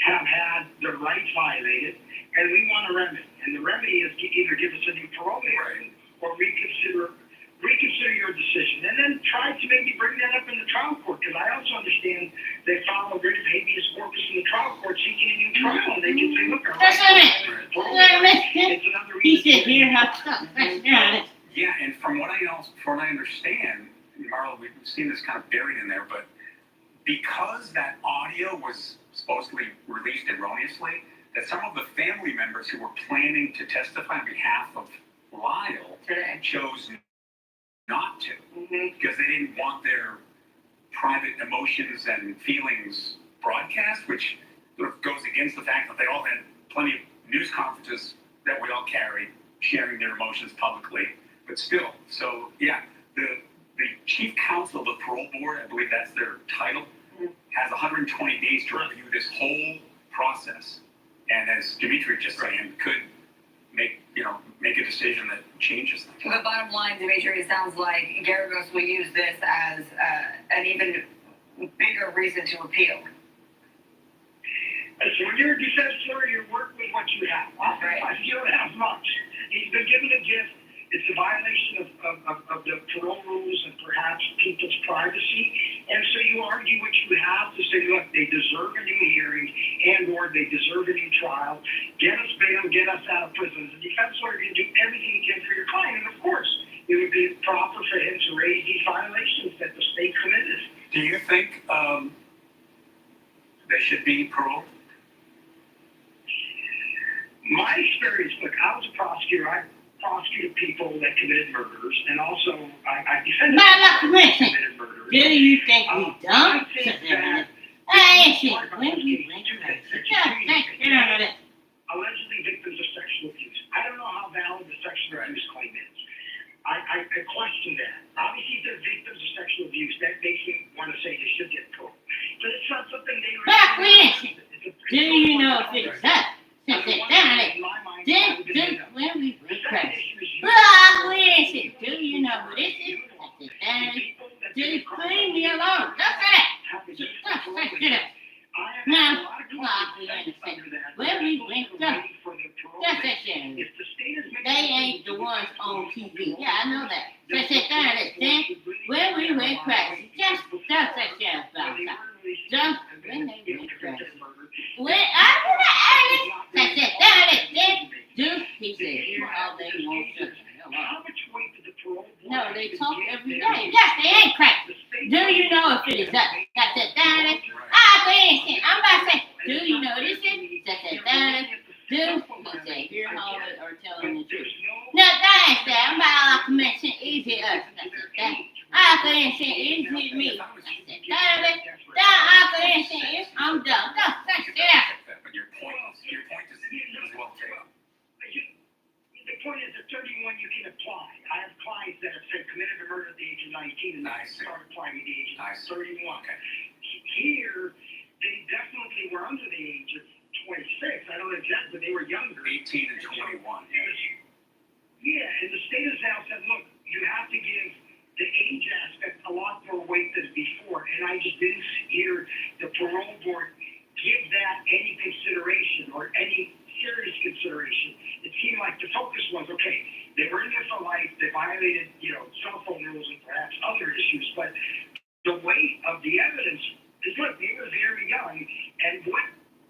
have had their rights violated, and we want a remedy. And the remedy is to either give us a new parole hearing or reconsider your decision, and then try to maybe bring that up in the trial court, because I also understand they file a writ of habeas corpus in the trial court seeking a new trial, and they can say, look, it's another reason.
Yeah, and from what I understand, Marla, we've seen this kind of buried in there, but because that audio was supposedly released erroneously, that some of the family members who were planning to testify on behalf of Lyle chose not to, because they didn't want their private emotions and feelings broadcast, which sort of goes against the fact that they all had plenty of news conferences that we all carried, sharing their emotions publicly. But still, so yeah, the chief counsel of the parole board, I believe that's their title, has 120 days to review this whole process, and as Dimitri just saying, could make a decision that changes things.
The bottom line, Dimitri, it sounds like Garagos will use this as an even bigger reason to appeal.
So when you're a defense lawyer, you work with what you have. You don't have much. He's been given a gift. It's a violation of the parole rules and perhaps people's privacy. And so you argue what you have to say, look, they deserve a new hearing and or they deserve a new trial. Get us bail, get us out of prison. As a defense lawyer, you can do everything you can for your client. And of course, it would be proper for him to raise these violations that the state committed.
Do you think they should be paroled?
My experience, look, I was a prosecutor. I prosecuted people that committed murders, and also I defended people that committed murders.
Do you think we dumb?
Allegedly victims of sexual abuse. I don't know how valid the sexual abuse claim is. I question that. Obviously, if they're victims of sexual abuse, that makes me want to say they should get parole. But it's not something they really
do you know if it's up? When we crash. Do you know what this is? Just leave me alone. Don't say that. Now, when we went up, that's that shit. They ain't the ones on TV. Yeah, I know that. So I said, when we went crazy, just that shit about that. Just when they went crazy. When I he said, here all they want to. No, they talk every day. Yes, they ain't crazy. Do you know if it is up? I said, I'm about to say, do you know this is? I said, do he said, here all they are telling the truth. No, that ain't that. I'm about to mention easy us. I said, that. I couldn't say easy me. I said, I'm done. Get out.
But your point is well taken.
The point is, at 31, you can apply. I have clients that have said committed a murder at the age of 19 and started applying at the age of 31. Okay. Here, they definitely were under the age of 26. I don't know exactly, but they were younger.
18 and 21.
Yeah, and the state of South said, look, you have to give the age aspect a lot more weight than before. And I just didn't hear the parole board give that any consideration or any serious consideration. It seemed like the focus was, okay, they were in there for life, they violated, cell phone rules and perhaps other issues, but the weight of the evidence is, look, they were very young, and what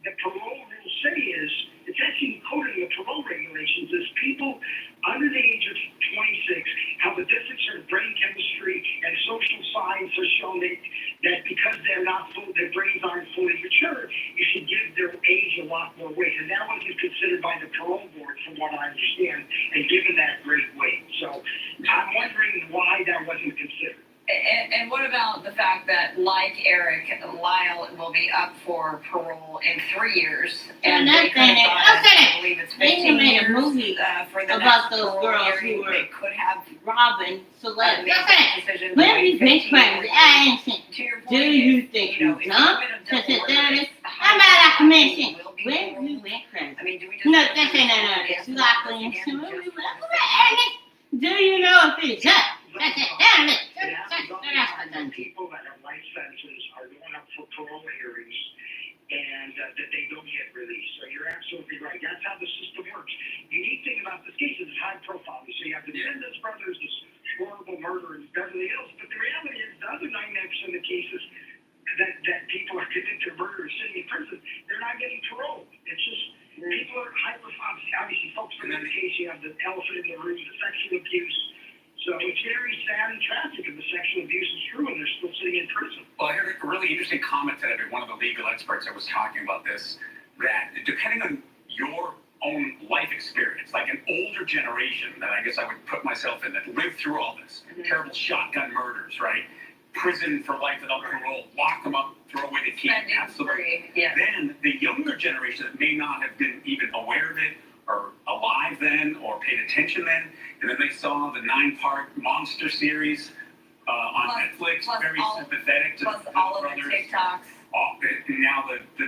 the parole rules say is, it's actually encoded in the parole regulations, is people under the age of 26 have a different sort of brain chemistry, and social science has shown that because they're not full, their brains aren't fully mature, you should give their age a lot more weight. And that wasn't considered by the parole board, from what I understand, and given that great weight. So I'm wondering why that wasn't considered.
And what about the fact that, like Eric, Lyle will be up for parole in 3 years, and they could have I believe it's 15
made
years
a movie
for the
about
next
those
parole
girls
hearing.
who were
They could have
robbing celebrities.
made that decision.
When we went crazy, I ain't saying,
To your point,
do you think you dumb? That's it, that is. I'm not a commission. When we went crazy.
I mean, do we just
No, that's ain't none of this. Lockland and some we went crazy. Do you know if it's up? That's it, that is.
People that have life sentences are going up for parole hearings and that they don't get released. So you're absolutely right. That's how the system works. The unique thing about this case is it's high profile. So you have the Mendez brothers, this horrible murder in Beverly Hills. But the reality is the other 99% of the cases that people are convicted of murder and sitting in prison, they're not getting parole. It's just people are high profile. Obviously, folks in the case, you have the elephant in the room, the sexual abuse. So it's very sad and tragic if the sexual abuse is true and they're still sitting in prison.
Well, I heard a really interesting comment today by one of the legal experts that was talking about this, that depending on your own life experience, like an older generation that I guess I would put myself in that lived through all this, terrible shotgun murders, right? Prison for life without parole, lock them up, throw away the key. Absolutely.
Yeah.
Then the younger generation that may not have been even aware of it or alive then or paid attention then, and then they saw the 9-part monster series on Netflix, very sympathetic to the
all of
brothers.
the TikToks.
Now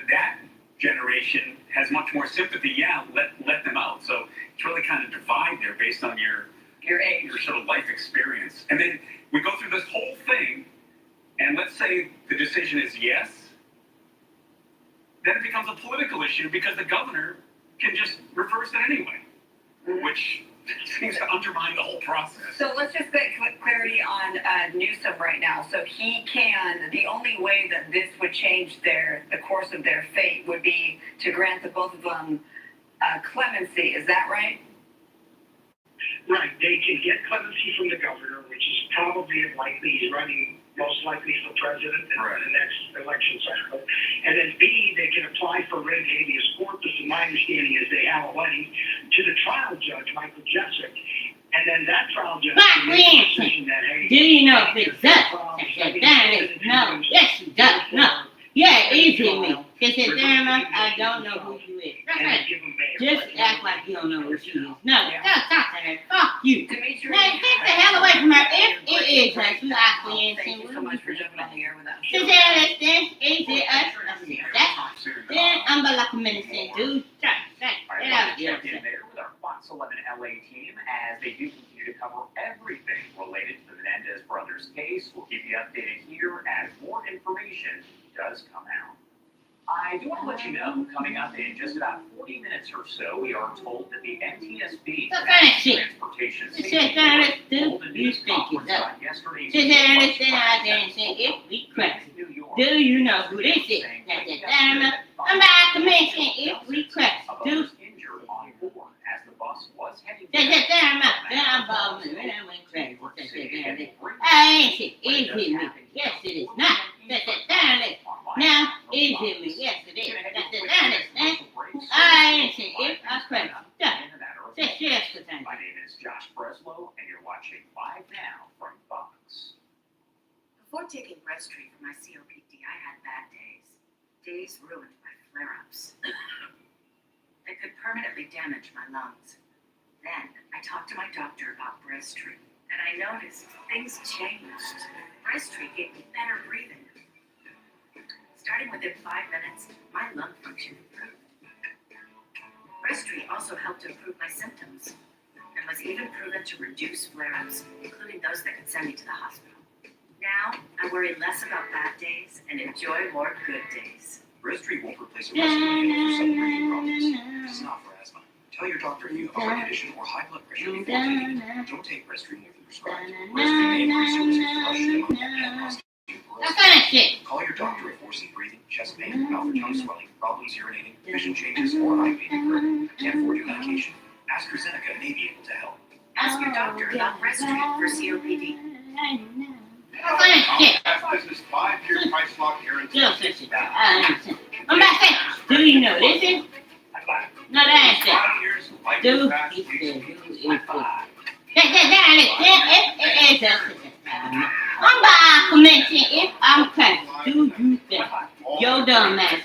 that generation has much more sympathy. Yeah, let them out. So it's really kind of divide there based on your age, your sort of life experience. And then we go through this whole thing, and let's say the decision is yes, then it becomes a political issue because the governor can just reverse it anyway, which seems to undermine the whole process.
So let's just get clarity on Newsom right now. So he can, the only way that this would change the course of their fate would be to grant the both of them clemency. Is that right?
Right. They can get clemency from the governor, which is probably likely. He's running most likely for president in the next election cycle. And then B, they can apply for writ of habeas corpus. And my understanding is they have a letting to the trial judge, Michael Jessic. And then that trial judge can make a decision that, hey,
do you know if it's up? No. Yes, you does. No. Yeah, easy me. They said, damn, I don't know who you is. Just act like you don't know who she is. No, don't talk to her. Fuck you.
Dimitri,
now, get the hell away from her. If it is her, she's actually
thank you so much for jumping on the air with us.
She said, then, is it us? Then, I'm like a medicine, dude.
All right, check in there with our Fox 11 LA team as they do continue to cover everything related to the Menendez brothers case. We'll keep you updated here as more information does come out. I do want to let you know, coming up in just about 40 minutes or so, we are told that the NTSB Transportation Safety Board held a news conference on yesterday's
if we crash, do you know who this is? I'm back to mention if we crash, do
injured on board as the bus was heading
yes, it is not. Now, is it me? Yes, it is. I ain't saying if I crash.
My name is Josh Breslow, and you're watching Live Now from Fox.
Before taking Breztri for my COPD, I had bad days. Days ruined by flare-ups. That could permanently damage my lungs. Then, I talked to my doctor about Breztri, and I noticed things changed. Breztri gave me better breathing. Starting within 5 minutes, my lung function improved. Breztri also helped to improve my symptoms, and was even proven to reduce flare-ups, including those that could send me to the hospital. Now, I worry less about bad days and enjoy more good days.
Breztri won't replace a rescue inhaler for some breathing problems. It's not for asthma. Tell your doctor if you have a heart condition or high blood pressure before taking it. Don't take Breztri more than prescribed. Breztri may increase your risk of thrush, pneumonia, and osteoporosis. Call your doctor if hoarse breathing, chest pain, mouth or tongue swelling, problems urinating, vision changes, or eye pain occur. Can't afford your medication? AstraZeneca may be able to help.
Ask your doctor about Breztri for COPD.
This is 5-year price lock guarantee.
I'm back there. Do you know this is? No, that ain't that. Do I'm back.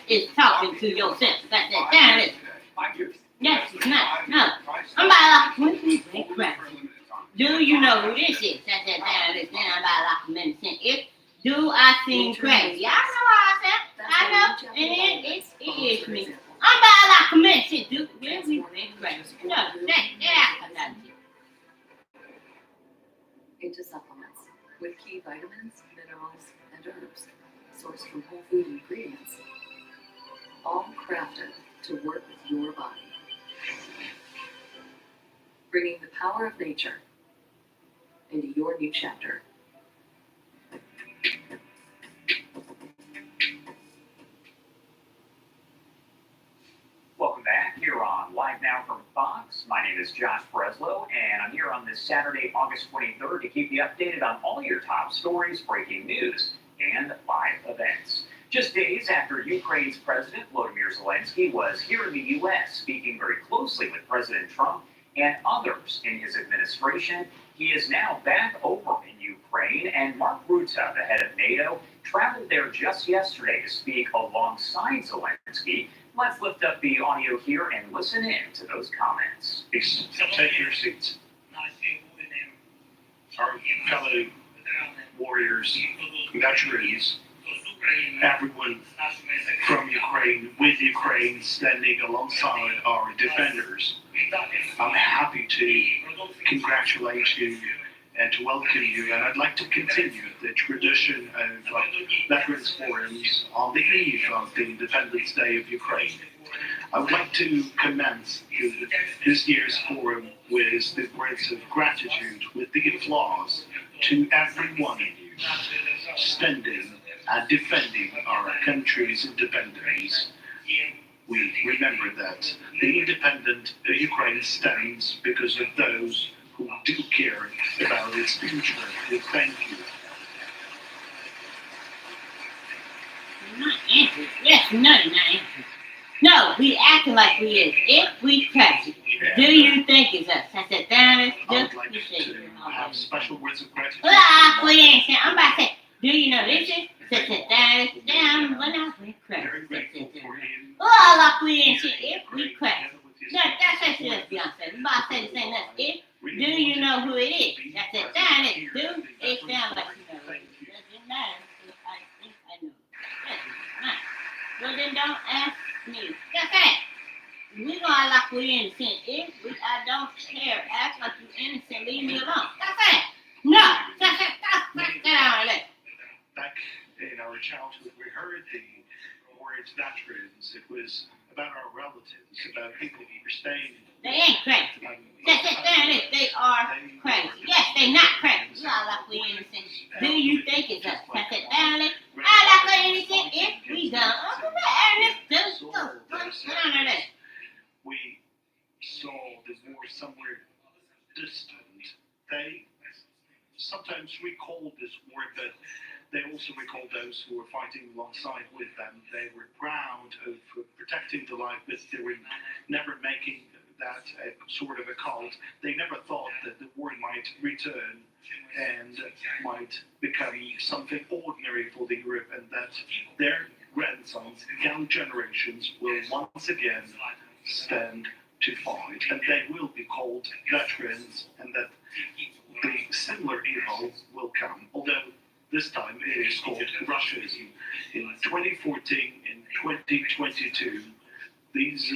is talking to yourself. That's it. Damn it. Yes, it's not. No. I'm about to lock you crap. Do you know who this is? That's it. Damn it. Then I'm about to lock him in the sense. Do I seem crazy? Y'all know how I sound. I know. And it is me. I'm about to lock him in the sense. Dude, where's me crazy? No, yeah.
Into supplements with key vitamins, minerals, and herbs sourced from whole food ingredients, all crafted to work with your body. Bringing the power of nature into your new chapter.
Welcome back here on Live Now from Fox. My name is Josh Breslow, and I'm here on this Saturday, August 23rd, to keep you updated on all your top stories, breaking news, and live events. Just days after Ukraine's President Volodymyr Zelensky was here in the U.S. speaking very closely with President Trump and others in his administration, he is now back over in Ukraine, and Mark Rutte, the head of NATO, traveled there just yesterday to speak alongside Zelensky. Let's lift up the audio here and listen in to those comments.
Take your seats. Our fellow warriors, veterans, everyone from Ukraine, with Ukraine, standing alongside our defenders. I'm happy to congratulate you and to welcome you, and I'd like to continue the tradition of Veterans Forums on the eve of the Independence Day of Ukraine. I would like to commence this year's forum with the words of gratitude, with the applause to every one of you standing and defending our country's independence. We remember that the independent Ukraine stands because of those who do care about its future. We thank you.
Yes, no, we acting like we is. If we crash, do you think it's us? I said, damn it.
I would like to have special words of gratitude.
We ain't saying. I'm about to say, do you know this is? I said, damn, when I we crash. Like we ain't saying if we crash. That's actually us, Beyonce. I'm about to say the same thing. If, do you know who it is? I said, damn it. Do it sound like you know. Doesn't matter. I think I know. Well, then don't ask me. That's it. We gonna act like we innocent. If I don't care, act like you innocent. Leave me alone. That's it. No. That's it. Get out of there.
Back in our childhood, we heard the words veterans. It was about our relatives, about people who were staying.
They ain't crazy. That's it. There it is. They are crazy. Yes, they not crazy. We all like we innocent. Do you think it's us? That's it. There it is. I like we innocent. If we don't,
we saw the war somewhere distant. They sometimes recalled this war, but they also recalled those who were fighting alongside with them. They were proud of protecting the life, but they were never making that sort of a cult. They never thought that the war might return and might become something ordinary for the Europe, and that their grandsons, young generations, will once again stand to fight, and they will be called veterans, and that the similar evil will come, although this time it is called Russianism. In 2014, in 2022, these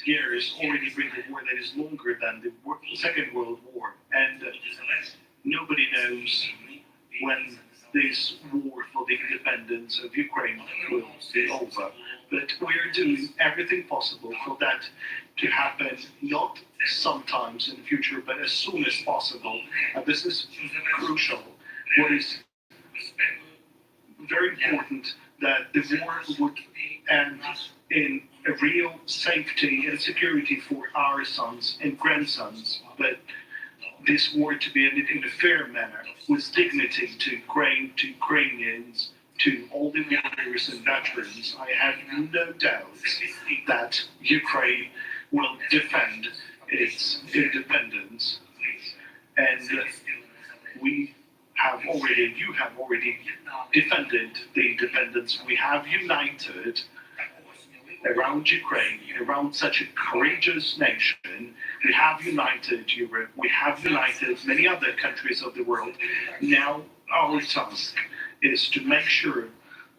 years already bring a war that is longer than the Second World War, and nobody knows when this war for the independence of Ukraine will be over. But we're doing everything possible for that to happen, not sometimes in the future, but as soon as possible. And this is crucial. What is very important, that the war would end in a real safety and security for our sons and grandsons, but this war to be ended in a fair manner, with dignity to Ukraine, to Ukrainians, to all the warriors and veterans. I have no doubt that Ukraine will defend its independence, and we
you have already defended the independence. We have united around Ukraine, around such a courageous nation. We have united Europe. We have united many other countries of the world. Now our task is to make sure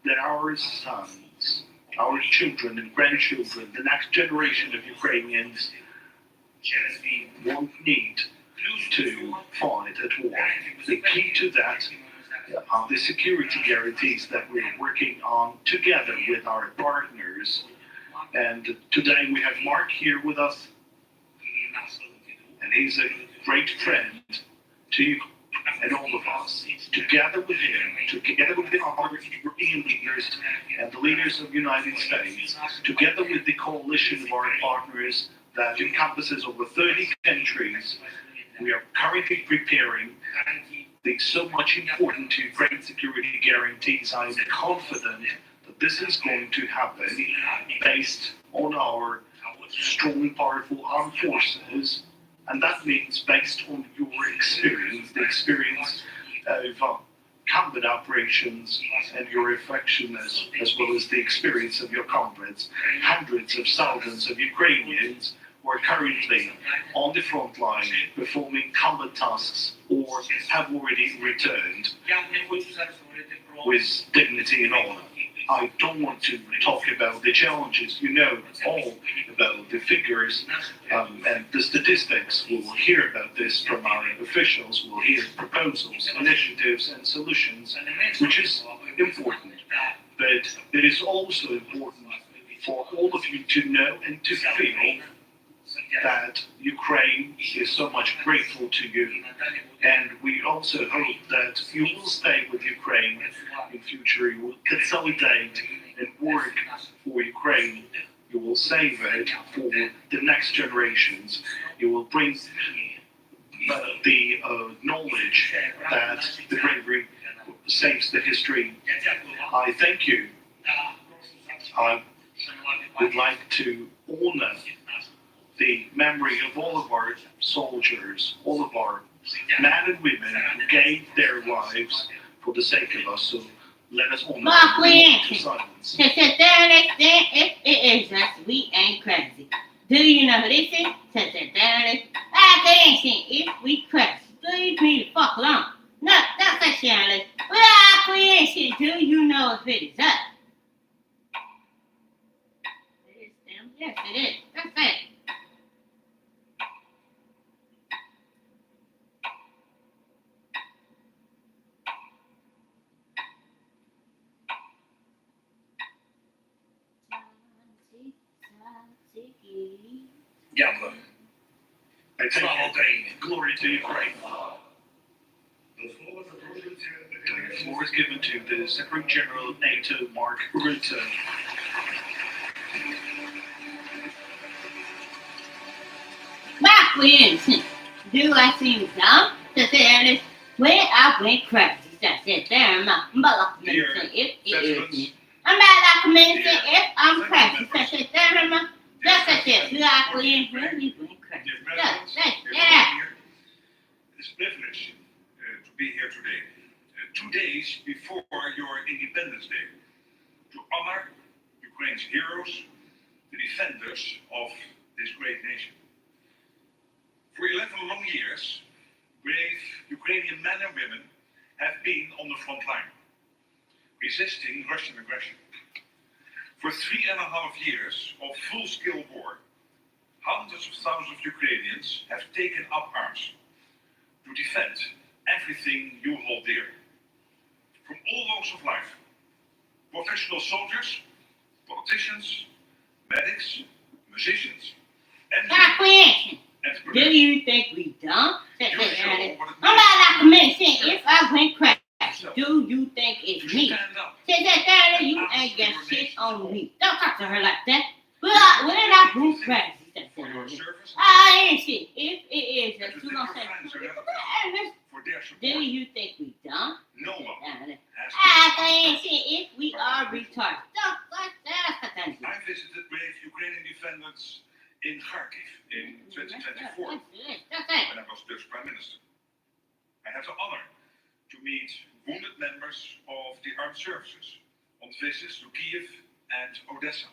that our sons, our children and grandchildren, the next generation of Ukrainians won't need to fight at war. The key to that are the security guarantees that we're working on together with our partners. And today we have Mark here with us, and he's a great friend to you and all of us. Together with him, together with our European leaders and the leaders of the United States, together with the coalition of our partners that encompasses over 30 countries, we are currently preparing the so much important to Ukraine security guarantees. I am confident that this is going to happen based on our strong and powerful armed forces, and that means based on your experience, the experience of combat operations and your affection as well as the experience of your comrades. Hundreds of thousands of Ukrainians who are currently on the front line performing combat tasks or have already returned with dignity and honor. I don't want to talk about the challenges. You know all about the figures and the statistics. We will hear about this from our officials. We'll hear proposals, initiatives, and solutions, which is important. But it is also important for all of you to know and to feel that Ukraine is so much grateful to you. And we also hope that you will stay with Ukraine in future. You will consolidate and work for Ukraine. You will save it for the next generations. You will bring the knowledge that the bravery saves the history. I thank you. I would like to honor the memory of all of our soldiers, all of our men and women who gave their lives for the sake of us. So let us honor
Mark, we
them
ain't.
to silence.
To sit there and extend if it is just we ain't crazy. Do you know who this is? To sit there and if we crazy. Leave me the fuck alone. No, that's a challenge. Mark, we ain't. Do you know if it is us? It is them. Yes, it is. That's it.
Gamba. I thank you. Glory to Ukraine. The floor is given to the Secretary General of NATO, Mark Rutte.
Mark Williamson, do I seem dumb? To say that where I went crazy. That's it there. I'm about like if it is me. I'm about like if I'm crazy. That's it there. That's it. Mark Williamson, where you went crazy. That's yeah.
It's a privilege to be here today, 2 days before your Independence Day, to honor Ukraine's heroes, the defenders of this great nation. For 11 long years, brave Ukrainian men and women have been on the front line, resisting Russian aggression. For 3.5 years of full-scale war, hundreds of thousands of Ukrainians have taken up arms to defend everything you hold dear. From all walks of life, professional soldiers, politicians, medics, musicians,
engineers, do you think we dumb? I'm about like a minute if I went crazy. Do you think it's me? You ain't got shit on me. Don't talk to her like that. When I went crazy, I ain't shit. If it is, that's what I'm saying. Do you think we dumb?
No one.
I ain't shit if we are retarded. Don't like that.
I visited brave Ukrainian defendants in Kharkiv in 2024 when I was Dutch Prime Minister. I had the honor to meet
Kiev and Odessa.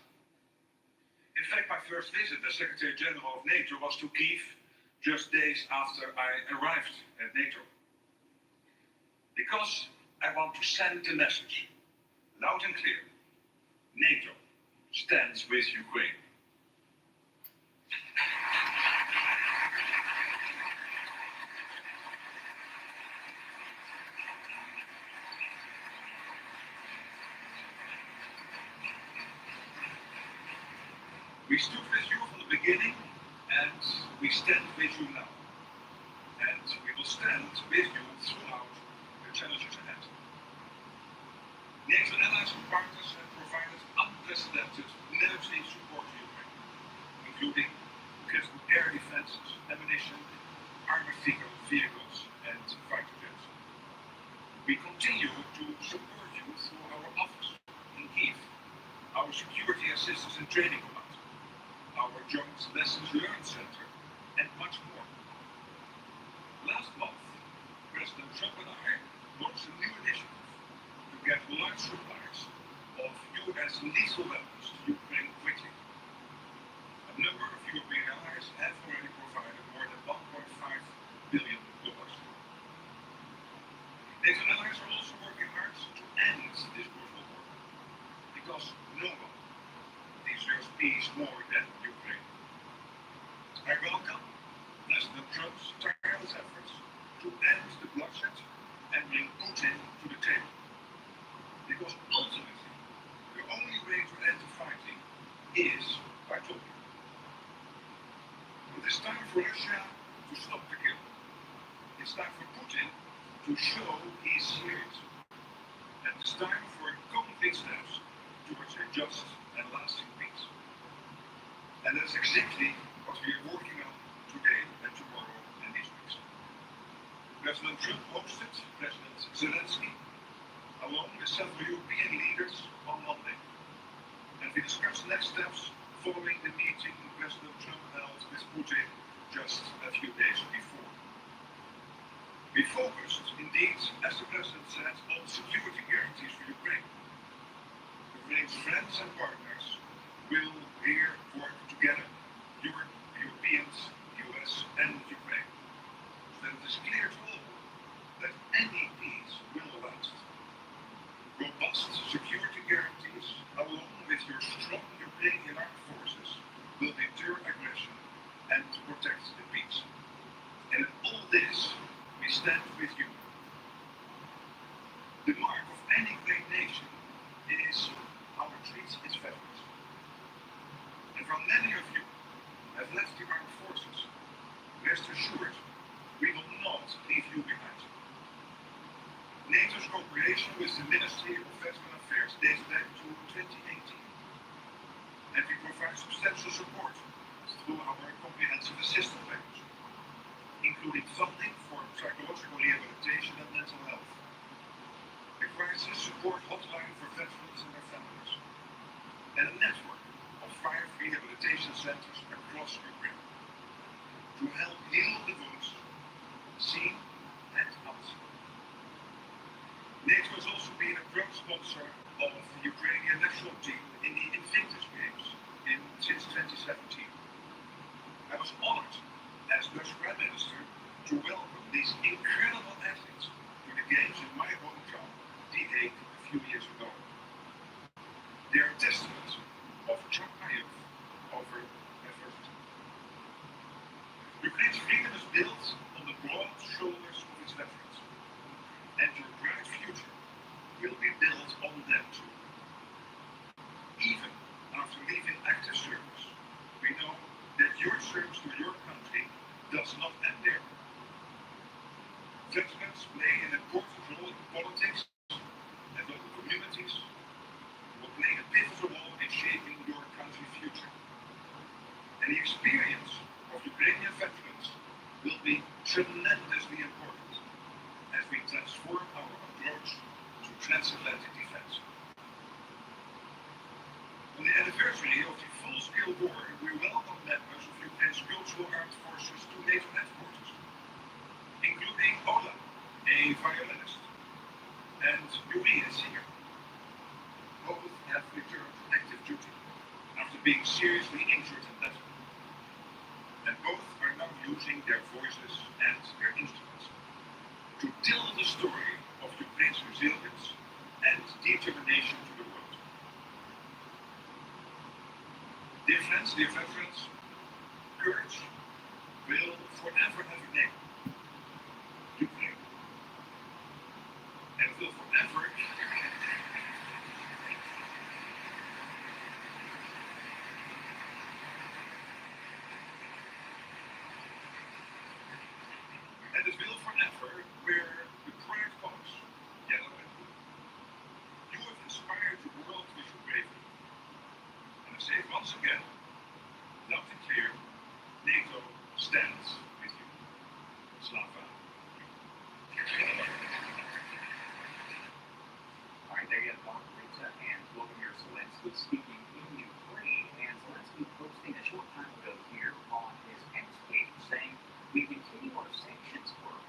In fact, my first visit as Secretary General of NATO was to Kiev just days after I arrived at NATO. Because I want to send the message, loud and clear, NATO stands with Ukraine. We stood with you from the beginning, and we stand with you now. And we will stand with you throughout the challenges ahead. NATO allies and partners have provided unprecedented military support to Ukraine, including critical air defenses, ammunition, armored vehicles, and fighter jets. We continue to support you through our office in Kiev, our Security Assistance and Training Command, our Joint Lessons Learned Center, and much more. Last month, President Trump and I launched a new initiative to get large supplies of U.S. lethal weapons to Ukraine quickly. A number of European allies have already provided more than $1.5 billion. NATO allies are also working hard to end this brutal war, because no one deserves peace more than Ukraine. I welcome President Trump's tireless efforts to end the bloodshed and bring Putin to the table. Because ultimately, the only way to end the fighting is by talking. It is time for Russia to stop the killing. It's time for Putin to show he's serious. And it's time for concrete steps towards a just and lasting peace. And that's exactly what we are working on today and tomorrow and these weeks. President Trump hosted President Zelensky along with several European leaders on Monday. And we discussed next steps following the meeting President Trump held with Putin just a few days before. We focused, indeed, as the President said, on security guarantees for Ukraine. Ukraine's friends and partners will here work together, Europeans, US, and Ukraine, so that it is clear to all that any peace will last. Robust security guarantees, along with your strong Ukrainian armed forces, will deter aggression and protect the peace. And in all this, we stand with you. The mark of any great nation is how it treats its veterans. And from many of you have left the armed forces, rest assured, we will not leave you behind. NATO's cooperation with the Ministry of Veteran Affairs dates back to 2018. And we provide substantial support through our comprehensive assistance package, including funding for psychological rehabilitation and mental health, a crisis support hotline for veterans and their families, and a network of 5 rehabilitation centers across Ukraine to help heal the wounds, seen and unseen. NATO has also been a proud sponsor of the Ukrainian national team in the Invictus Games since 2017. I was honored as Dutch Prime Minister to welcome these incredible athletes to the Games in my hometown, The Hague, a few years ago. They are a testament of triumph over adversity. Ukraine's freedom is built on the broad shoulders of its veterans, and your bright future will be built on them too. Even after leaving active service, we know that your service to your country does not end there. Veterans play an important role in politics and local communities, will play a pivotal role in shaping your country's future. And the experience of Ukrainian veterans will be tremendously important as we transform our approach to transatlantic defense. On the anniversary of the full-scale war, we welcome members of Ukraine's Mutual Armed Forces to NATO headquarters, including Ola, a violinist, and Yuri, a singer. Both have being seriously injured in battle. And both are now using their voices and their instruments to tell the story of Ukraine's resilience and determination to the world. Dear friends, dear veterans, courage will forever have a name. Ukraine. And will forever and it will forever wear the pride colors, yellow and blue. You have inspired the world with your bravery. And I say it once again, loud and clear, NATO stands with you. Slava.
All right, there you have Mark Rutte and Volodymyr Zelensky speaking in Ukraine, and Zelensky posting a short time ago here on his X page saying, "We continue our sanctions work.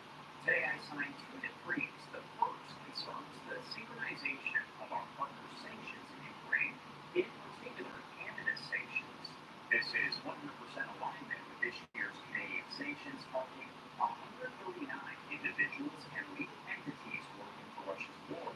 Today I signed 2 decrees. The first concerns the synchronization of our partners' sanctions in Ukraine, in particular Canada's sanctions. This is 100% alignment with this year's Canadian sanctions, targeting 139 individuals and legal entities working for Russia's war.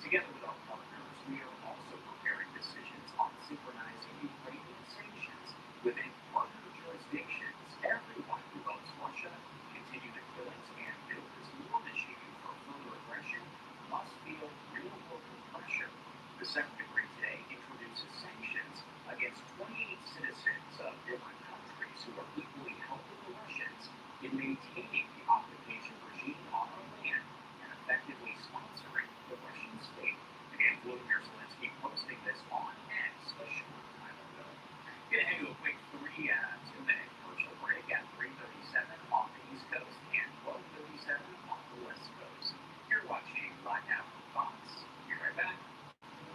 Together with our partners, we are also preparing decisions on synchronizing Ukrainian sanctions within partner jurisdictions. Everyone who helps Russia continue the killings and build this war machine for further aggression must feel real-world pressure." The second decree today introduces sanctions against 28 citizens of different countries who are equally helping the Russians in maintaining the occupation regime on our land and effectively sponsoring the Russian state. Again, Volodymyr Zelensky posting this on X a short time ago. Gonna head to a quick 2-minute commercial break at 3:37 on the East Coast and 12:37 on the West Coast. You're watching Live Now from Fox. Be right back.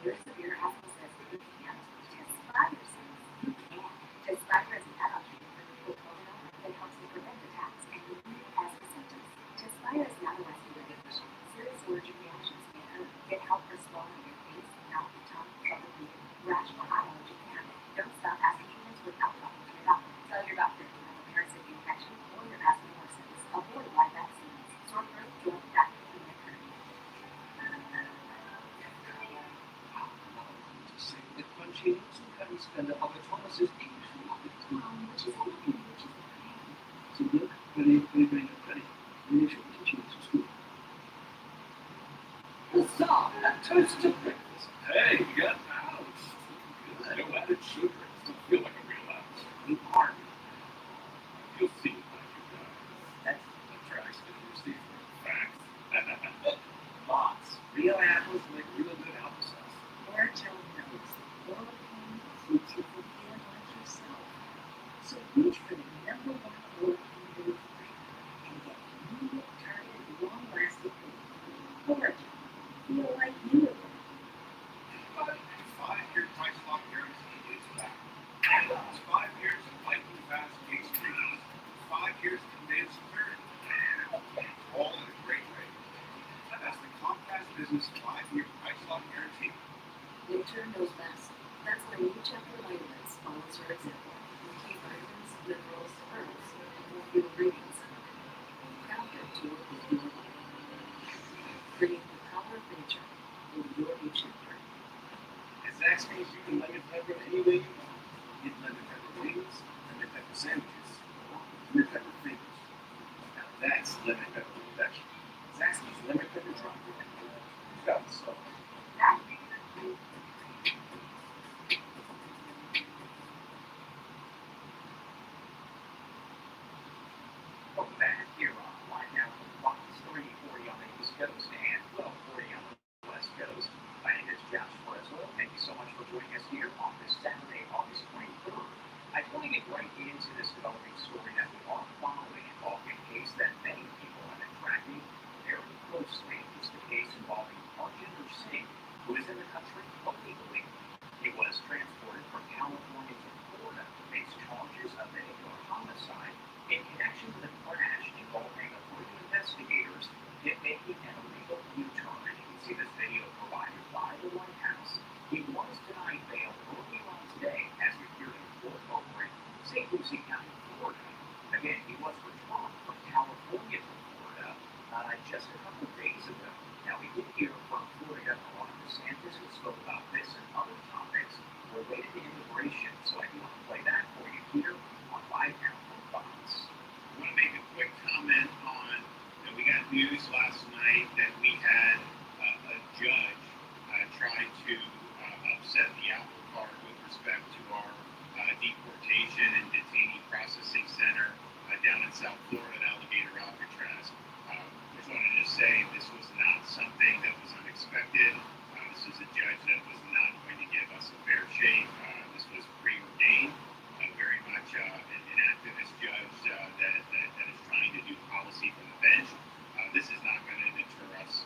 Your severe asthma says that you can't. Tespire says you can. Tespire is an add-on treatment for people with COVID that helps you prevent attacks and relieve asthma symptoms. Tespire is not a rescue medication. Serious allergic reactions may occur. Get help for swelling in your face, mouth, tongue, trouble breathing, rash, or eye allergy can happen. Don't stop asking treatments without talking to your doctor. Tell your doctor if you have a parasitic infection or your asthma worsens. Avoid live vaccines. Sore throat, throat, back pain, and recurring.
The crunchy sometimes spend the other Thomas's English which is all you which is so look, very ready. Make sure to teach you to school.
Huzzah! A toast to breakfast. Hey, you got ounce. Good. No added sugar. Still feel like a real ounce. You are. You'll see it like you got. That's the tracks that you receive from facts. Lots. Real apples make real good applesauce.
Or Joe knows that oral pain includes your forget like yourself. So reach for the #1 oral pain relief brand and get immediate, targeted, long-lasting relief. Origin. Feel like you again.
5-year price lock guarantee is back. It's 5 years of lightning fast case treatment. 5 years of advanced security. All in a great way. That's the Comcast Business 5-year price lock guarantee.
Winter knows best. That's why New Chapter Vitamins follows her example. With key vitamins, minerals, herbs, and more new ingredients. Crafted to work with your body. Bringing the power of nature in your new chapter.
At Zaxby's, you can lemon pepper any way you want. Get lemon pepper wings, lemon pepper sandwiches, or lemon pepper fingers. Now that's lemon pepper perfection. Zaxby's lemon pepper drop. You got the stuff.
Welcome back here on Live Now from Fox 340 on the East Coast and 1240 on the West Coast. My name is Josh Freswell. Thank you so much for joining us here on this Saturday, August 23rd. I just want to get right into this developing story that we are following involving a case that many people have been tracking very closely. It's the case involving Arjinder Singh, who is in the country illegally. He was transported from California to Florida to face charges of vehicular homicide in connection with a crash involving authority investigators making an illegal U-turn. And you can see this video provided by the White House. He was denied bail earlier on today as we hear St. Lucie County, Florida. Again, he was withdrawn from California to Florida just a couple of days ago. Now, we did hear from Florida Governor Ron DeSantis, who spoke about this and other topics related to immigration. So I do want to play that for you here on 5 Count on Fox.
I want to make a quick comment on that we got news last night that we had a judge try to upset the apple cart with respect to our deportation and detainee processing center down in South Florida at Alligator Alcatraz. Just wanted to say this was not something that was unexpected. This is a judge that was not going to give us a fair shake. This was preordained, very much an activist judge that is trying to do policy from the bench. This is not going to deter us.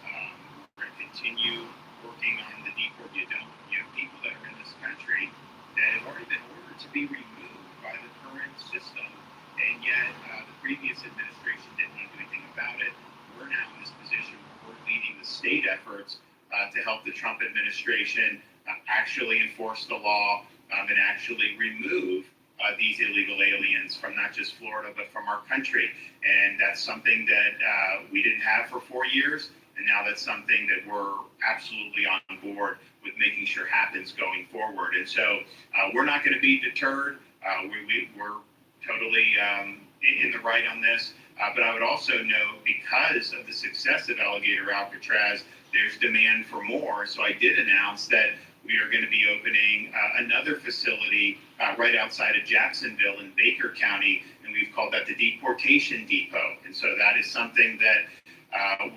We're going to continue working on the deportation. You have people that are in this country that have already been ordered to be removed by the current system, and yet the previous administration didn't want to do anything about it. We're now in this position where we're leading the state efforts to help the Trump administration actually enforce the law and actually remove these illegal aliens from not just Florida, but from our country. And that's something that we didn't have for 4 years. And now that's something that we're absolutely on board with making sure happens going forward. And so we're not going to be deterred. We're totally in the right on this. But I would also note, because of the success of Alligator Alcatraz, there's demand for more. So I did announce that we are going to be opening another facility right outside of Jacksonville in Baker County, and we've called that the Deportation Depot. And so that is something that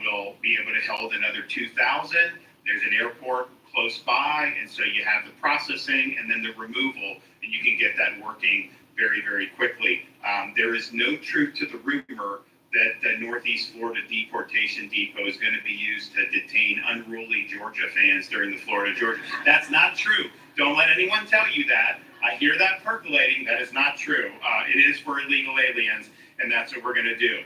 will be able to hold another 2,000. There's an airport close by, and so you have the processing and then the removal, and you can get that working very, very quickly. There is no truth to the rumor that the Northeast Florida Deportation Depot is going to be used to detain unruly Georgia fans during the Florida-Georgia. That's not true. Don't let anyone tell you that. I hear that percolating. That is not true. It is for illegal aliens, and that's what we're going to do.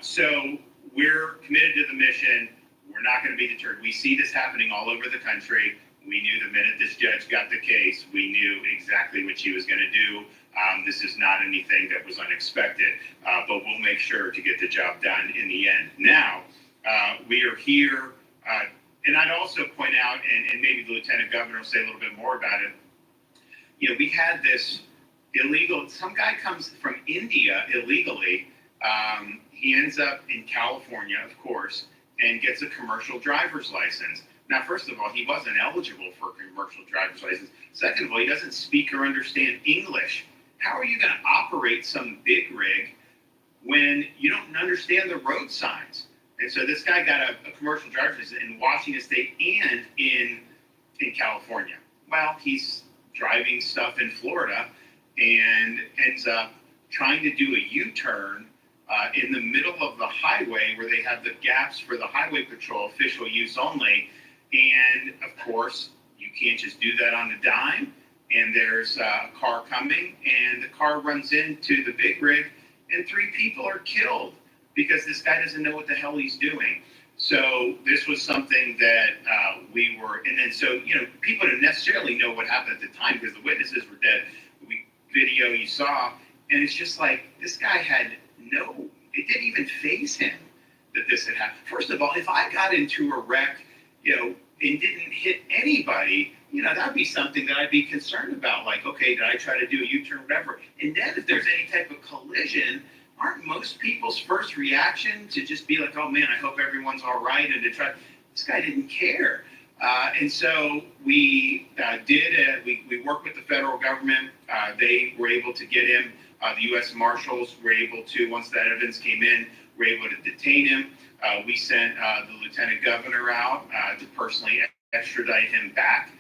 So we're committed to the mission. We're not going to be deterred. We see this happening all over the country. We knew the minute this judge got the case, we knew exactly what she was going to do. This is not anything that was unexpected, but we'll make sure to get the job done in the end. Now, we are here, and I'd also point out, and maybe the Lieutenant Governor will say a little bit more about it. You know, we had this illegal, some guy comes from India illegally. He ends up in California, of course, and gets a commercial driver's license. Now, first of all, he wasn't eligible for a commercial driver's license. Second of all, he doesn't speak or understand English. How are you going to operate some big rig when you don't understand the road signs? And so this guy got a commercial driver's license in Washington State and in California. Well, he's driving stuff in Florida and ends up trying to do a U-turn in the middle of the highway where they have the gaps for the highway patrol, official use only. And of course, you can't just do that on a dime. And there's a car coming, and the car runs into the big rig, and 3 people are killed because this guy doesn't know what the hell he's doing. So this was something that we were, and then so, you know, people didn't necessarily know what happened at the time because the witnesses were dead. Video you saw, and it's just like, this guy had it didn't even faze him that this had happened. First of all, if I got into a wreck, you know, and didn't hit anybody, you know, that'd be something that I'd be concerned about. Like, okay, did I try to do a U-turn, whatever? And then if there's any type of collision, aren't most people's first reaction to just be like, oh man, I hope everyone's all right, and to try? This guy didn't care. And so we we worked with the federal government. They were able to get him. The U.S. Marshals were able to, once that evidence came in, were able to detain him. We sent the Lieutenant Governor out to personally extradite him back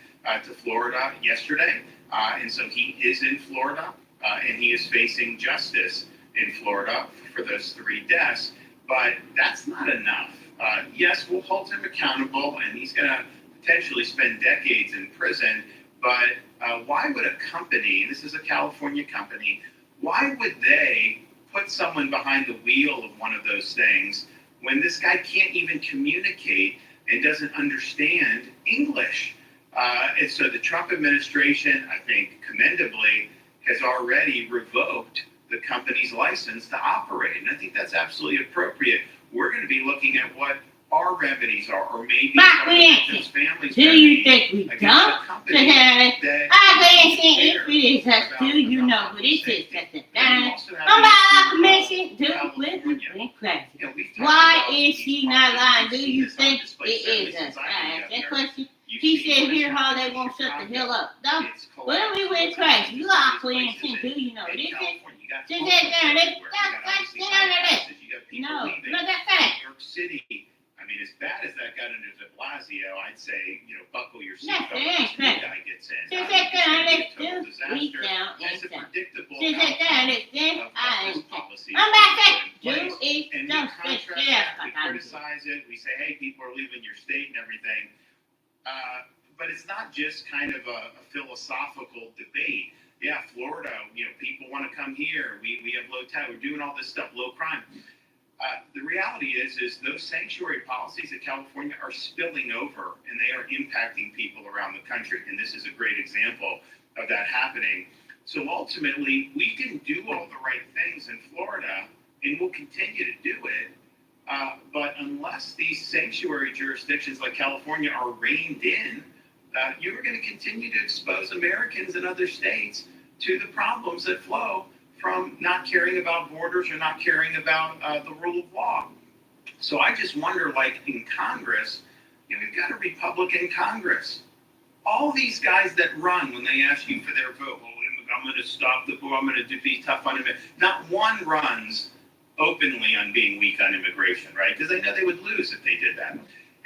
to Florida yesterday. And so he is in Florida, and he is facing justice in Florida for those 3 deaths. But that's not enough. Yes, we'll hold him accountable, and he's going to potentially spend decades in prison. But why would a company, this is a California company, why would they put someone behind the wheel of one of those things when this guy can't even communicate and doesn't understand English? And so the Trump administration, I think, commendably, has already revoked the company's license to operate. And I think that's absolutely appropriate. We're going to be looking at what our remedies are, or maybe those families.
Do you think we don't to have it? If it is us, do you know what it is? Commission, do we crazy? Why is she not lying? Do you think it is us? I asked that question. She said, here how they won't shut the hell up. Don't. Well, we went crazy. You are Queen, do you know this is? Just that down there. Get under this. No, look at that.
New York City. I mean, as bad as that got under de Blasio, I'd say, buckle your seatbelt. This new guy gets in.
Just that down there. We down and
it's a
down.
predictable
Just that down there. I ain't.
policy.
I'm back there. Do it.
And
Don't
we
spit
contrast
shit
that, we
out.
criticize it, we say, hey, people are leaving your state and everything. But it's not just kind of a philosophical debate. Yeah, Florida, people want to come here. We have low tide. We're doing all this stuff, low crime. The reality is those sanctuary policies in California are spilling over, and they are impacting people around the country. And this is a great example of that happening. So ultimately, we can do all the right things in Florida, and we'll continue to do it. But unless these sanctuary jurisdictions like California are reined in, you are going to continue to expose Americans in other states to the problems that flow from not caring about borders or not caring about the rule of law. So I just wonder, like in Congress, we've got a Republican Congress. All these guys that run when they ask you for their vote, well, I'm going to stop the war, I'm going to be tough on it. Not one runs openly on being weak on immigration, right? Because they know they would lose if they did that.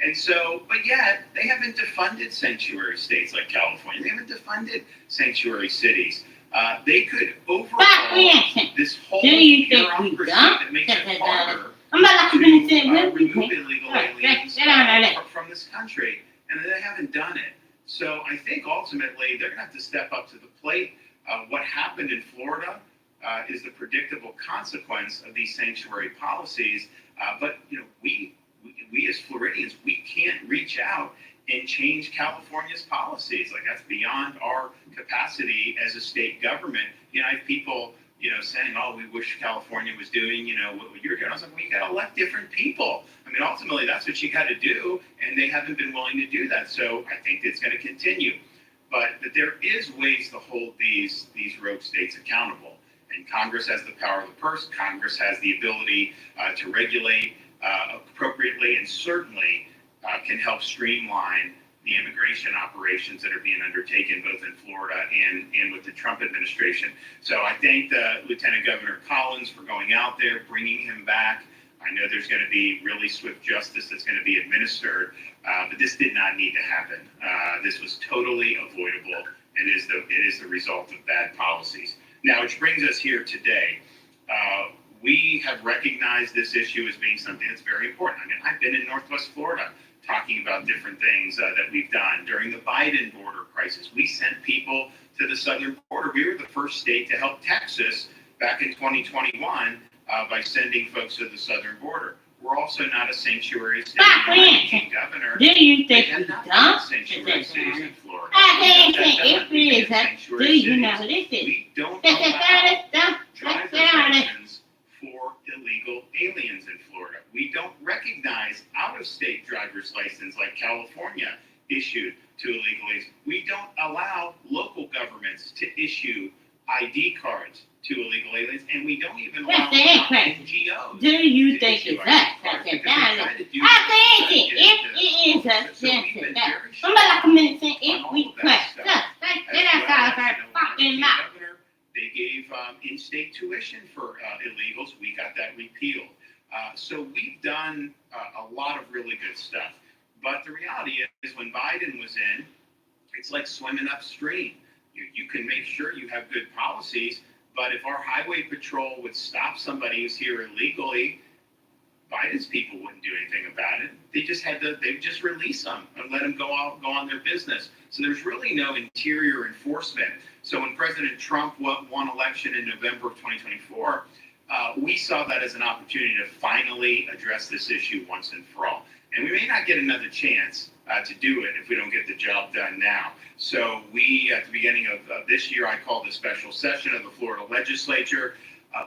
And so, but yet, they haven't defunded sanctuary states like California. They haven't defunded sanctuary cities. They could overhaul this whole bureaucracy that makes it harder to remove illegal aliens from this country. And they haven't done it. So I think ultimately they're going to have to step up to the plate. What happened in Florida is the predictable consequence of these sanctuary policies. But we as Floridians, we can't reach out and change California's policies. Like, that's beyond our capacity as a state government. I have people, saying, oh, we wish California was doing, what you're doing. I was like, well, you got to elect different people. I mean, ultimately, that's what you got to do, and they haven't been willing to do that. So I think it's going to continue. But there is ways to hold these rogue states accountable. And Congress has the power of the purse. Congress has the ability to regulate appropriately, and certainly can help streamline the immigration operations that are being undertaken both in Florida and with the Trump administration. So I thank Lieutenant Governor Collins for going out there, bringing him back. I know there's going to be really swift justice that's going to be administered, but this did not need to happen. This was totally avoidable, and it is the result of bad policies. Now, which brings us here today. We have recognized this issue as being something that's very important. I mean, I've been in Northwest Florida talking about different things that we've done. During the Biden border crisis, we sent people to the southern border. We were the first state to help Texas back in 2021 by sending folks to the southern border. We're also not a sanctuary state. Governor,
do you think we don't?
Sanctuary cities in Florida.
If it is that, do you know what this is?
We don't allow driver's license for illegal aliens in Florida. We don't recognize out-of-state driver's license like California issued to illegal aliens. We don't allow local governments to issue ID cards to illegal aliens, and we don't even allow NGOs.
Do you think it's that? I think if it is us, then it's that. I'm like a minute saying if we crash. Get outside of our fucking mouth.
They gave in-state tuition for illegals. We got that repealed. So we've done a lot of really good stuff. But the reality is when Biden was in, it's like swimming upstream. You can make sure you have good policies, but if our highway patrol would stop somebody who's here illegally, Biden's people wouldn't do anything about it. They would just release them and let them go on their business. So there's really no interior enforcement. So when President Trump won election in November of 2024, we saw that as an opportunity to finally address this issue once and for all. And we may not get another chance to do it if we don't get the job done now. So we, at the beginning of this year, I called a special session of the Florida legislature.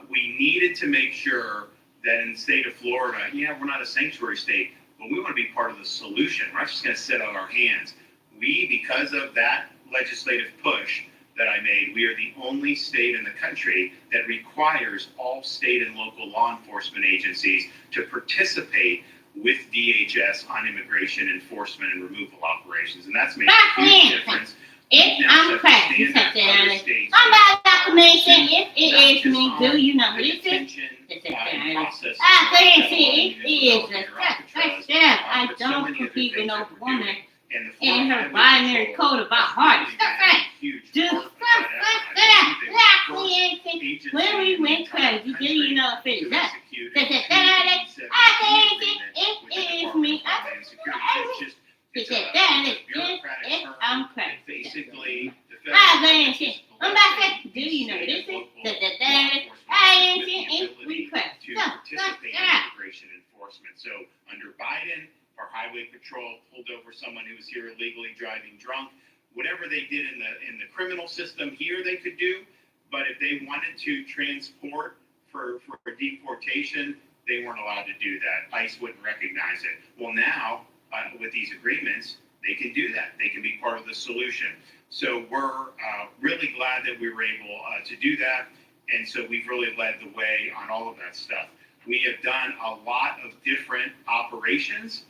We needed to make sure that in the state of Florida, yeah, we're not a sanctuary state, but we want to be part of the solution. We're not just going to sit on our hands. We, because of that legislative push that I made, we are the only state in the country that requires all state and local law enforcement agencies to participate with DHS on immigration enforcement and removal operations. And that's made a huge difference.
I'm crazy. I'm about documentation. If it is me, do you know what it is? I can't see it is a step. I don't compete with no woman in her binary code about heart. When we went crazy, do you know if it is us? I can't see it is me. I'm crazy.
Basically,
I'm about to do you know this is? I ain't seen it. We crazy.
To participate in immigration enforcement. So under Biden, our highway patrol pulled over someone who was here illegally driving drunk. Whatever they did in the criminal system here, they could do. But if they wanted to transport for deportation, they weren't allowed to do that. ICE wouldn't recognize it. Well, now with these agreements, they can do that. They can be part of the solution. So we're really glad that we were able to do that. And so we've really led the way on all of that stuff. We have done a lot of different operations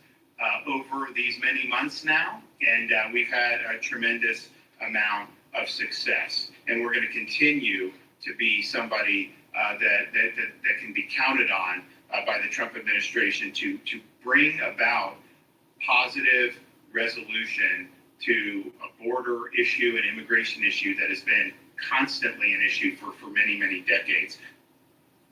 over these many months now, and we've had a tremendous amount of success. And we're going to continue to be somebody that can be counted on by the Trump administration to bring about positive resolution to a border issue and immigration issue that has been constantly an issue for many, many decades.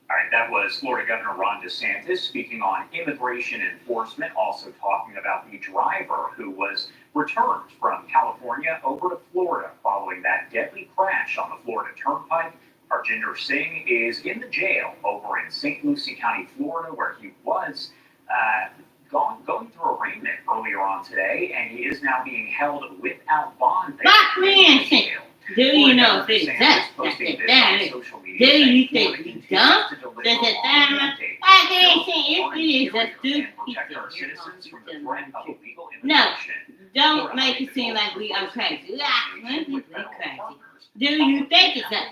All right, that was Florida Governor Ron DeSantis speaking on immigration enforcement, also talking about the driver who was returned from California over to Florida following that deadly crash on the Florida Turnpike. Harjinder Singh is in the jail over in St. Lucie County, Florida, where he was going through arraignment earlier on today, and he is now being held without bond.
Do you know if it's us? Do you think we dumb? I can't see if it is us, do no, don't make it seem like we are crazy. We crazy. Do you think it's us?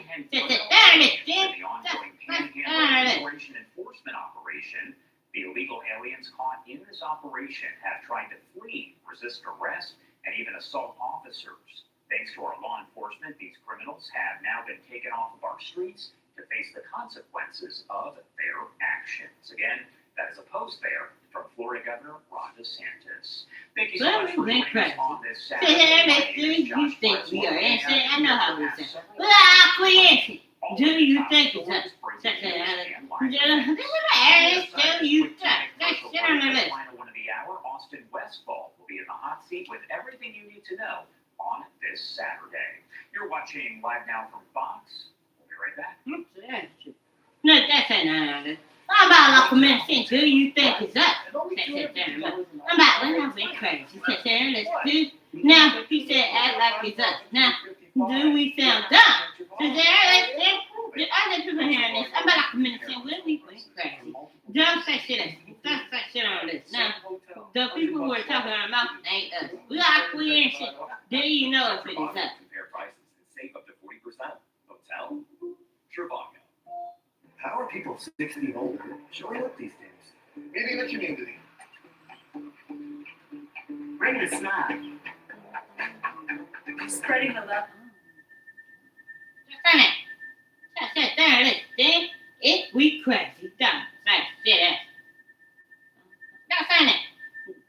Immigration enforcement operation. The illegal aliens caught in this operation have tried to flee, resist arrest, and even assault officers. Thanks to our law enforcement, these criminals have now been taken off of our streets to face the consequences of their actions. Again, that is a post there from Florida Governor Ron DeSantis. Thank you so much for joining us on this Saturday.
You think we are innocent? I know how we say. We do you think it's us? Do you think?
Final one of the hour, Austin Westfall will be in the hot seat with everything you need to know on this Saturday. You're watching Live Now from Fox. We'll be right back.
No, that's not. I'm about like a minute. Do you think it's us? I'm about when I went crazy. Let's do. Now he said act like it's us. Now do we sound dumb? The other people hearing this, I'm about like a minute. When we went crazy, don't say shit. Don't say shit on this. Now the people who are talking our mouth ain't us. We ain't shit. Do you know if it is us?
Compare prices and save up to 40%. Hotel, Trivago.
How are people 60 and older showing up these days?
Maybe in the community.
Bring the smile. Spreading the love.
If we crazy, dumb, shit.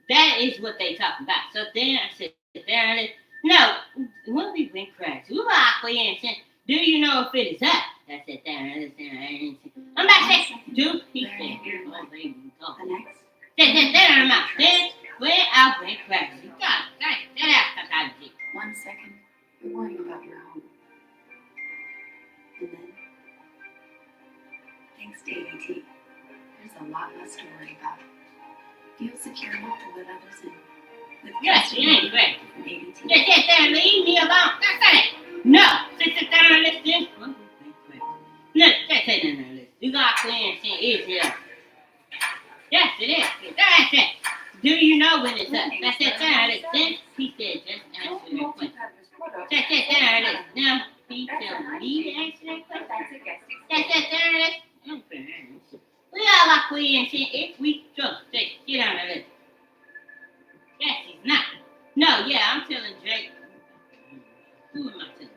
That is what they talk about. So then I sit there and no, when we went crazy, we were awkward and do you know if it is us? I sit there and I'm not saying, do he think you're going to go? I'm not saying, when I went crazy, God,
1 second, you're worrying about your home. And then, thanks to ADT, there's a lot less to worry about.
Feel secure enough to let others in. With
Yes, you ain't great.
from ADT.
Just sit there and leave me alone. That's it. No. Sit down and listen. No, just sit down and listen. You got clear and is here. Yes, it is. That's it. Do you know when it's up? That's it. There it is. He said, just answer that question. That's it. There it is. Now, he tell me to answer that question. That's it. There it is. We all like we and shit. If we just get on the list. Yes, he's not. No, yeah, I'm telling Jake. Who am I telling?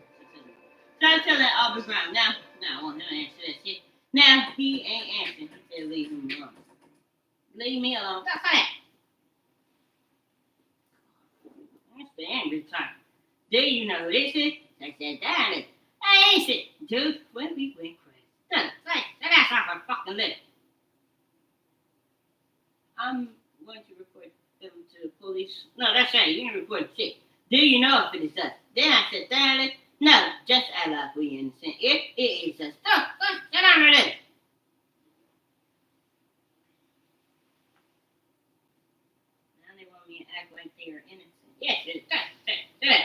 So I'm telling Aubrey Brown. Now, I want him to answer that shit. Now, he ain't answering. He said, leave him alone. Leave me alone. That's that. That's the angry time. Do you know who this is? I said, that is. I ain't it. Dude, when we went crazy. That's off a fucking list. I'm going to report them to the police. No, that's right. You can report shit. Do you know if it is us? Then I said, darling, no, just act like we innocent. If it is us, get on with it. Now they want me to act like they are innocent. Yes, it's that.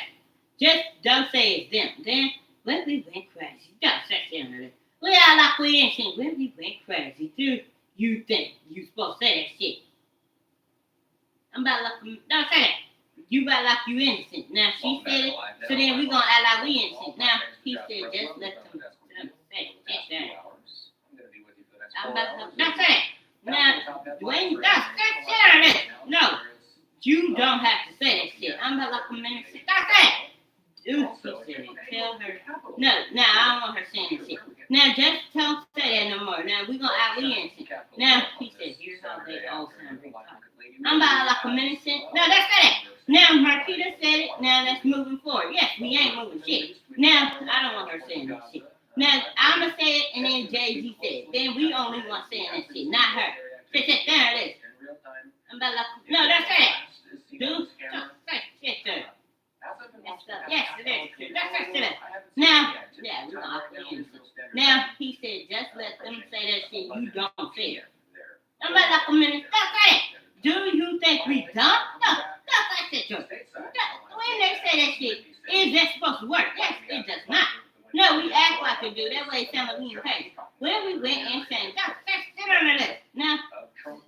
Just don't say it's them. Then, when we went crazy, don't say it. We are like we innocent. When we went crazy, do you think you supposed to say that shit? I'm about like, don't say that. You about like you innocent. Now she said it, so then we gonna act like we innocent. Now he said just let them say it. I'm about to, don't say that. Now, when you don't say it, no, you don't have to say that shit. I'm about like a minute. Don't say that. Dude, she said, tell her. No, now I don't want her saying that shit. Now just don't say that no more. Now we gonna act we innocent. Now he said, here's how they all sound retarded. I'm about like a minute. No, that's it. Now Marquita said it. Now let's moving forward. Yes, we ain't moving shit. Now I don't want her saying that shit. Now I'ma say it and then Jay-Z said it. Then we only want saying that shit, not her. Sit there it is. I'm about like no, that's it. Dude, shit there. Yes, it is. That's it. Now, yeah, we gonna innocent. Now he said just let them say that shit. You don't say it. I'm about like a minute. That's it. Do you think we dumb? No, that's it. When they say that shit, is that supposed to work? Yes, it does not. No, we act like we do. That way it sounds like we in pain. When we went and said, sit on the list. Now,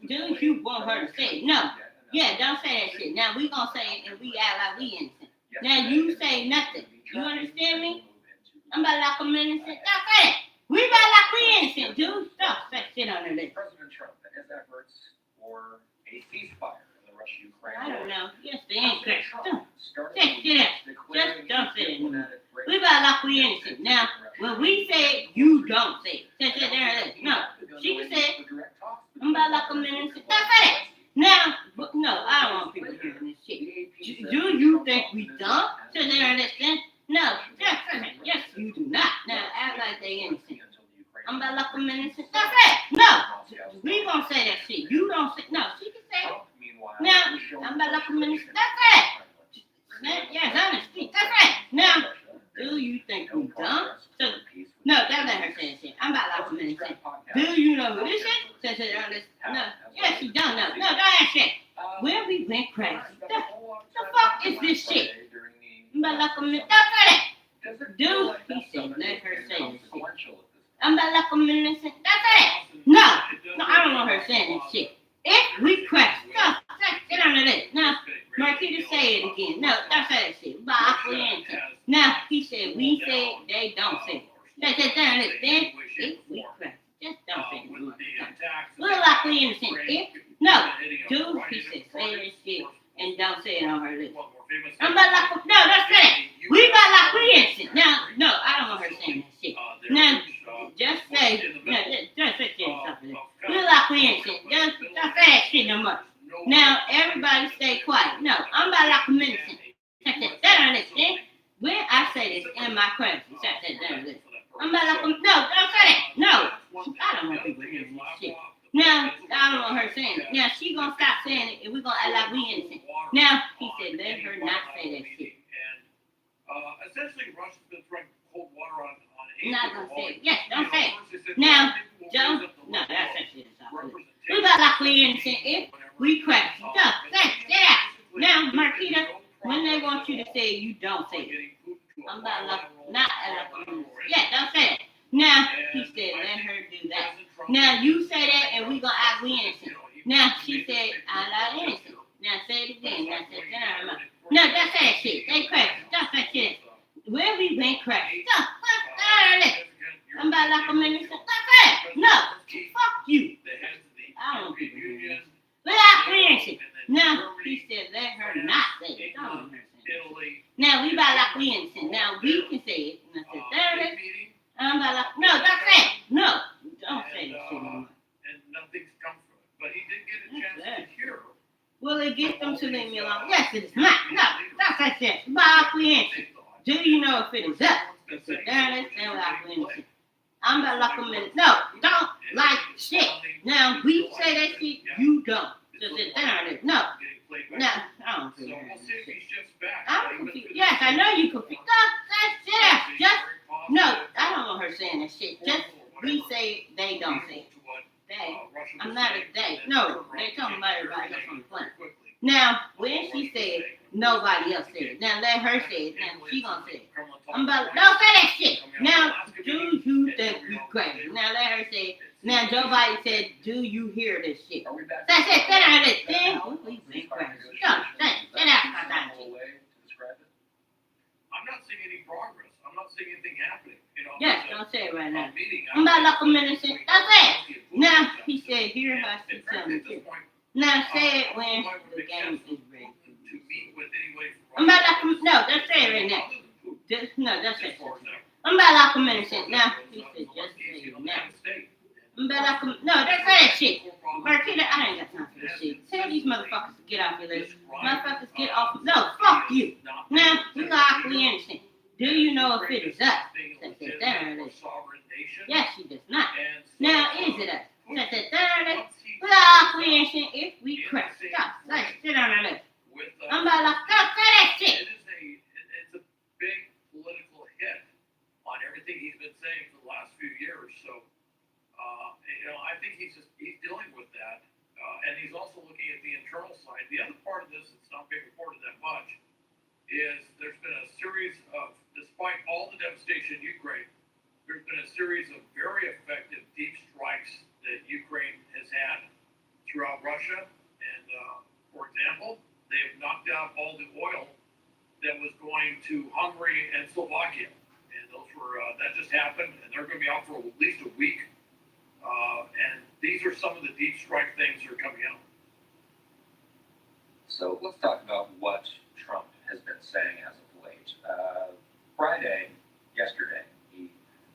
do you want her to say it? No. Yeah, don't say that shit. Now we gonna say it and we act like we innocent. Now you say nothing. You understand me? I'm about like a minute. Don't say it. We about like we innocent, dude. Stop that shit on the list.
President Trump and his efforts for a ceasefire in the Russia-Ukraine war.
I don't know. Yes, they ain't great. Just don't say it anymore. We about like we innocent. Now, when we say it, you don't say it. Say there. No. She can say it. I'm about like a minute. Don't say it. Now, no, I don't want people hearing this shit. Do you think we dumb? Say there. No. Yes, you do not. Now, act like they innocent. I'm about like a minute. Don't say it. No. We gonna say that shit. You don't say. No, she can say it. Now, I'm about like a minute. That's it. Yes, honestly. That's it. Now, do you think we dumb? So, no, don't let her say that shit. I'm about like a minute. Do you know who this is? No. Yes, you don't know. No, don't ask shit. Where we went crazy. The fuck is this shit? I'm about like a minute. Don't say that. Dude, he said, let her say that shit. I'm about like a minute. That's it. No, I don't want her saying that shit. If we crash, no, get on the list. Now, Marquita say it again. No, don't say that shit. Now, he said, we say it, they don't say it. That's it, down this. Then, if we crash, just don't say it anymore. Look like we innocent. If, no, dude, he said, say that shit and don't say it on her list. I'm about like, no, that's it. We about like we innocent. Now, no, I don't want her saying that shit. Now, just say, no, just say something. We like we innocent. Just say that shit no more. Now, everybody stay quiet. No, I'm about like a innocent. That on this thing. When I say this in my credits, I'm about like, no, don't say that. No, I don't want people hearing this shit. Now, I don't want her saying it. Now, she gonna stop saying it, and we gonna act like we innocent. Now, he said, let her not say that shit.
Essentially, Russia's been throwing cold water on
not gonna say it. Yes, don't say it. Now, don't. No, that's that shit. We got like we innocent. If we crash, Now you say that and we gonna act we innocent. Now she said I'm not innocent. Now say it again. Now say that. No, that's that shit. They crazy. That's that shit. Where we been crazy. Stop. I'm about like a minute. Stop that. No. Fuck you. I don't give a damn. Let act we innocent. Now he said let her not say it. Don't let her say it. Now we about like we innocent. Now we can say it. And I said that. I'm about like no, that's it. No. Don't say that shit anymore.
And nothing's come from it. But he did get a chance to hear.
Will it get them to leave me alone? Yes, it is not. No, that's like that. By apprehension. Do you know if it is up? If it's down, it's down with apprehension. I'm about to lock them in. No, don't like shit. Now, we say that shit, you don't. Just sit down there. No. No, I don't feel that. I'm confused. Yes, I know you confused. That's shit. Just, no, I don't want her saying that shit. Just, we say it, they don't say it. They, I'm not a they. No, they talking about everybody else on the planet. Now, when she said nobody else said it, now let her say it. Now she gonna say it. I'm about don't say that shit. Now, do you think we crazy? Now let her say it. Now Joe Biden said, do you hear this shit? That's it. Sit down this thing. We crazy. Go, sit down.
I'm not seeing any progress. I'm not seeing anything happening.
Yes, don't say it right now. I'm about like a minute. That's it. Now he said, here how she tell me to. Now say it when the game is ready. I'm about like no, don't say it right now. Just no, don't say it. I'm about like a minute. Now he said, just say it now. I'm about like a no, don't say that shit. Marquita, I ain't got time for this shit. Tell these motherfuckers to get off your list. Motherfuckers get off. No, fuck you. Now we got we innocent. Do you know if it is us? Said that yes, she does not. Now is it us? Said that we are creation if we crash. Stop. Like sit on our list. I'm about like stop say that shit.
It's a big political hit on everything he's been saying for the last few years. So, I think he's dealing with that, and he's also looking at the internal side. The other part of this that's not being reported that much is there's been a series of, despite all the devastation in Ukraine, there's been a series of very effective deep strikes that Ukraine has had throughout Russia. And, for example, they have knocked out all the oil that was going to Hungary and Slovakia. And those were, that just happened, and they're going to be out for at least a week. And these are some of the deep strike things that are coming out.
So let's talk about what Trump has been saying as of late. Yesterday, he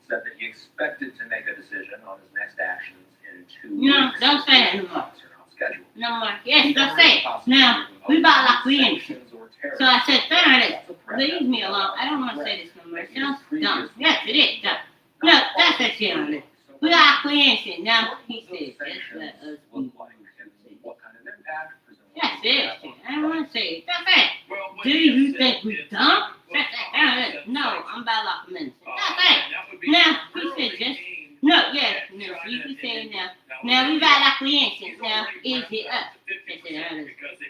said that he expected to make a decision on his next actions in 2 weeks.
No, don't say that no more. No more. Yes, don't say it. Now, we about like we innocent. So I said, leave me alone. I don't want to say this no more. It sounds dumb. Yes, it is dumb. No, that's that shit on it. We got we innocent. Now, he said, just let us be. Yes, it is. I don't want to say it. That's it. Do you think we dumb? No, I'm about like a minute. That's it. Now, he said just, no, yes, no, you can say it now. Now, we about like we innocent. Now, is it us?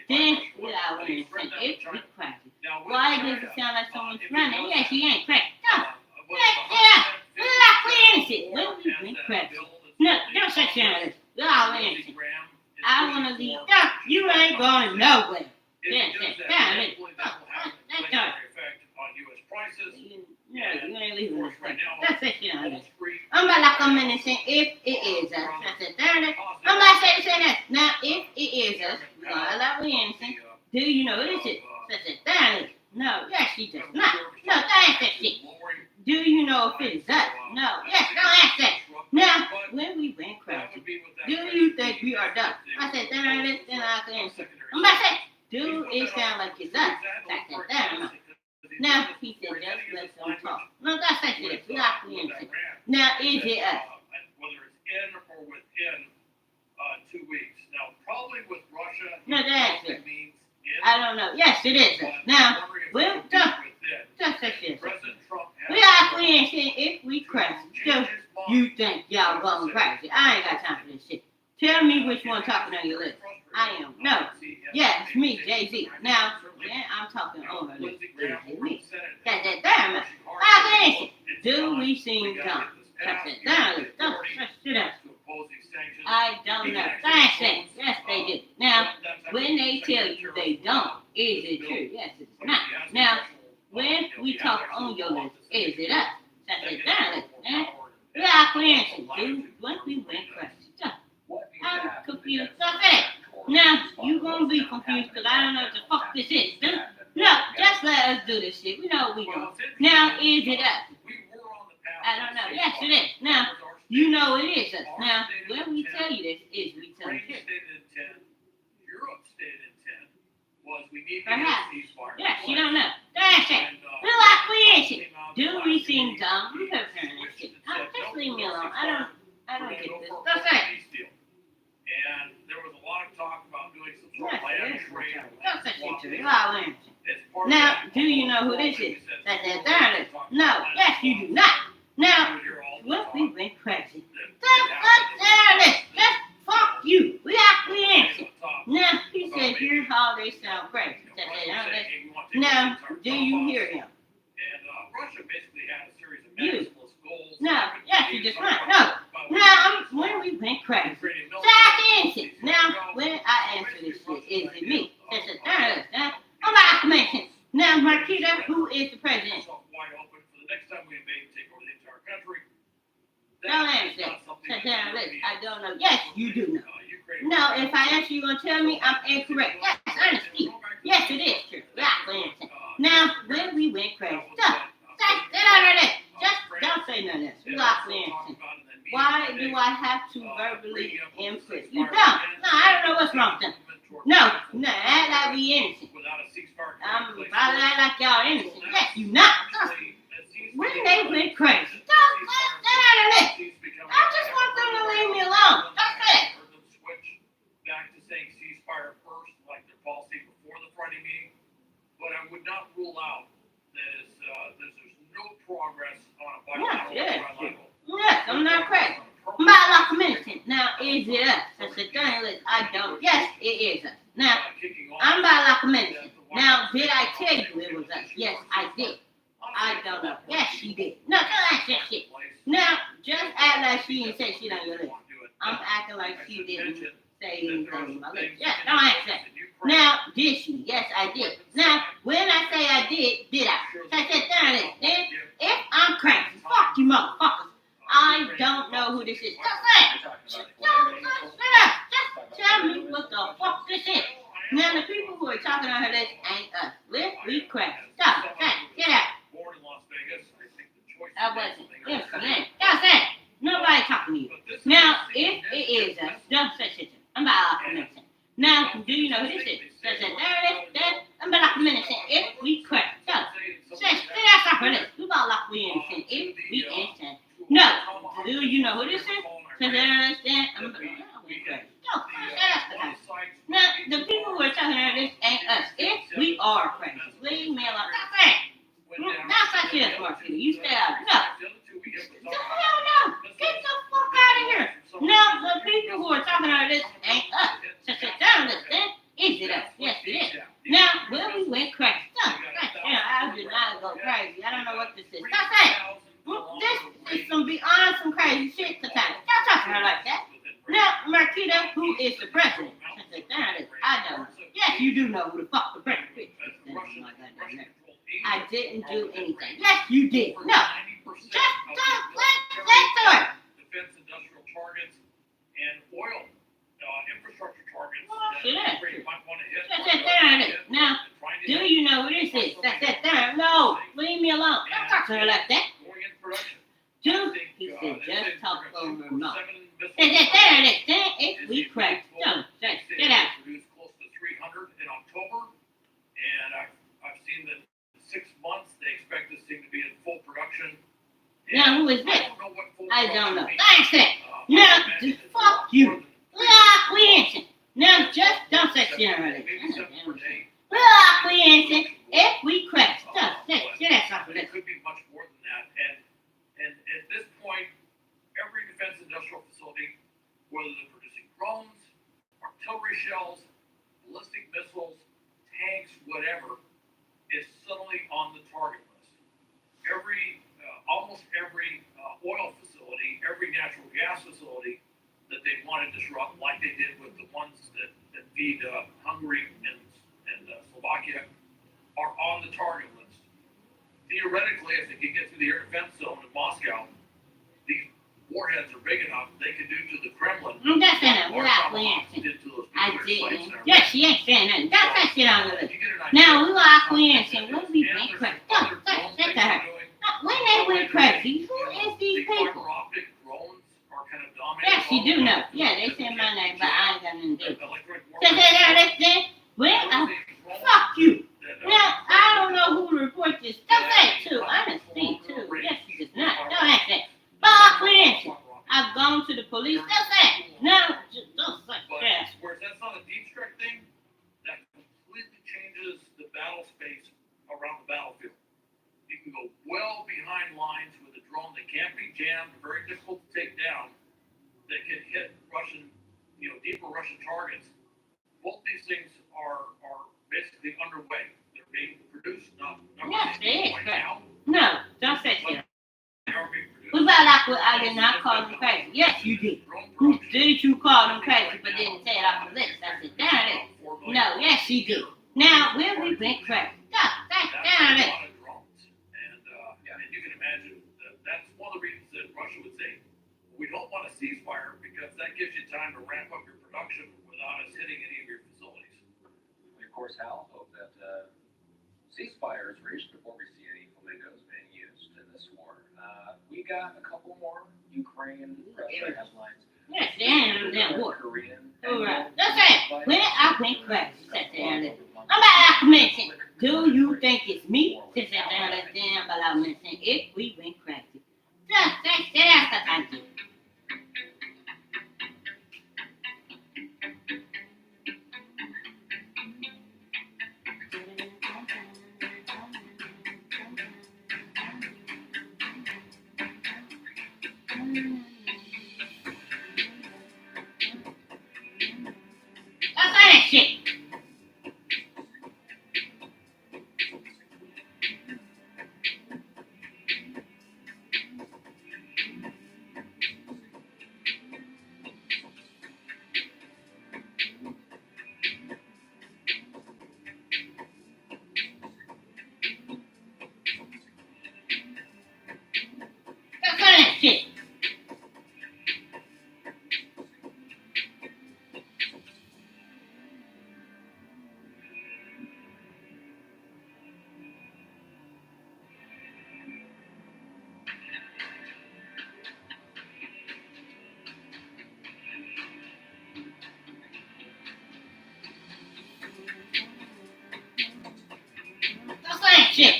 Then, we are we innocent. If we crazy. Why does it sound like someone's running? Yes, he ain't crazy. No. Yeah, we like we innocent. When we been crazy. No, don't say it. We are we innocent. I want to leave. No, you ain't going nowhere. Yes, damn it. That's all. You ain't leaving this thing. That's it, you know. I'm about like I'm innocent if it is us. That's it, darn it. I'm about to say that. Now, if it is us, we're going to allow we innocent. Do you know it is it? That's it, darn it. No, yes, she does not. No, don't ask that shit. Do you know if it is us? No, yes, don't ask that. Now, when we went crazy, do you think we are dumb? I said, darn it, then I can answer. I'm about to say, do it sound like it's us? I said, darn it. Now, he said, just let them talk. No, that's that shit. We got the innocent. Now, is it us?
Whether it's in or within 2 weeks. Now, probably with Russia,
no, that's it. I don't know. Yes, it is us. Now, we'll talk. Just that shit. We got the innocent if we crash. So, you think y'all going crazy. I ain't got time for this shit. Tell me which one talking on your list. I am. No. Yeah, it's me, Jay-Z. Now, yeah, I'm talking on her list. It's me. That's that damn. I can. Do we seem dumb? That's that damn. Don't shut up. I don't know. That's it. Yes, they do. Now, when they tell you they don't, is it true? Yes, it's not. Now, when we talk on your list, is it us? That's it. That's it. We are cleansing, dude. When we went crazy. I'm confused. That's it. Now, you gonna be confused because I don't know what the fuck this is, dude. No, just let us do this shit. We know what we do. Now, is it us? I don't know. Yes, it is. Now, you know it is us. Now, when we tell you this, is we tell you this.
Europe stated intent was we need to
Perhaps.
get ceasefire.
Yes, you don't know. That's it. We like creation. Do we seem dumb? I'm preparing this shit. Just leave me alone. I don't get this. That's it.
And there was a lot of talk about doing some sort of
Yes,
land
it is.
trade.
Don't say shit to me. I'll answer. Now, do you know who this is? That's it. There it is. No. Yes, you do not. Now, what we went crazy. There it is. Just fuck you. We actually answer. Now, he said, here's how they sound crazy. That's it. There it is. Now, do you hear him?
And Russia basically had a series of
You.
maximalist goals.
No. Yes, you just not. No. Now, when we went crazy. So I answer. Now, when I answer this shit, is it me? That's it. There it is. Now, I'm not mentioning. Now, Marquita, who is the president?
Wide open for the next time we invade and take over the entire country.
Don't answer that. Sit down, listen. I don't know. Yes, you do know. No, if I answer, you're going to tell me I'm incorrect. Yes, honestly. Yes, it is true. Yeah, answer. Now, when we went crazy. Just don't say none of this. We got answer. Why do I have to verbally input? You don't. No, I don't know what's wrong with them. No, act like we innocent. I'm probably act like y'all innocent. Yes, you not. When they went crazy. Don't get out of this. I just want them to leave me alone. That's it.
Switch back to saying ceasefire first, like their policy before the Friday meeting. But I would not rule out that there's no progress on a bilateral level.
Yes, I'm not crazy. I'm about like a militant. Now, is it us? That's the thing. I don't. Yes, it is us. Now, I'm about like a militant. Now, did I tell you it was us? Yes, I did. I don't know. Yes, she did. No, don't ask that shit. Now, just act like she didn't say shit on your list. I'm acting like she didn't say anything on my list. Yes, don't ask that. Now, did she? Yes, I did. Now, when I say I did I? I said, there it is. Then, if I'm crazy, fuck you motherfuckers. I don't know who this is. Just say it. Just tell me what the fuck this is. Now, the people who are talking on her list ain't us. We crazy. Stop. Get out. I wasn't. Yes, man. That's it. Nobody talking to you. Now, if it is us, don't say shit to me. I'm about like a minute. Now, do you know who this is? There it is. I'm about like a minute. If we crack. So, say that's off her list. We about like we innocent. If we innocent. No. Do you know who this is? There it is. I'm about like we crazy. No, that's the time. Now, the people who are talking about this ain't us. If we are crazy, leave me alone. That's it. That's not shit, Marquita. You stay out. No. Hell no. Get the fuck out of here. Now, the people who are talking about this ain't us. So sit down, listen. Is it us? Yes, it is. Now, when we went crazy. I did not go crazy. I don't know what this is. That's it. This is some beyond some crazy shit to time. Don't talk to her like that. Now, Marquita, who is the president? I don't know. Yes, you do know who the fuck the president is. I didn't do anything. Yes, you did. No. Just don't let to her.
Defense industrial targets and oil infrastructure targets.
Now, do you know who this is? No, leave me alone. Don't talk to her like that. Dude, he said, just talk over her mouth. If we crack, don't say, get out.
Produced close to 300 in October, and I've seen that in 6 months they expect this thing to be in full production.
Now, who is this? I don't know. Thanks, it. Now, fuck you. We answer. Now, just don't say shit on her. We answer. If we crack, don't say, get that off of this.
It could be much more than that, and at this point, every defense industrial facility, whether they're producing drones, artillery shells, ballistic missiles, tanks, whatever, is suddenly on the target list. Almost every oil facility, every natural gas facility that they want want to disrupt, like they did with the ones that feed Hungary and Slovakia, are on the target list. Theoretically, if they could get through the air defense zone in Moscow, these warheads are big enough they could do to the Kremlin.
That's enough. Without answering. I didn't. Yeah, she ain't saying nothing. That's that shit on the list. Now we were acquiescing. When we went crazy. That's her. When they went crazy, who is these people? Yeah, she do know. Yeah, they said my name, but I ain't got nothing to do. Listen, well, fuck you. Now, I don't know who to report this stuff at to. Honesty, too. Yes, she does not. Don't ask that. But acquiescing. I've gone to the police. That's that. No, just don't suck that.
Whereas that's not a deep strike thing, that completely changes the battle space around the battlefield. You can go well behind lines with a drone that can't be jammed, very difficult to take down, that can hit Russian, deeper Russian targets. Both these things are basically underway. They're being produced, not right now.
No, don't say shit. We about like I did not call them crazy. Yes, you did. Who did you call them crazy but didn't say it off the list? I said, damn it. No, yes, she did. Now, where we been crazy? Damn it.
And you can imagine that's one of the reasons that Russia would say, we don't want a ceasefire because that gives you time to ramp up your production without us hitting any of your facilities.
We, of course, Hal, hope that ceasefire is reached before we see any flamingos being used in this war. We got a couple more Ukraine, Russia headlines.
Yes, they ain't that war.
Korean.
All right. That's it. When I went crazy, sit down there. I'm about to mention, do you think it's me? Sit down there, I'm about to mention if we went crazy. Just sit down, thank you. That's that shit. That's that shit. That's that shit.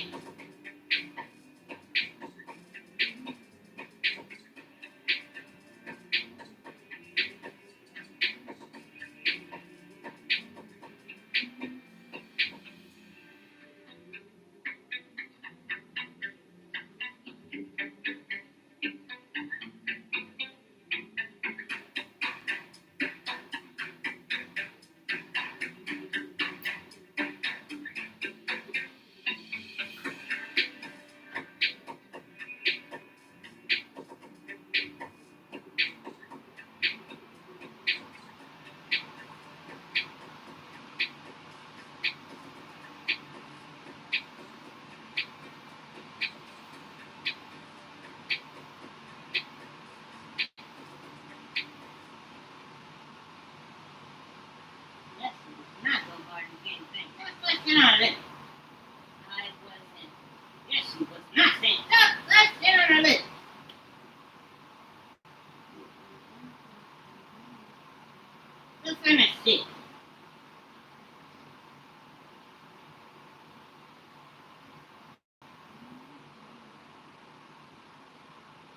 Yes, not so hard to get anything. Let's get on it. I wasn't. Yes, she was not saying. Let's get on the list. Let's finish it.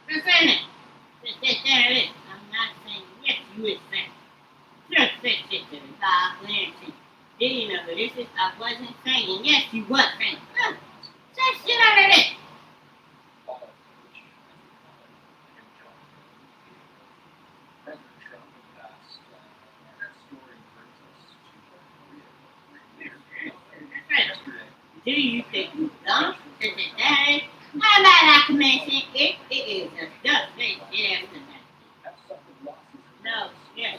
Let's finish. Let's get down to this. I'm not saying yes, you is saying. Just fix it to me. Did you know who this is? I wasn't saying yes, you was saying. Just get on the list.
President Trump passed, and that story brings us to Korea.
Do you think you dumb? Is it that? How about I can mention if it is a just fix it after that? No, yes,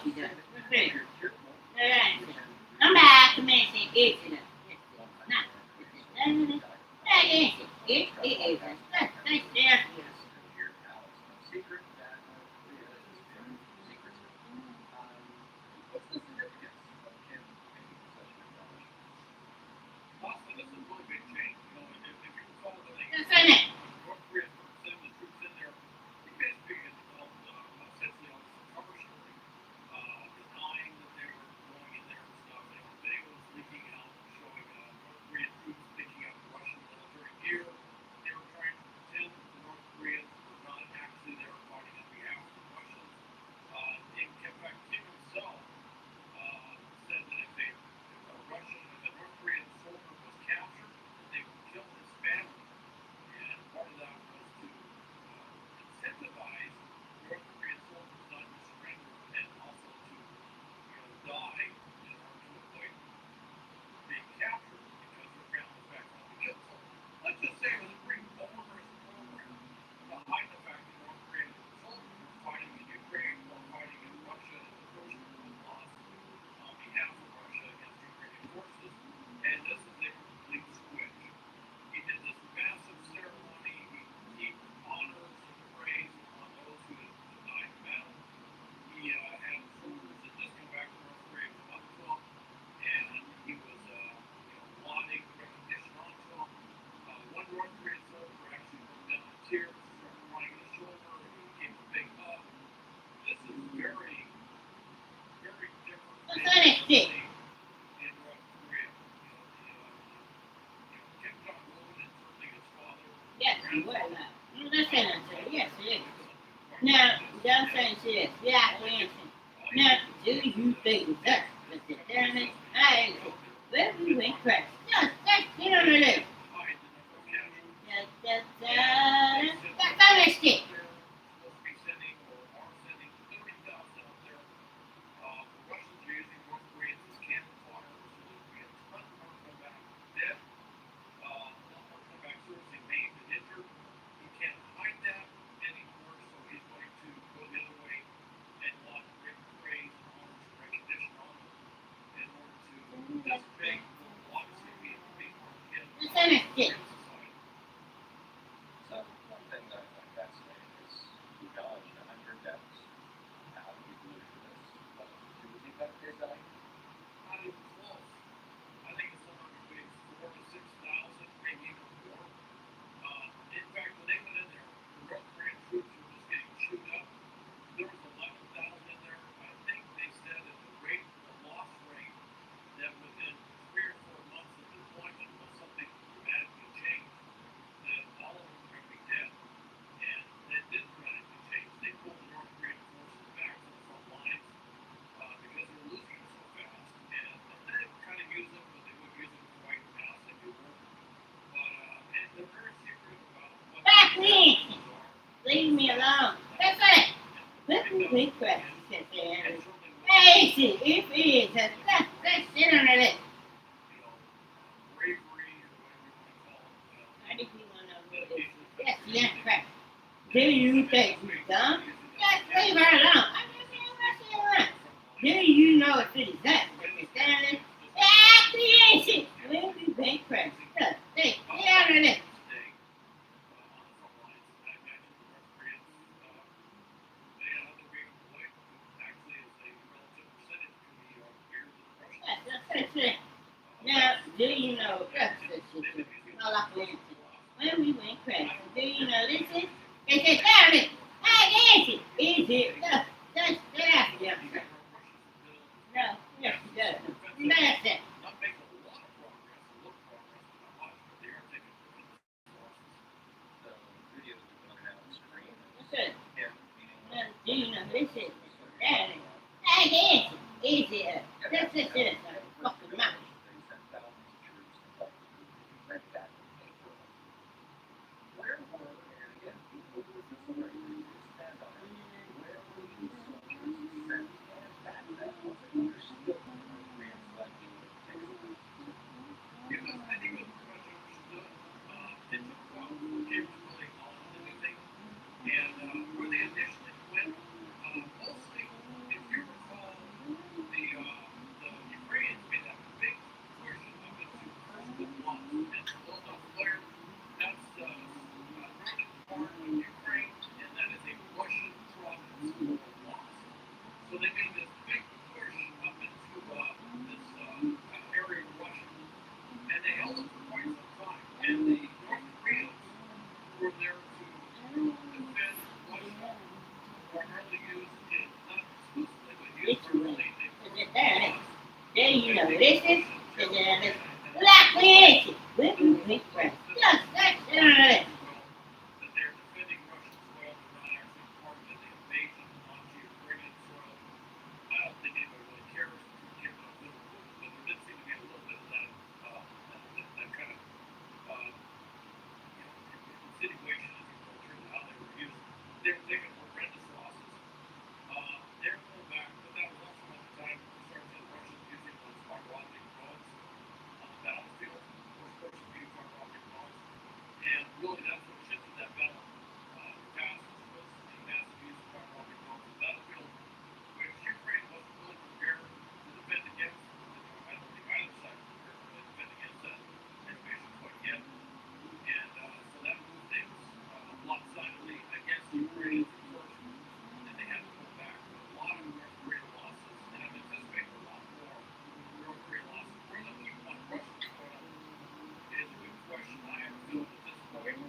big is that? Mr. Chairman, I where we went crash. Just sit on the list. That's honesty. That's honesty.
So one thing that I find fascinating is you dodged 100 deaths. How do you believe this? Do you think that is that?
Not even close. I think it's somewhere between 4,000 to 6,000, maybe even more. In fact, when they went in there, the North Korean troops were just getting chewed up. There was 11,000 in there. I think they said that the loss rate, that within 3 or 4 months of deployment was something dramatically changed. That all of them were going to be dead. And that did dramatically change. They pulled the North Korean forces back to the front lines because they were losing them so fast. And they kind of use them, but they wouldn't use them quite fast anymore. But and they're very secret about what
Back me. Leave me alone. That's it. Let me wait crash. Sit there. Hey, see, if it is, let's sit on the list.
bravery or whatever you want to call it.
I think we want to know what it is. Yes, yes, crap. Do you think he's dumb? Just leave her alone. I'm just saying what she wants. Do you know if it is that? Mr. Stanley? Yes, when we bank crash. Look, stay out of this. Now, do you know when we went crazy? Do you know this is? They said, down it. Hey, Nancy, is it? No, that's after young sir. No, yes, she does. That's it. Good. Now, do you know this is? Down it. Hey, Nancy, is it? That's it. Fucking mouth.
So they made this big push up into this area of Russia, and they held it for quite some time. And the North Koreans were there to defend Russia, primarily used in, not exclusively, but used primarily in.
There you know, this is black lady. When we went crazy. Just that's it.
That they're defending Russian soil, they're not actually part of the invasion onto Ukrainian soil. I don't think anybody really cares who came up with it, but there did seem to be a little bit of that kind of insinuation, as you go through how they were used. They were taking horrendous losses. They're pulling back, but that was also at the time we started seeing Russians using those fiber optic rods on the battlefield. Those Russians using fiber optic rods. And really, that's what shifted that battle past was the massive use of fiber optic rods on the battlefield, which Ukraine wasn't really prepared to defend against. I don't think either side was prepared to really defend against that invasion quite yet. And so that moved things lopsidedly against the Ukrainians at first, and they had to pull back. But a lot of North Korean losses, and I'm anticipating a lot more North Korean losses. Where the people on Russian soil is a good question. I have a feeling at this point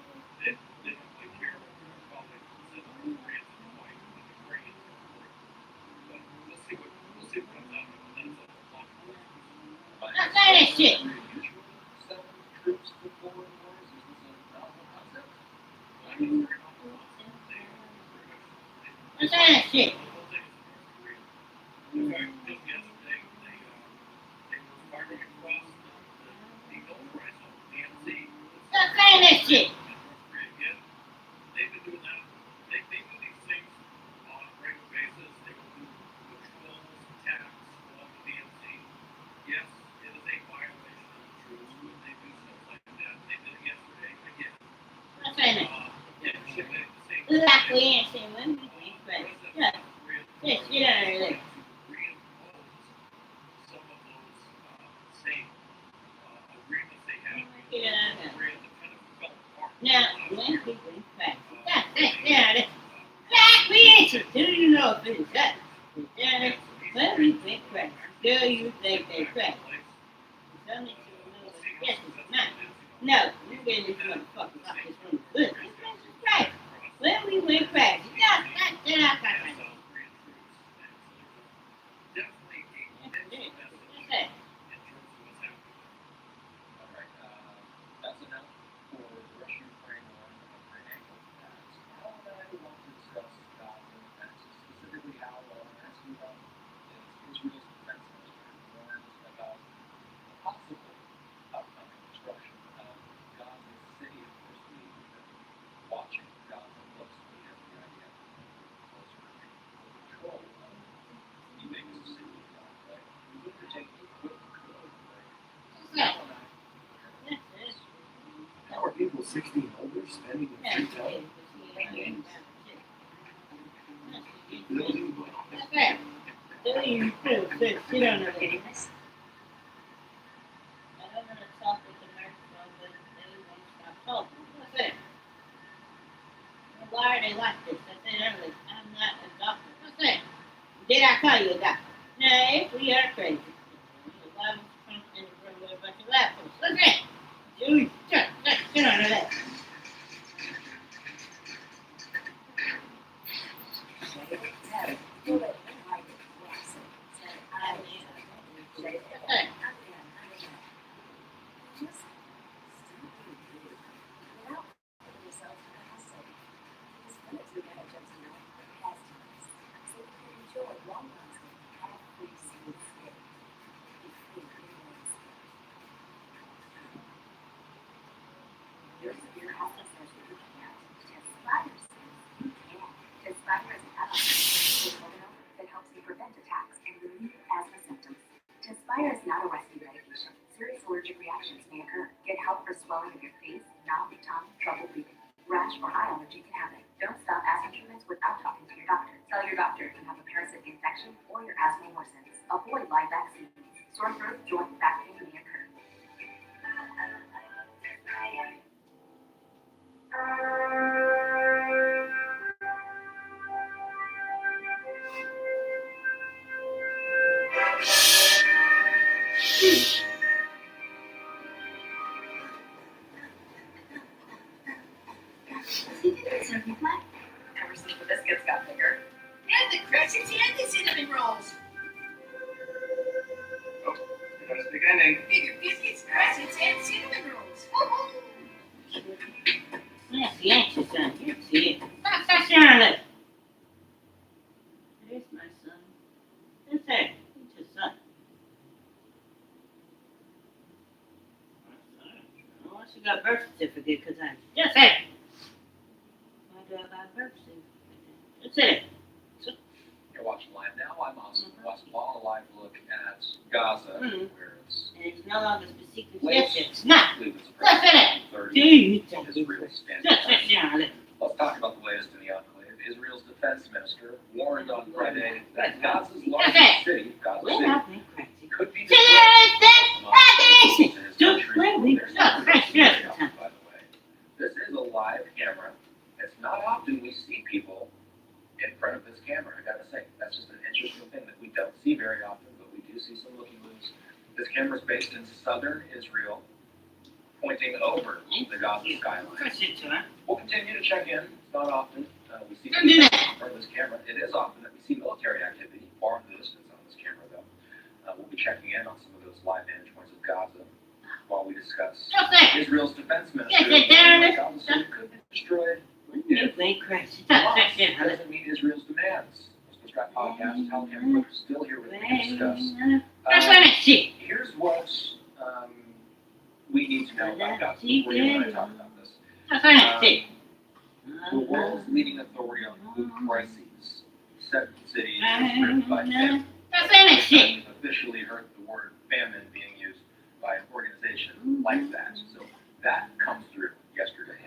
that they don't really care what they're probably send the North Koreans in the fight with the Ukrainians are worried. But we'll see what comes out of it. But that's a lot of questions.
That's that shit.
Troops before wars, is this a novel concept?
I mean, it's very novel concept. They very much.
That's that shit.
The whole thing is North Korea. In fact, just yesterday.
Like we ain't seen women be crazy. Yeah. Just get out of there. Get out of there. Now, when people in crazy. Yeah, yeah, yeah. Like we ain't seen. Do you know if it's that? When we think crazy, do you think they crazy? It's only to know yes, it's not. No, you get this motherfucker off this room. Good. This place is crazy. When we went crazy. Yeah, that's it.
That's enough for the Russian Ukraine war and the ankle attacks. Now I want to discuss and specifically how asking about Israel's defense minister warns about the possible upcoming destruction of Gaza's city. Of course, we've been watching Gaza closely as the idea of closer control of the biggest city in Gaza. We need to take a quick break.
How are people 60 and older spending their free time? Building blocks.
Sit on the ladies. I don't want to talk with the microphone, but they won't stop talking. What's that? Why are they like this? I said earlier, I'm not a doctor. What's that? Did I call you a doctor? No, we are crazy. Why would you come in the room with a bunch of laptops? What's that? Dude, sit on the left.
Tespire is not a rescue medication. Serious allergic reactions may occur. Get help for swelling of your face, mouth, tongue, trouble breathing. Rash or eye allergy can happen. Don't stop asthma treatments without talking to your doctor. Tell your doctor if you have a parasitic infection or your asthma worsens. Avoid live vaccines. Sore throat, joint, back pain may occur.
Ever since the biscuits got bigger.
And the crunchy and the cinnamon rolls.
Oh, that's the beginning.
Bigger biscuits, crunchy and cinnamon rolls.
That's the answer, son. You see it. Stop staring at it. There's my son. That's it. It's his son. Unless you got a birth certificate, because I just said it. Why do I have a birth certificate? That's it.
You're watching live now. I'm also watching a live look at Gaza, where it's.
And it's no longer specific. Yes, it's not.
That's
it. Dude,
let's talk about the latest in the enclave. Israel's defense minister warned on Friday that Gaza's largest city, Gaza City, could be destroyed. By the way, this is a live camera. It's not often we see people in front of this camera. I gotta say, that's just an interesting thing that we don't see very often, but we do see some looky loos. This camera is based in southern Israel, pointing over the Gaza skyline. We'll continue to check in. It's not often we see people in front of this camera. It is often that we see military activity far in the distance on this camera, though. We'll be checking in on some of those live vantage points of Gaza while we discuss Israel's defense minister. Gaza City could be destroyed. Doesn't meet Israel's demands. Prescribed podcast, how can we still here with me to discuss? Here's what we need to know about Gaza before you and I talk about this. The world's leading authority on food crises. 7 cities stripped by famine. Officially heard the word famine being used by an organization like that. So that comes through yesterday.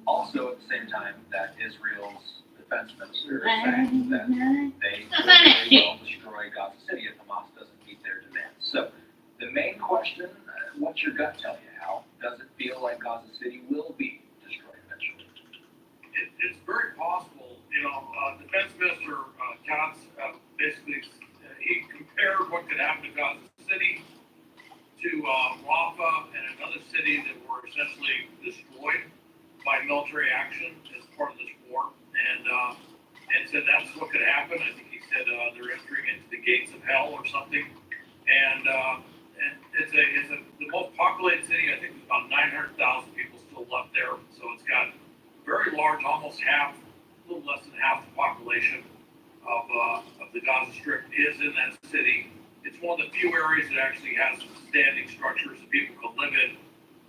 Also, at the same time, that Israel's defense minister is saying that they could very well destroy Gaza City if Hamas doesn't meet their demands. So, the main question, what's your gut tell you, Hal? Does it feel like Gaza City will be destroyed eventually?
It's very possible. Defense Minister Katz basically he compared what could happen to Gaza City to Rafah and another city that were essentially destroyed by military action as part of this war, and said that's what could happen. I think he said they're entering into the gates of hell or something, and it's the most populated city. I think there's about 900,000 people still left there, so it's got very large, almost half, a little less than half the population of the Gaza Strip is in that city. It's one of the few areas that actually has standing structures that people can live in.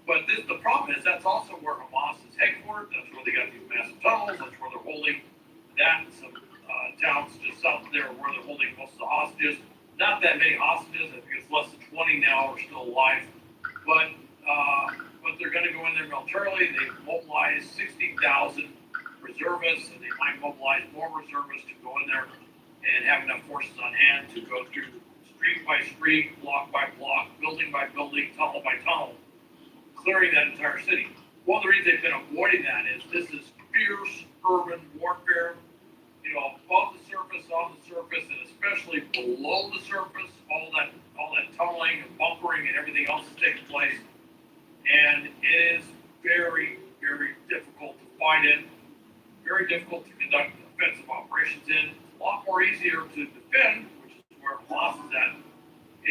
But the problem is that's also where Hamas is headquartered. That's where they got these massive tunnels. That's where they're holding that. Some towns just south there where they're holding most of the hostages. Not that many hostages. I think it's less than 20 now are still alive. But they're going to go in there militarily. They've mobilized 60,000 reservists, and they might mobilize more reservists to go in there and have enough forces on hand to go through street by street, block by block, building by building, tunnel by tunnel, clearing that entire city. One of the reasons they've been avoiding that is this is fierce urban warfare, above the surface, on the surface, and especially below the surface, all that tunneling and bunkering and everything else is taking place. And it is very, very difficult to fight in, very difficult to conduct offensive operations in. It's a lot more easier to defend, which is where Hamas is at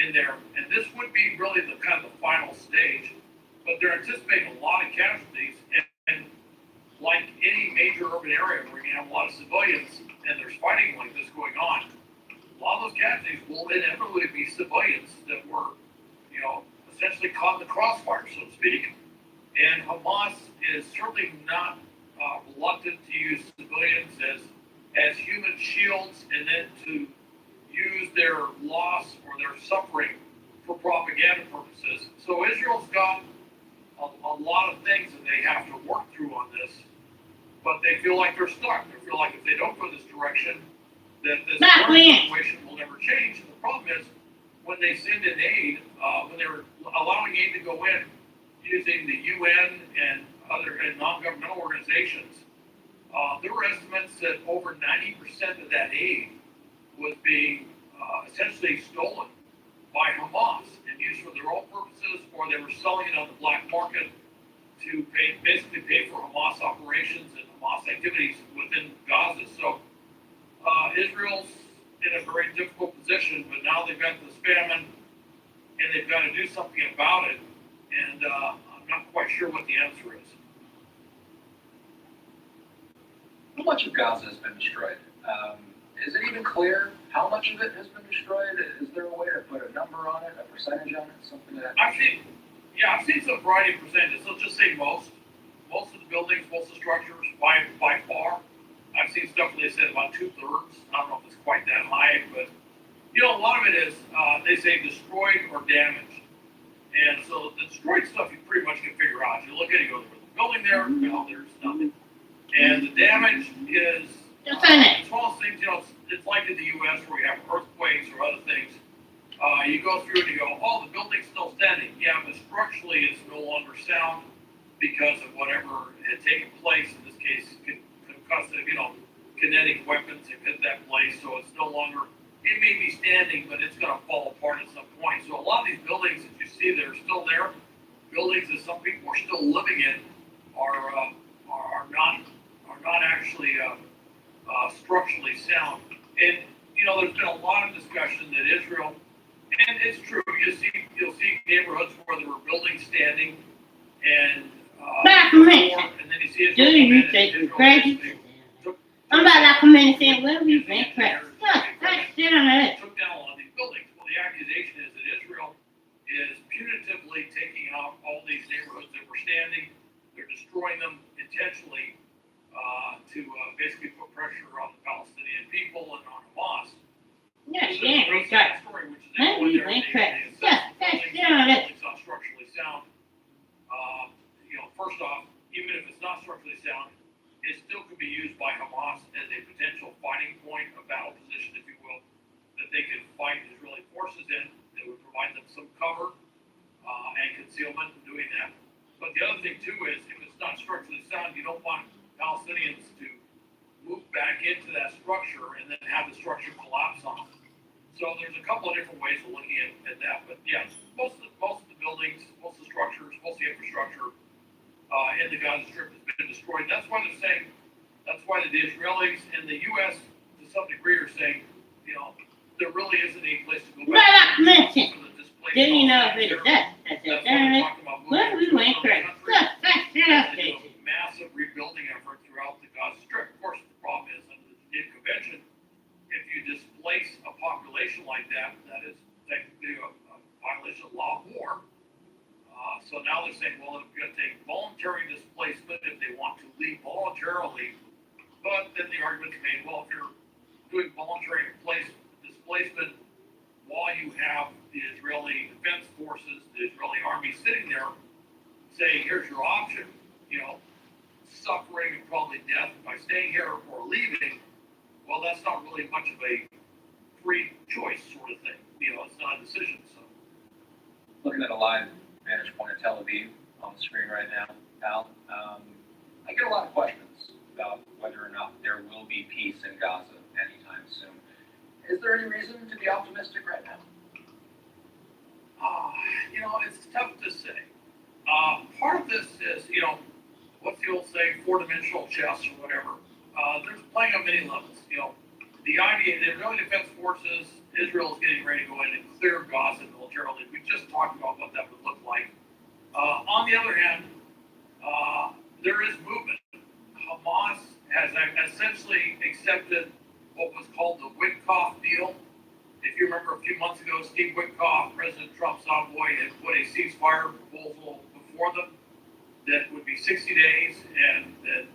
in there. And this would be really the kind of the final stage. But they're anticipating a lot of casualties. And like any major urban area where you have a lot of civilians and there's fighting like this going on, a lot of those casualties will inevitably be civilians that were, essentially caught in the crossfire, so to speak. And Hamas is certainly not reluctant to use civilians as human shields and then to use their loss or their suffering for propaganda purposes. So Israel's got a lot of things that they have to work through on this, but they feel like they're stuck. They feel like if they don't go this direction, that this situation will never change. And the problem is when they send in aid, when they're allowing aid to go in using the UN and other non-governmental organizations, there were estimates that over 90% of that aid was being essentially stolen by Hamas and used for their own purposes, or they were selling it on the black market to basically pay for Hamas operations and Hamas activities within Gaza. So Israel's in a very difficult position, but now they've got this famine and they've got to do something about it. And I'm not quite sure what the answer is.
How much of Gaza has been destroyed? Is it even clear how much of it has been destroyed? Is there a way to put a number on it, a percentage on it, something like that?
I've seen some variety of percentages. Let's just say most of the buildings, most of the structures, by far. I've seen stuff where they said about 2/3. I don't know if it's quite that high, but a lot of it is they say destroyed or damaged. And so the destroyed stuff you pretty much can figure out. You look at it, you go, there's a building there, there's nothing. And the damage is it's one of those things, it's like in the U.S. where you have earthquakes or other things. You go through and you go, the building's still standing. Yeah, but structurally it's no longer sound because of whatever had taken place. In this case, concussive, kinetic weapons have hit that place, so it's no longer, it may be standing, but it's going to fall apart at some point. So a lot of these buildings that you see that are still there, buildings that some people are still living in, are not actually structurally sound. And there's been a lot of discussion that Israel, and it's true, you'll see neighborhoods where there were buildings standing, and then you see Israel
I'm about to come in and say, where we been crap? Sit on that.
Took down a lot of these buildings. Well, the accusation is that Israel is punitively taking out all these neighborhoods that were standing. They're destroying them intentionally to basically put pressure on the Palestinian people and on Hamas.
Yes,
So
yeah, that's right.
story, which is they go in there and they assess the buildings not structurally sound. First off, even if it's not structurally sound, back into that structure and then have the structure collapse on it. So there's a couple of different ways of looking at that, but yeah, most of the buildings, most of the structures, most of the infrastructure in the Gaza Strip has been destroyed. That's why they're saying, that's why the Israelis and the U.S. to some degree are saying, you know, there really isn't any place to go back.
Do you know if it is that? Well, we went crazy.
Massive rebuilding effort throughout the Gaza Strip. Of course, the problem is under the Geneva Convention, if you displace a population like that, that is technically a violation of law of war. So now they're saying, well, it's going to take voluntary displacement if they want to leave voluntarily. But then the argument's made, well, if you're doing voluntary displacement while you have the Israeli Defense Forces, the Israeli Army sitting there saying, here's your option, you know, suffering and probably death by staying here or leaving, well, that's not really much of a free choice sort of thing. You know, it's not a decision. So,
looking at a live vantage point of Tel Aviv on the screen right now, Al, I get a lot of questions about whether or not there will be peace in Gaza anytime soon. Is there any reason to be optimistic right now?
You know, it's tough to say. Part of this is, you know, what's the old saying, four-dimensional chess or whatever. There's playing on many levels. You know, the idea, the Israeli Defense Forces, Israel is getting ready to go in and clear Gaza militarily. We just talked about what that would look like. On the other hand, there is movement. Hamas has essentially accepted what was called the Witkoff deal. If you remember a few months ago, Steve Witkoff, President Trump's envoy, had put a ceasefire proposal before them that would be 60 days, and that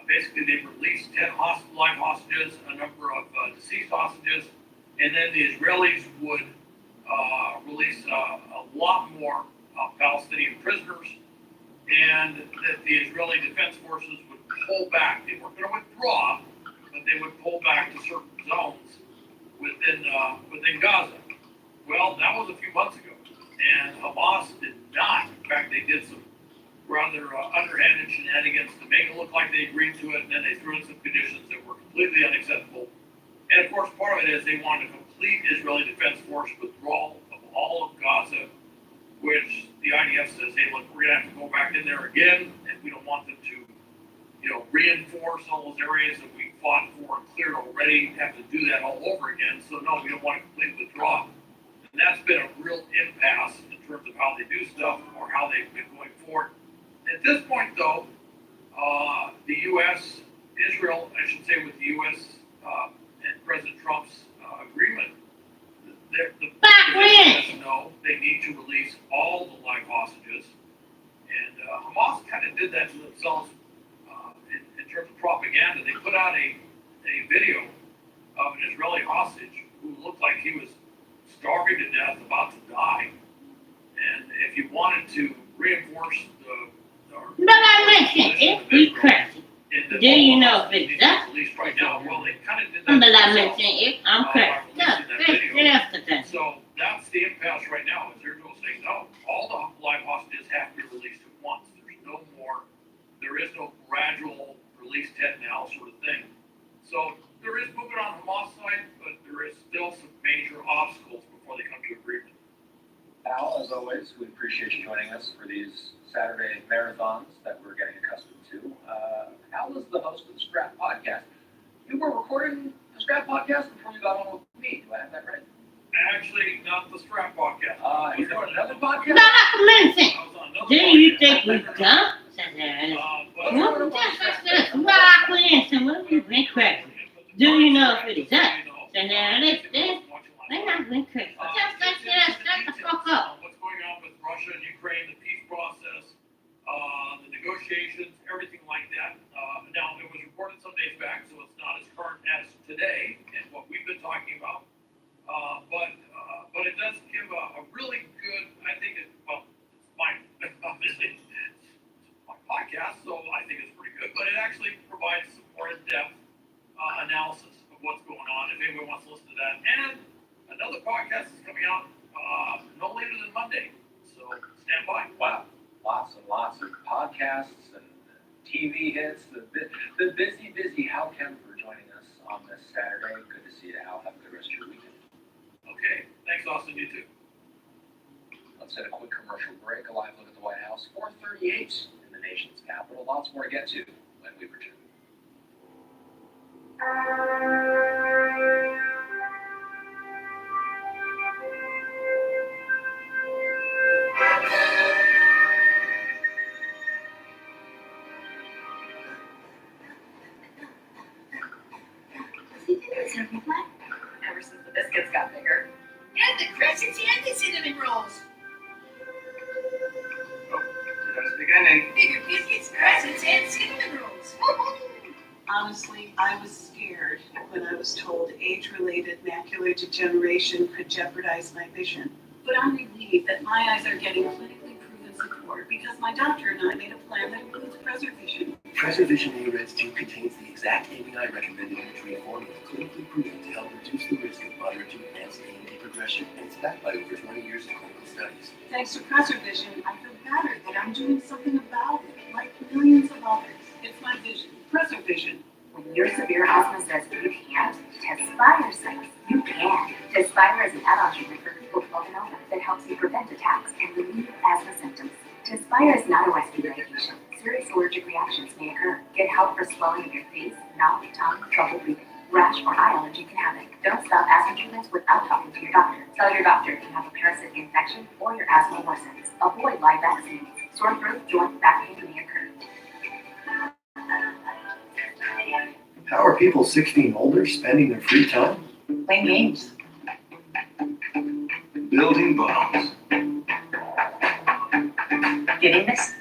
basically they released 10 live hostages, a number of deceased hostages, and then the Israelis would release a lot more Palestinian prisoners, and that the Israeli Defense Forces would pull back. They weren't going to withdraw, but they would pull back to certain zones within Gaza. Well, that was a few months ago, and Hamas did not. In fact, they did some rather underhanded shenanigans to make it look like they agreed to it, and then they threw in some conditions that were completely unacceptable. And of course, part of it is they wanted a complete Israeli Defense Force withdrawal of all of Gaza, which the IDF says, hey, look, we're going to have to go back in there again, and we don't want them to, you know, reinforce all those areas that we fought for and cleared already, have to do that all over again. So no, we don't want to completely withdraw. And that's been a real impasse in terms of how they do stuff or how they've been going forward. At this point, though, the U.S., Israel, I should say, with the U.S. And President Trump's agreement, the President know they need to release all the live hostages. And Hamas kind of did that to themselves in terms of propaganda. They put out a video of an Israeli hostage who looked like he was starving to death, about to die. And if you wanted to reinforce
But I mentioned if we crazy. Do you know if it's that?
Right now, well, they kind of did that.
But I mentioned if I'm crazy. No, that's the thing.
So that's the impasse right now. Is Israel saying no? All the live hostages have to be released at once. There's no more. There is no gradual release 10 now sort of thing. So there is movement on Hamas side, but there is still some major obstacles before they come to agreement.
Al, as always, we appreciate you joining us for these Saturday marathons that we're getting accustomed to. Al is the host of the Scrap Podcast. You were recording the Scrap Podcast before you got on with me. Do I have that right?
Actually, not the Scrap Podcast.
You're doing another podcast?
Not a mention. Do you think we done? Well, just this rock listen, what you been crazy? Do you know if it is that? And then they're not been crazy. Just shut the fuck up.
What's going on with Russia and Ukraine, the peace process, the negotiations, everything like that. Now, it was reported some days back, so it's not as current as today and what we've been talking about. But it does give a really good, I think it's my, obviously, my podcast, so I think it's pretty good, but it actually provides some more in-depth analysis of what's going on, if anyone wants to listen to that. And another podcast is coming out no later than Monday, so stand by.
Wow, lots and lots of podcasts and TV hits. The busy Hal Kemper joining us on this Saturday. Good to see you, Al. Have a good rest of your weekend.
Okay, thanks, Austin. You too.
Let's hit a quick commercial break. A live look at the White House. 4:38 in the nation's capital. Lots more to get to when we return.
Ever since the biscuits got bigger.
And the crescents and the cinnamon rolls.
Just beginning.
Bigger biscuits, crescents, and cinnamon rolls.
Honestly, I was scared when I was told age-related macular degeneration could jeopardize my vision. But I'm relieved that my eyes are getting clinically proven support because my doctor and I made a plan that includes PreserVision.
PreserVision AREDS 2 contains the exact ABI recommended in the treat formula, clinically proven to help reduce the risk of moderate to advanced AMD progression, and it's backed by over 20 years of clinical studies.
Thanks to PreserVision, I feel better that I'm doing something about it, like millions of others. It's my vision. PreserVision.
When your severe asthma says you can't, Tespire says you can. Tespire is an add-on treatment for people with melanoma that helps you prevent attacks and relieve asthma symptoms. Tespire is not a rescue medication. Serious allergic reactions may occur. Get help for swelling of your face, mouth, tongue, trouble breathing. Rash or eye allergy can happen. Don't stop asthma treatments without talking to your doctor. Tell your doctor if you have a parasitic infection or your asthma worsens. Avoid live vaccines. Sore throat, joint, back pain may occur.
How are people 60 and older spending their free time?
Playing games.
Building bombs.
Getting this?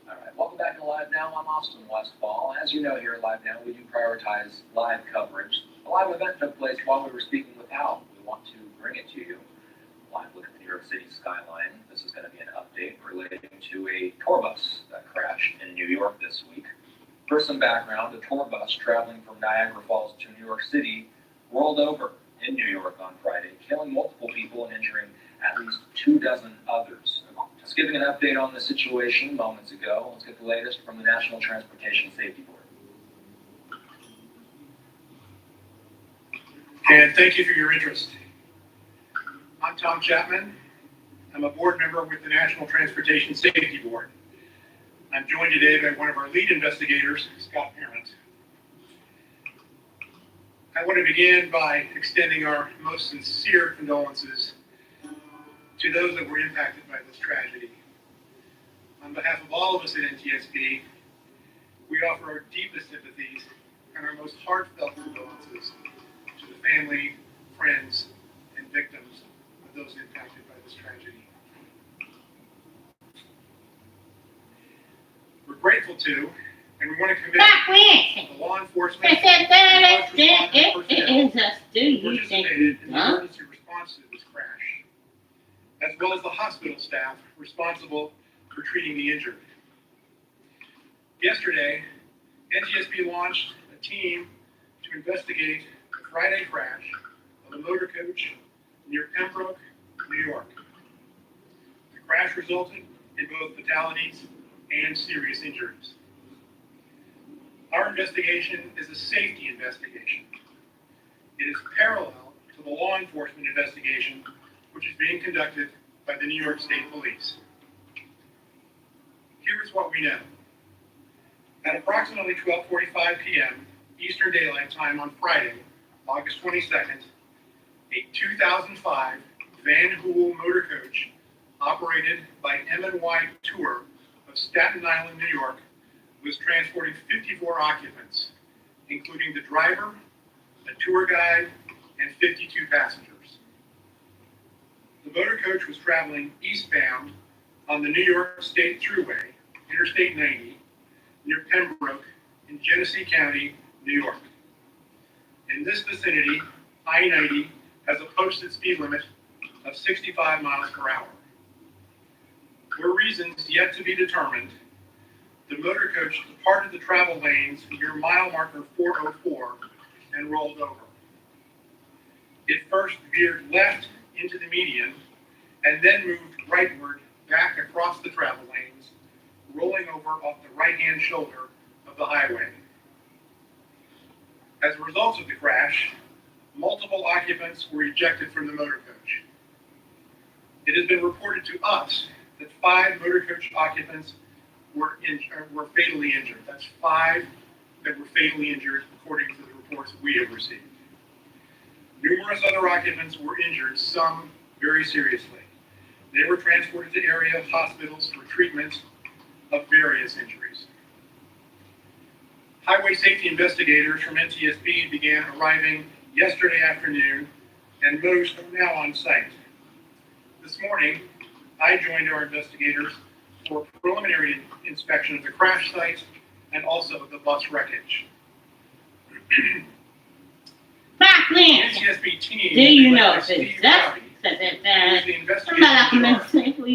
All right, welcome back to Live Now. I'm Austin Westfall. As you know, here at Live Now, we do prioritize live coverage. A live event took place while we were speaking with Al. We want to bring it to you. Live look at the New York City skyline. This is going to be an update relating to a tour bus that crashed in New York this week. For some background, a tour bus traveling from Niagara Falls to New York City rolled over in New York on Friday, killing multiple people and injuring at least 24 others. Just giving an update on the situation moments ago. Let's get the latest from the National Transportation Safety Board.
And thank you for your interest. I'm Tom Chapman. I'm a board member with the National Transportation Safety Board. I'm joined today by one of our lead investigators, Scott Parent. I want to begin by extending our most sincere condolences to those that were impacted by this tragedy. On behalf of all of us at NTSB, we offer our deepest sympathies and our most heartfelt condolences to the family, friends, and victims of those impacted by this tragedy. We're grateful to, and we want to commit the law enforcement and first responder personnel who participated in the emergency response to this crash, as well as the hospital staff responsible for treating the injured. Yesterday, NTSB launched a team to investigate the Friday crash of a motor coach near Pembroke, New York. The crash resulted in both fatalities and serious injuries. Our investigation is a safety investigation. It is parallel to the law enforcement investigation, which is being conducted by the New York State Police. Here's what we know. At approximately 12:45 p.m. Eastern Daylight Time on Friday, August 22nd, a 2005 Van Hool motor coach operated by M&Y Tour of Staten Island, New York, was transporting 54 occupants, including the driver, a tour guide, and 52 passengers. The motor coach was traveling eastbound on the New York State Thruway, Interstate 90, near Pembroke in Genesee County, New York. In this vicinity, I-90 has a posted speed limit of 65 miles per hour. For reasons yet to be determined, the motor coach departed the travel lanes near mile marker 404 and rolled over. It first veered left into the median and then moved rightward back across the travel lanes, rolling over off the right-hand shoulder of the highway. As a result of the crash, multiple occupants were ejected from the motor coach. It has been reported to us that 5 motor coach occupants were fatally injured. That's 5 that were fatally injured, according to the reports that we have received. Numerous other occupants were injured, some very seriously. They were transported to area hospitals for treatment of various injuries. Highway safety investigators from NTSB began arriving yesterday afternoon, and most are now on site. This morning, I joined our investigators for a preliminary inspection of the crash site and also the bus wreckage. The NTSB team,
do you know if
Steve
it's that? We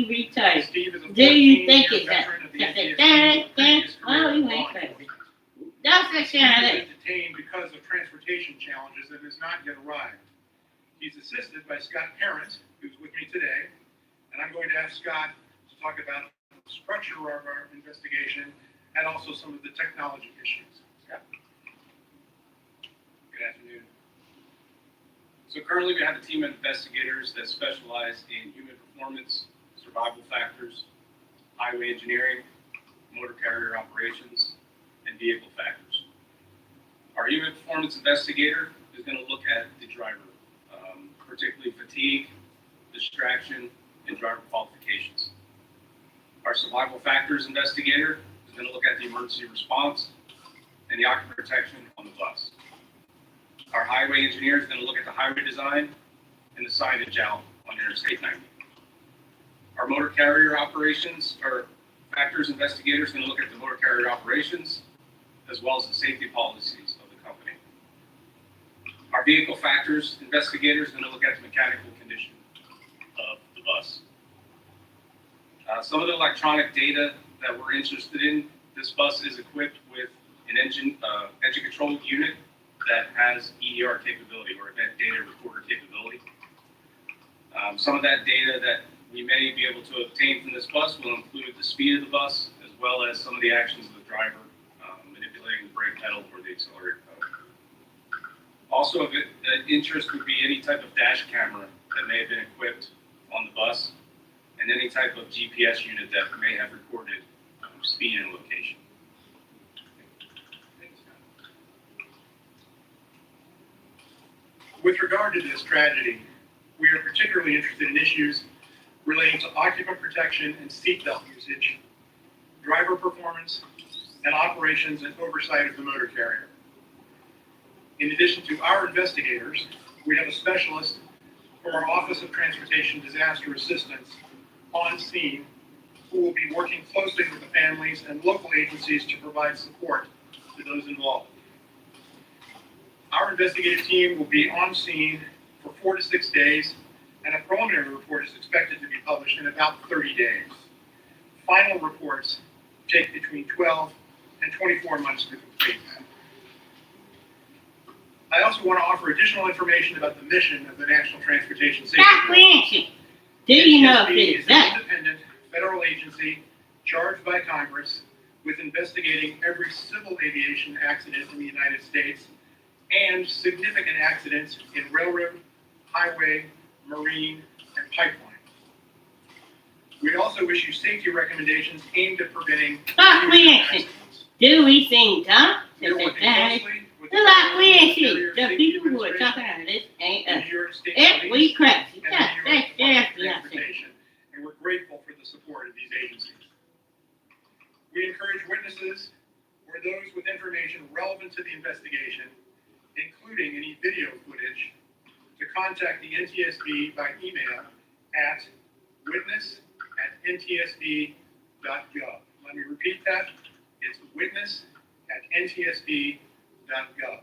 retard. Do you think it's that? Well, we went crazy. That's the shit.
He was detained because of transportation challenges and has not yet arrived. He's assisted by Scott Parent, who's with me today, and I'm going to ask Scott to talk about the structure of our investigation and also some of the technology issues. Scott.
Good afternoon. So currently we have a team of investigators that specialize in human performance, survival factors, highway engineering, motor carrier operations, and vehicle factors. Our human performance investigator is going to look at the driver, particularly fatigue, distraction, and driver qualifications. Our survival factors investigator is going to look at the emergency response and the occupant protection on the bus. Our highway engineer is going to look at the highway design and the signage out on Interstate 90. Our motor carrier operations, or factors investigator, is going to look at the motor carrier operations as well as the safety policies of the company. Our vehicle factors investigator is going to look at the mechanical condition of the bus. Some of the electronic data that we're interested in, this bus is equipped with an engine control unit that has EDR capability, or event data recorder capability. Some of that data that we may be able to obtain from this bus will include the speed of the bus, as well as some of the actions of the driver, manipulating the brake pedal or the accelerator pedal. Also of interest would be any type of dash camera that may have been equipped on the bus, and any type of GPS unit that may have recorded speed and location.
With regard to this tragedy, we are particularly interested in issues relating to occupant protection and seatbelt usage, driver performance, and operations and oversight of the motor carrier. In addition to our investigators, we have a specialist from our Office of Transportation Disaster Assistance on scene who will be working closely with the families and local agencies to provide support to those involved. Our investigative team will be on scene for 4 to 6 days, and a preliminary report is expected to be published in about 30 days. Final reports take between 12 and 24 months to complete. I also want to offer additional information about the mission of the National Transportation Safety Board.
Do you know if
NTSB
it's
is
that?
an independent federal agency charged by Congress with investigating every civil aviation accident in the United States and significant accidents in railroad, highway, marine, and pipeline. We also issue safety recommendations aimed at preventing accidents.
Do we think, huh?
We are working closely with
The like we ain't
Carrier
shit. The
Safety
people who are
Administration,
talking about this ain't
the
us.
New York State
If
Police,
we crash,
and the
that's
New York Department of
definitely us.
Transportation, and we're grateful for the support of these agencies. We encourage witnesses or those with information relevant to the investigation, including any video footage, to contact the NTSB by email at witness@ntsb.gov. Let me repeat that, It's witness@ntsb.gov.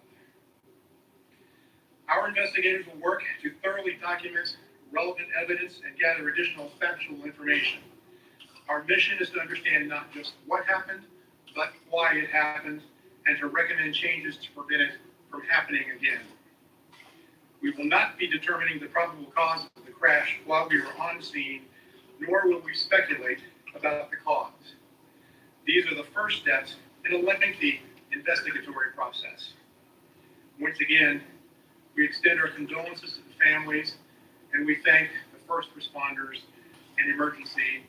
Our investigators will work to thoroughly document relevant evidence and gather additional factual information. Our mission is to understand not just what happened, but why it happened, and to recommend changes to prevent it from happening again. We will not be determining the probable cause of the crash while we were on scene, nor will we speculate about the cause. These are the first steps in a lengthy investigatory process. Once again, we extend our condolences to the families, and we thank the first responders and emergency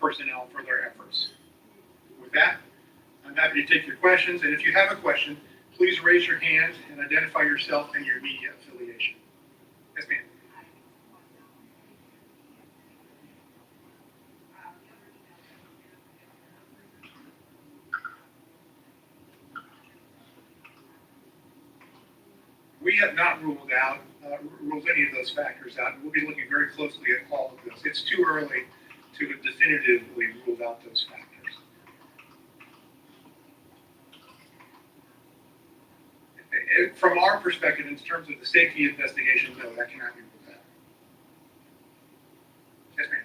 personnel for their efforts. With that, I'm happy to take your questions, and if you have a question, please raise your hand and identify yourself and your media affiliation. Yes, ma'am. We have not ruled any of those factors out. We'll be looking very closely at all of those. It's too early to have definitively ruled out those factors. From our perspective, in terms of the safety investigation, no, that cannot be ruled out. Yes, ma'am.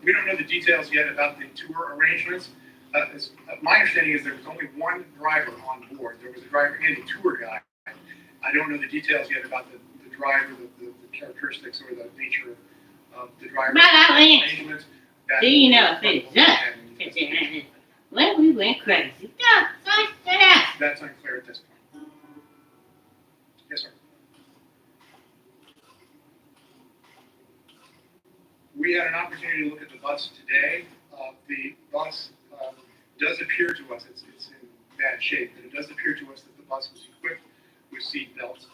We don't know the details yet about the tour arrangements. My understanding is there was only one driver on board. There was a driver and a tour guide. I don't know the details yet about the driver, the characteristics or the nature of the driver arrangements.
Do you know if it's up? Well, we went crazy.
That's unclear at this point. Yes, sir. We had an opportunity to look at the bus today. The bus does appear to us, it's in bad shape, but it does appear to us that the bus was equipped with seat belts.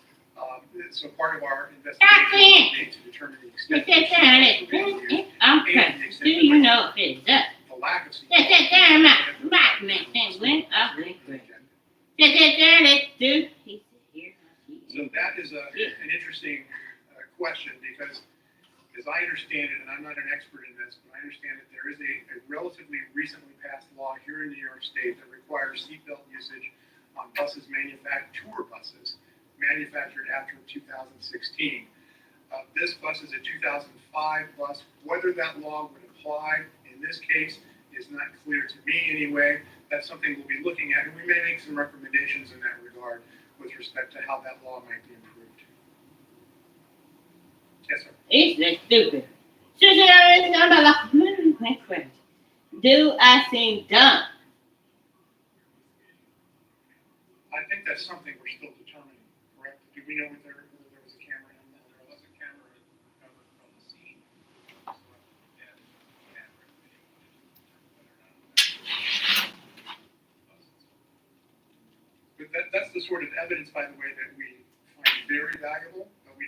So part of our investigation will be to determine the extent
Do you know if it's up?
the lack of seat
So
that is an interesting question because, as I understand it, and I'm not an expert in this, but I understand that there is a relatively recently passed law here in New York State that requires seatbelt usage on buses tour buses manufactured after 2016. This bus is a 2005 bus. Whether that law would apply in this case is not clear to me anyway. That's something we'll be looking at, and we may make some recommendations in that regard with respect to how that law might be improved. Yes, sir.
it's just stupid. Do I seem dumb?
I think that's something we're still determining, correct? Do we know whether there was a camera in there?
There was a camera recovered from the scene.
But that's the sort of evidence, by the way, that we find very valuable, but we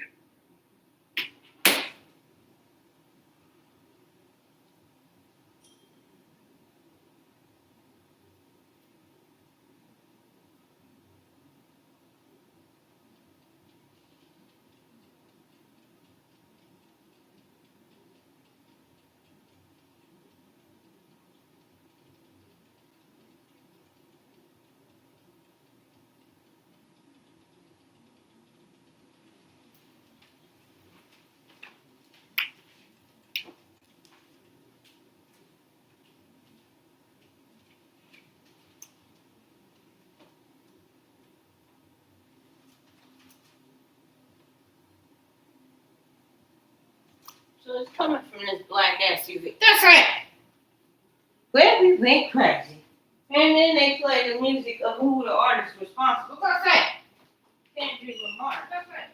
So it's coming from this black SUV. That's right. Well, we went crazy. And then they play the music of who the artist responsible. That's right. Kendrick Lamar. That's right.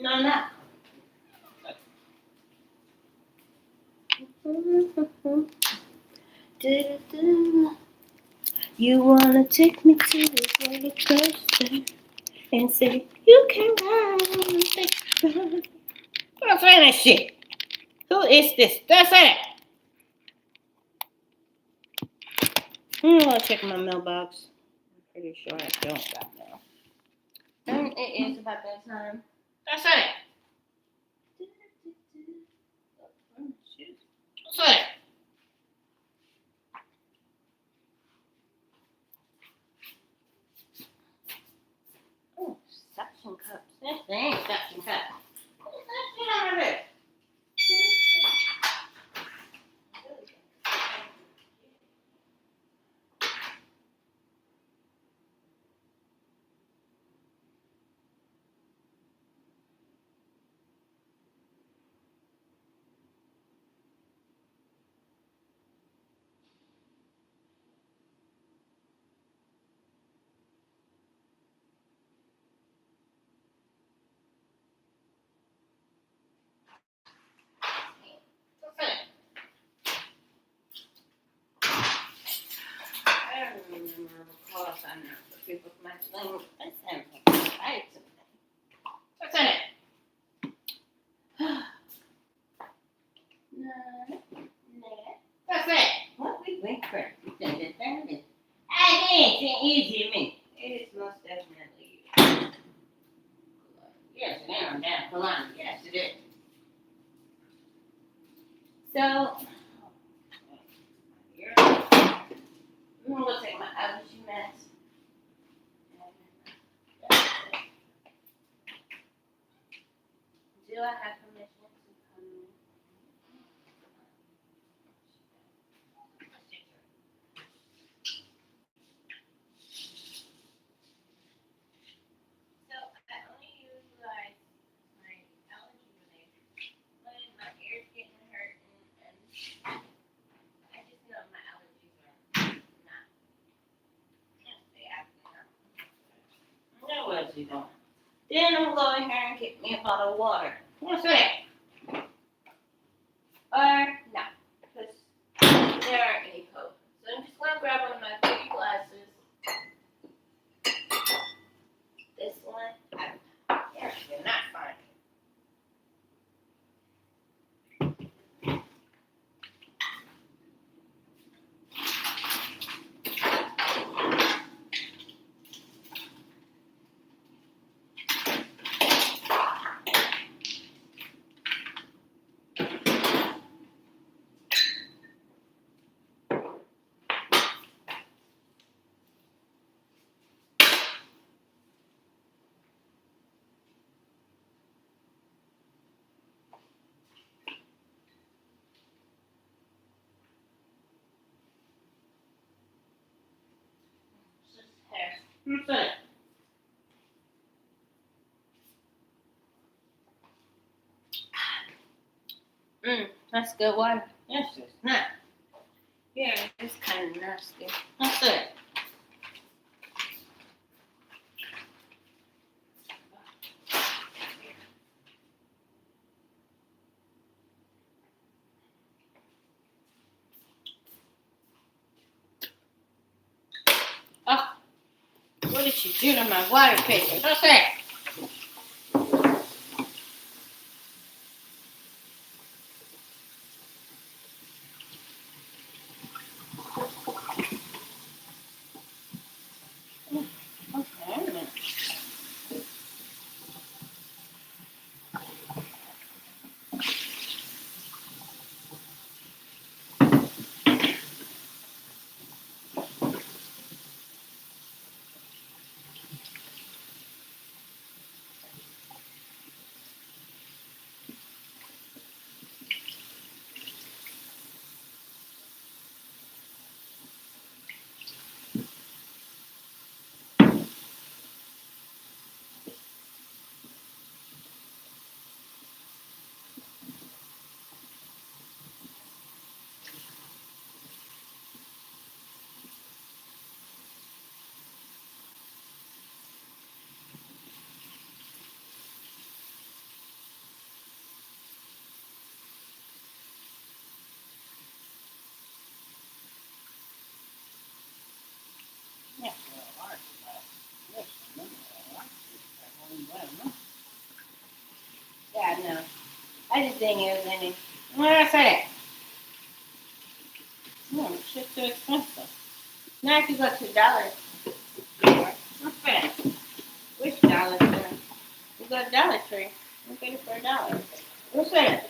No, not. You wanna take me to the roller coaster and say you can ride on the big ride. Who's saying that shit? Who is this? That's it. I'm gonna check my mailbox. I'm pretty sure I don't got mail. And it is about that time. That's it. That's it. Oh, suction cups. This ain't suction cups. What's that shit over there? I don't remember the course I know the people from my thing. That sounds like a fight something. What's in it? No. What's that? What we went for? I didn't easy me. It is most definitely you. Yes, now down Kalani. Yes, it is. So, here. I'm gonna go take my allergy meds. Do I have permission to come in? So I only utilize my allergy related when my ears getting hurt and I just know my allergies are not. They acting up. No, what's he doing? Then I'm going here and get me a bottle of water. What's that? Or no, because there aren't any cold. So I'm just gonna grab one of my pretty glasses. This one, they're not fine. What's that? That's good water. Yes, it's not. Yeah, it's kind of nasty. What's that? Oh, what did you do to my water pitcher? What's that? Okay. anything is in it. What did I say that? No, shit's too expensive. Now if you go to Dollar Store, what's that? Which Dollar Store? You go to Dollar Tree. You get it for $1. What's that?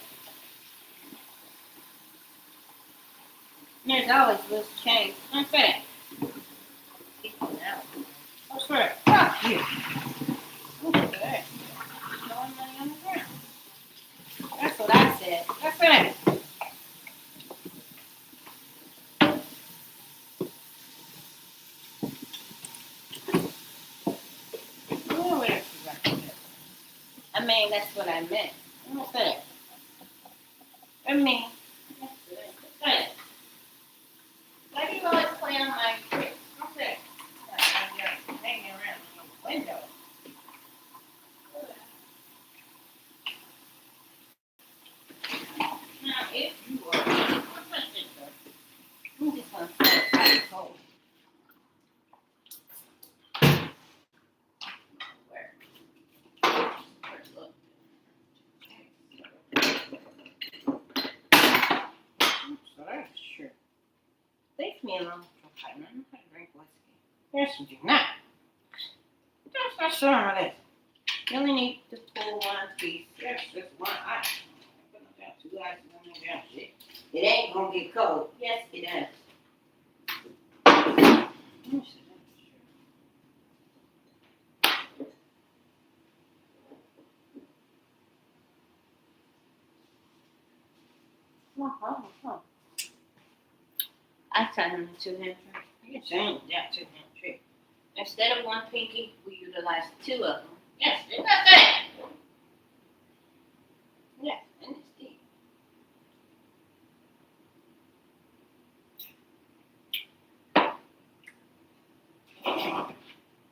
There's always loose change. What's that? What's that? Fuck you. What's that? Throwing money on the ground. That's what I said. What's that? Oh, where is that? I mean, that's what I meant. What's that? I mean, that's it. What's that? Why do you always play on my tricks? What's that? I'm hanging around the window. Now, if you were, what's that shit, sir? I'm just gonna say it's cold. Where? Look. So that's true. Leave me alone for 5 minutes. I'm gonna drink whiskey. Yes, you do not. Just not sure on this. You only need to pull one piece. Yes, just one ice. Put them down 2 ices on them down shit. It ain't gonna get cold. Yes, it does. I tie them to 2-hand tree. You can change that 2-hand tree. Instead of one pinky, we utilize 2 of them. Yes, it's not that. Yes, and it's deep.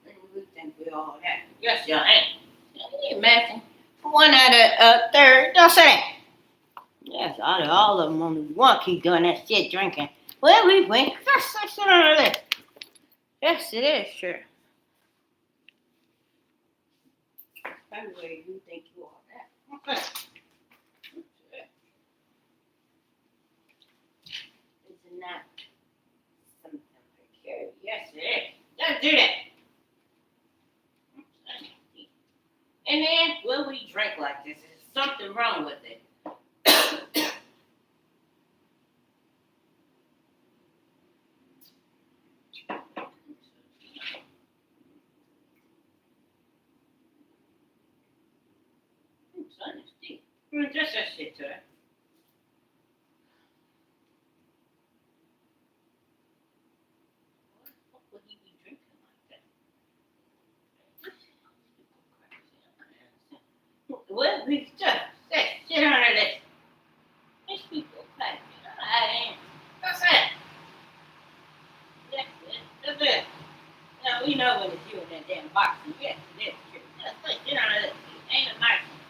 And we think we all that. Yes, y'all ain't. Can you imagine? 1 out of 3rd. Don't say that. Yes, out of all of them, only one keep doing that shit drinking. Well, we went. That's shit on the list. Yes, it is, sure. By the way, you think you all that. Okay. Is it not something precarious? Yes, it is. Don't do that. And then, when we drink like this, there's something wrong with it. Son is deep. Just that shit to it. What would he be drinking like that? Well, we just that shit on it. These people crazy. I ain't. What's that? That's it. Now we know when it's you in that damn box. Yes, it is true. Just that shit on it. Ain't a nice one.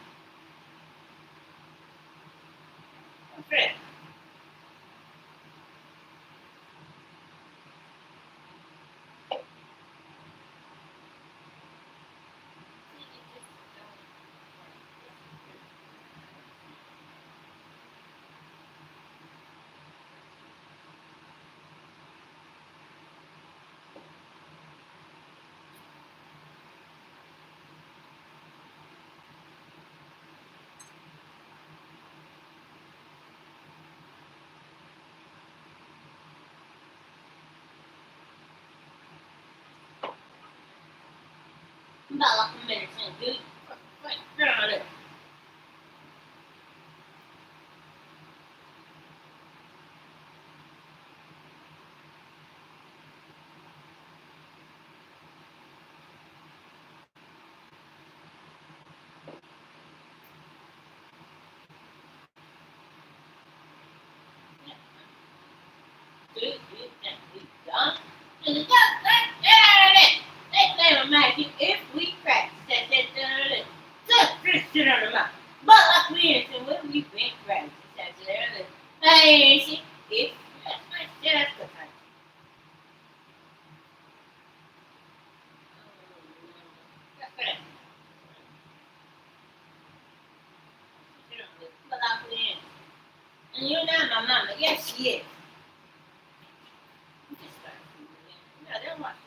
What's that? About like a minute, dude. Get on it. Dude, done. And it's just that, get out of it. Next time, imagine if we practice that, just shit on the mouth. But like we innocent, what we been practicing that, hey, see, if that's the time. That's right. But And you're not my mama. Yes, she is. You just start fooling. No, they'll watch it.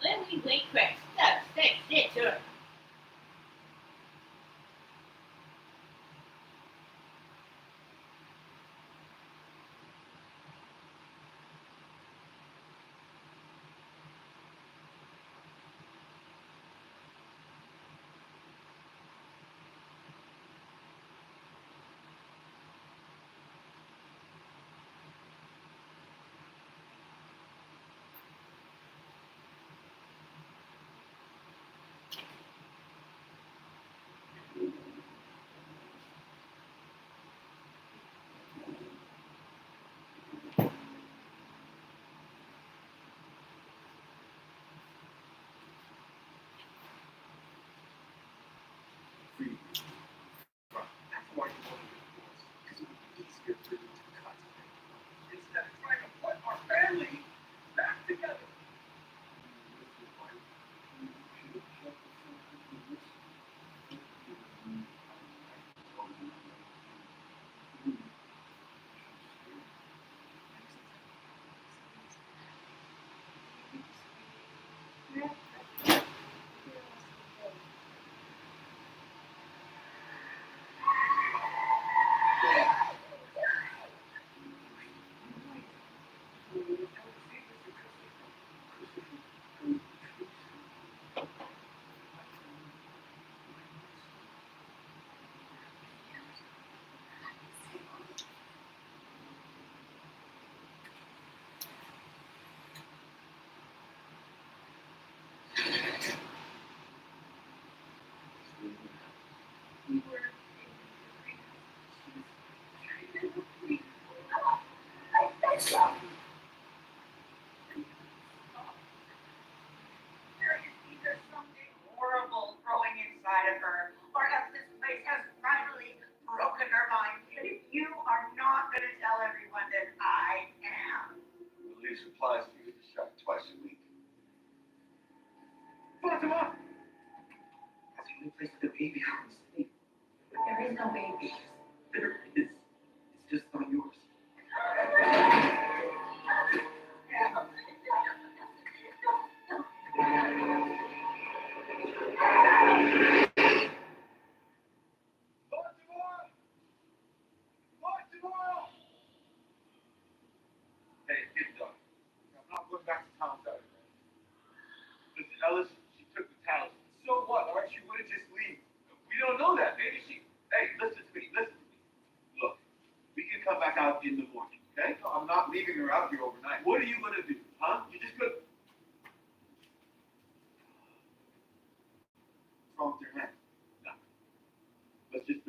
Let me wait, Craig. Stop. Stay, sure.
That's why you want to do this, because it would be easier for you to concentrate instead of trying to put our family back together.
There is either something horrible growing inside of her, or else this place has finally broken her mind. And if you are not going to tell everyone, then I am.
Release supplies to get the shot twice a week. Fatima! That's the only place the baby can sleep.
There is no baby.
There is. It's just not yours. Hey, get done. I'm not going back to town Saturday. Listen, Ellis, she took the towels. So what? All right, she wouldn't just leave. We don't know that. Maybe she. Hey, listen to me. Look, we can come back out in the morning, okay? No, I'm not leaving her out here overnight. What are you gonna do, huh? You just could. What's wrong with your hand? No. Let's just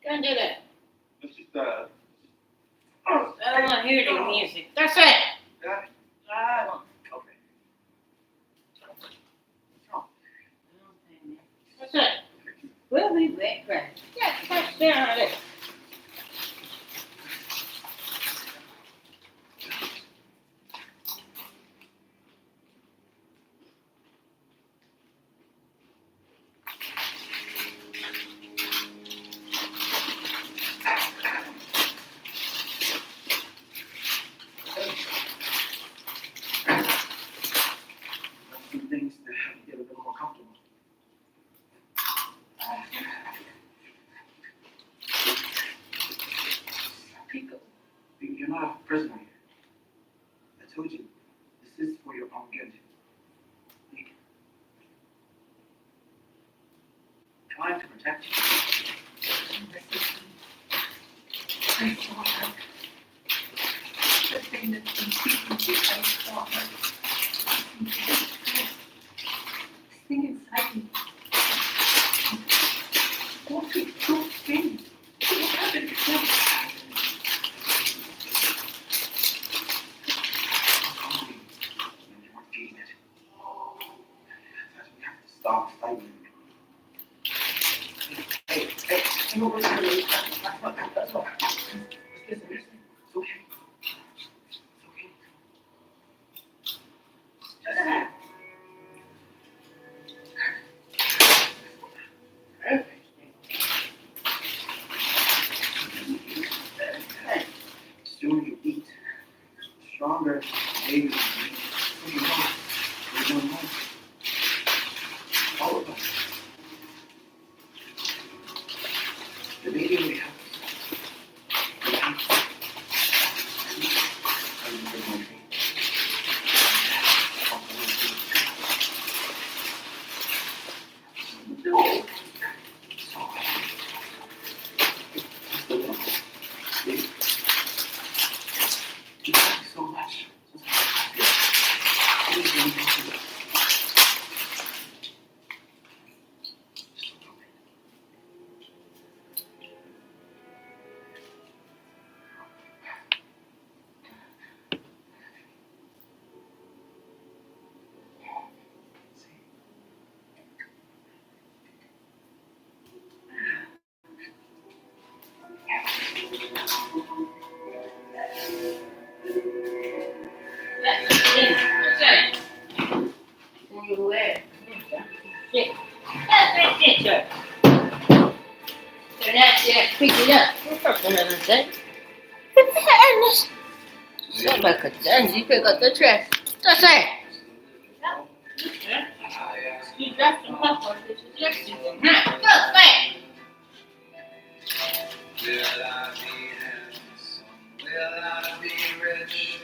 Don't do that.
Let's just
I don't want to hear the music. That's it.
Yeah. Okay.
That's it. We'll be back, Craig. Yeah, touch down on it.
Some things that have to get a little more comfortable. Pico, you're not a prisoner here. I told you, this is for your own good. Trying to protect you.
I saw her. The thing that's been keeping me, I saw her. This thing inside me. Don't be so thin. What happened to you?
Stop fighting. Hey, you know what's going on? That's all. Listen. It's okay.
stronger. Baby, we're going home. All of us. The baby will help us. So much.
Pick it up. Somebody could done. You pick up the trash. That's it. You dropped the popcorn. Just fast.
Will I be handsome? Will I be rich?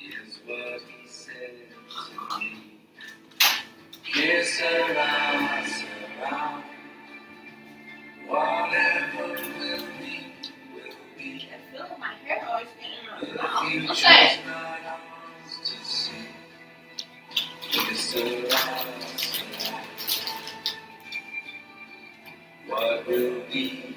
Is what he said to me. Que sera, sera. Whatever will be, will be.
I feel like my hair always getting
The
wrong.
future's
Okay.
not ours to see. Que sera, sera. What will be?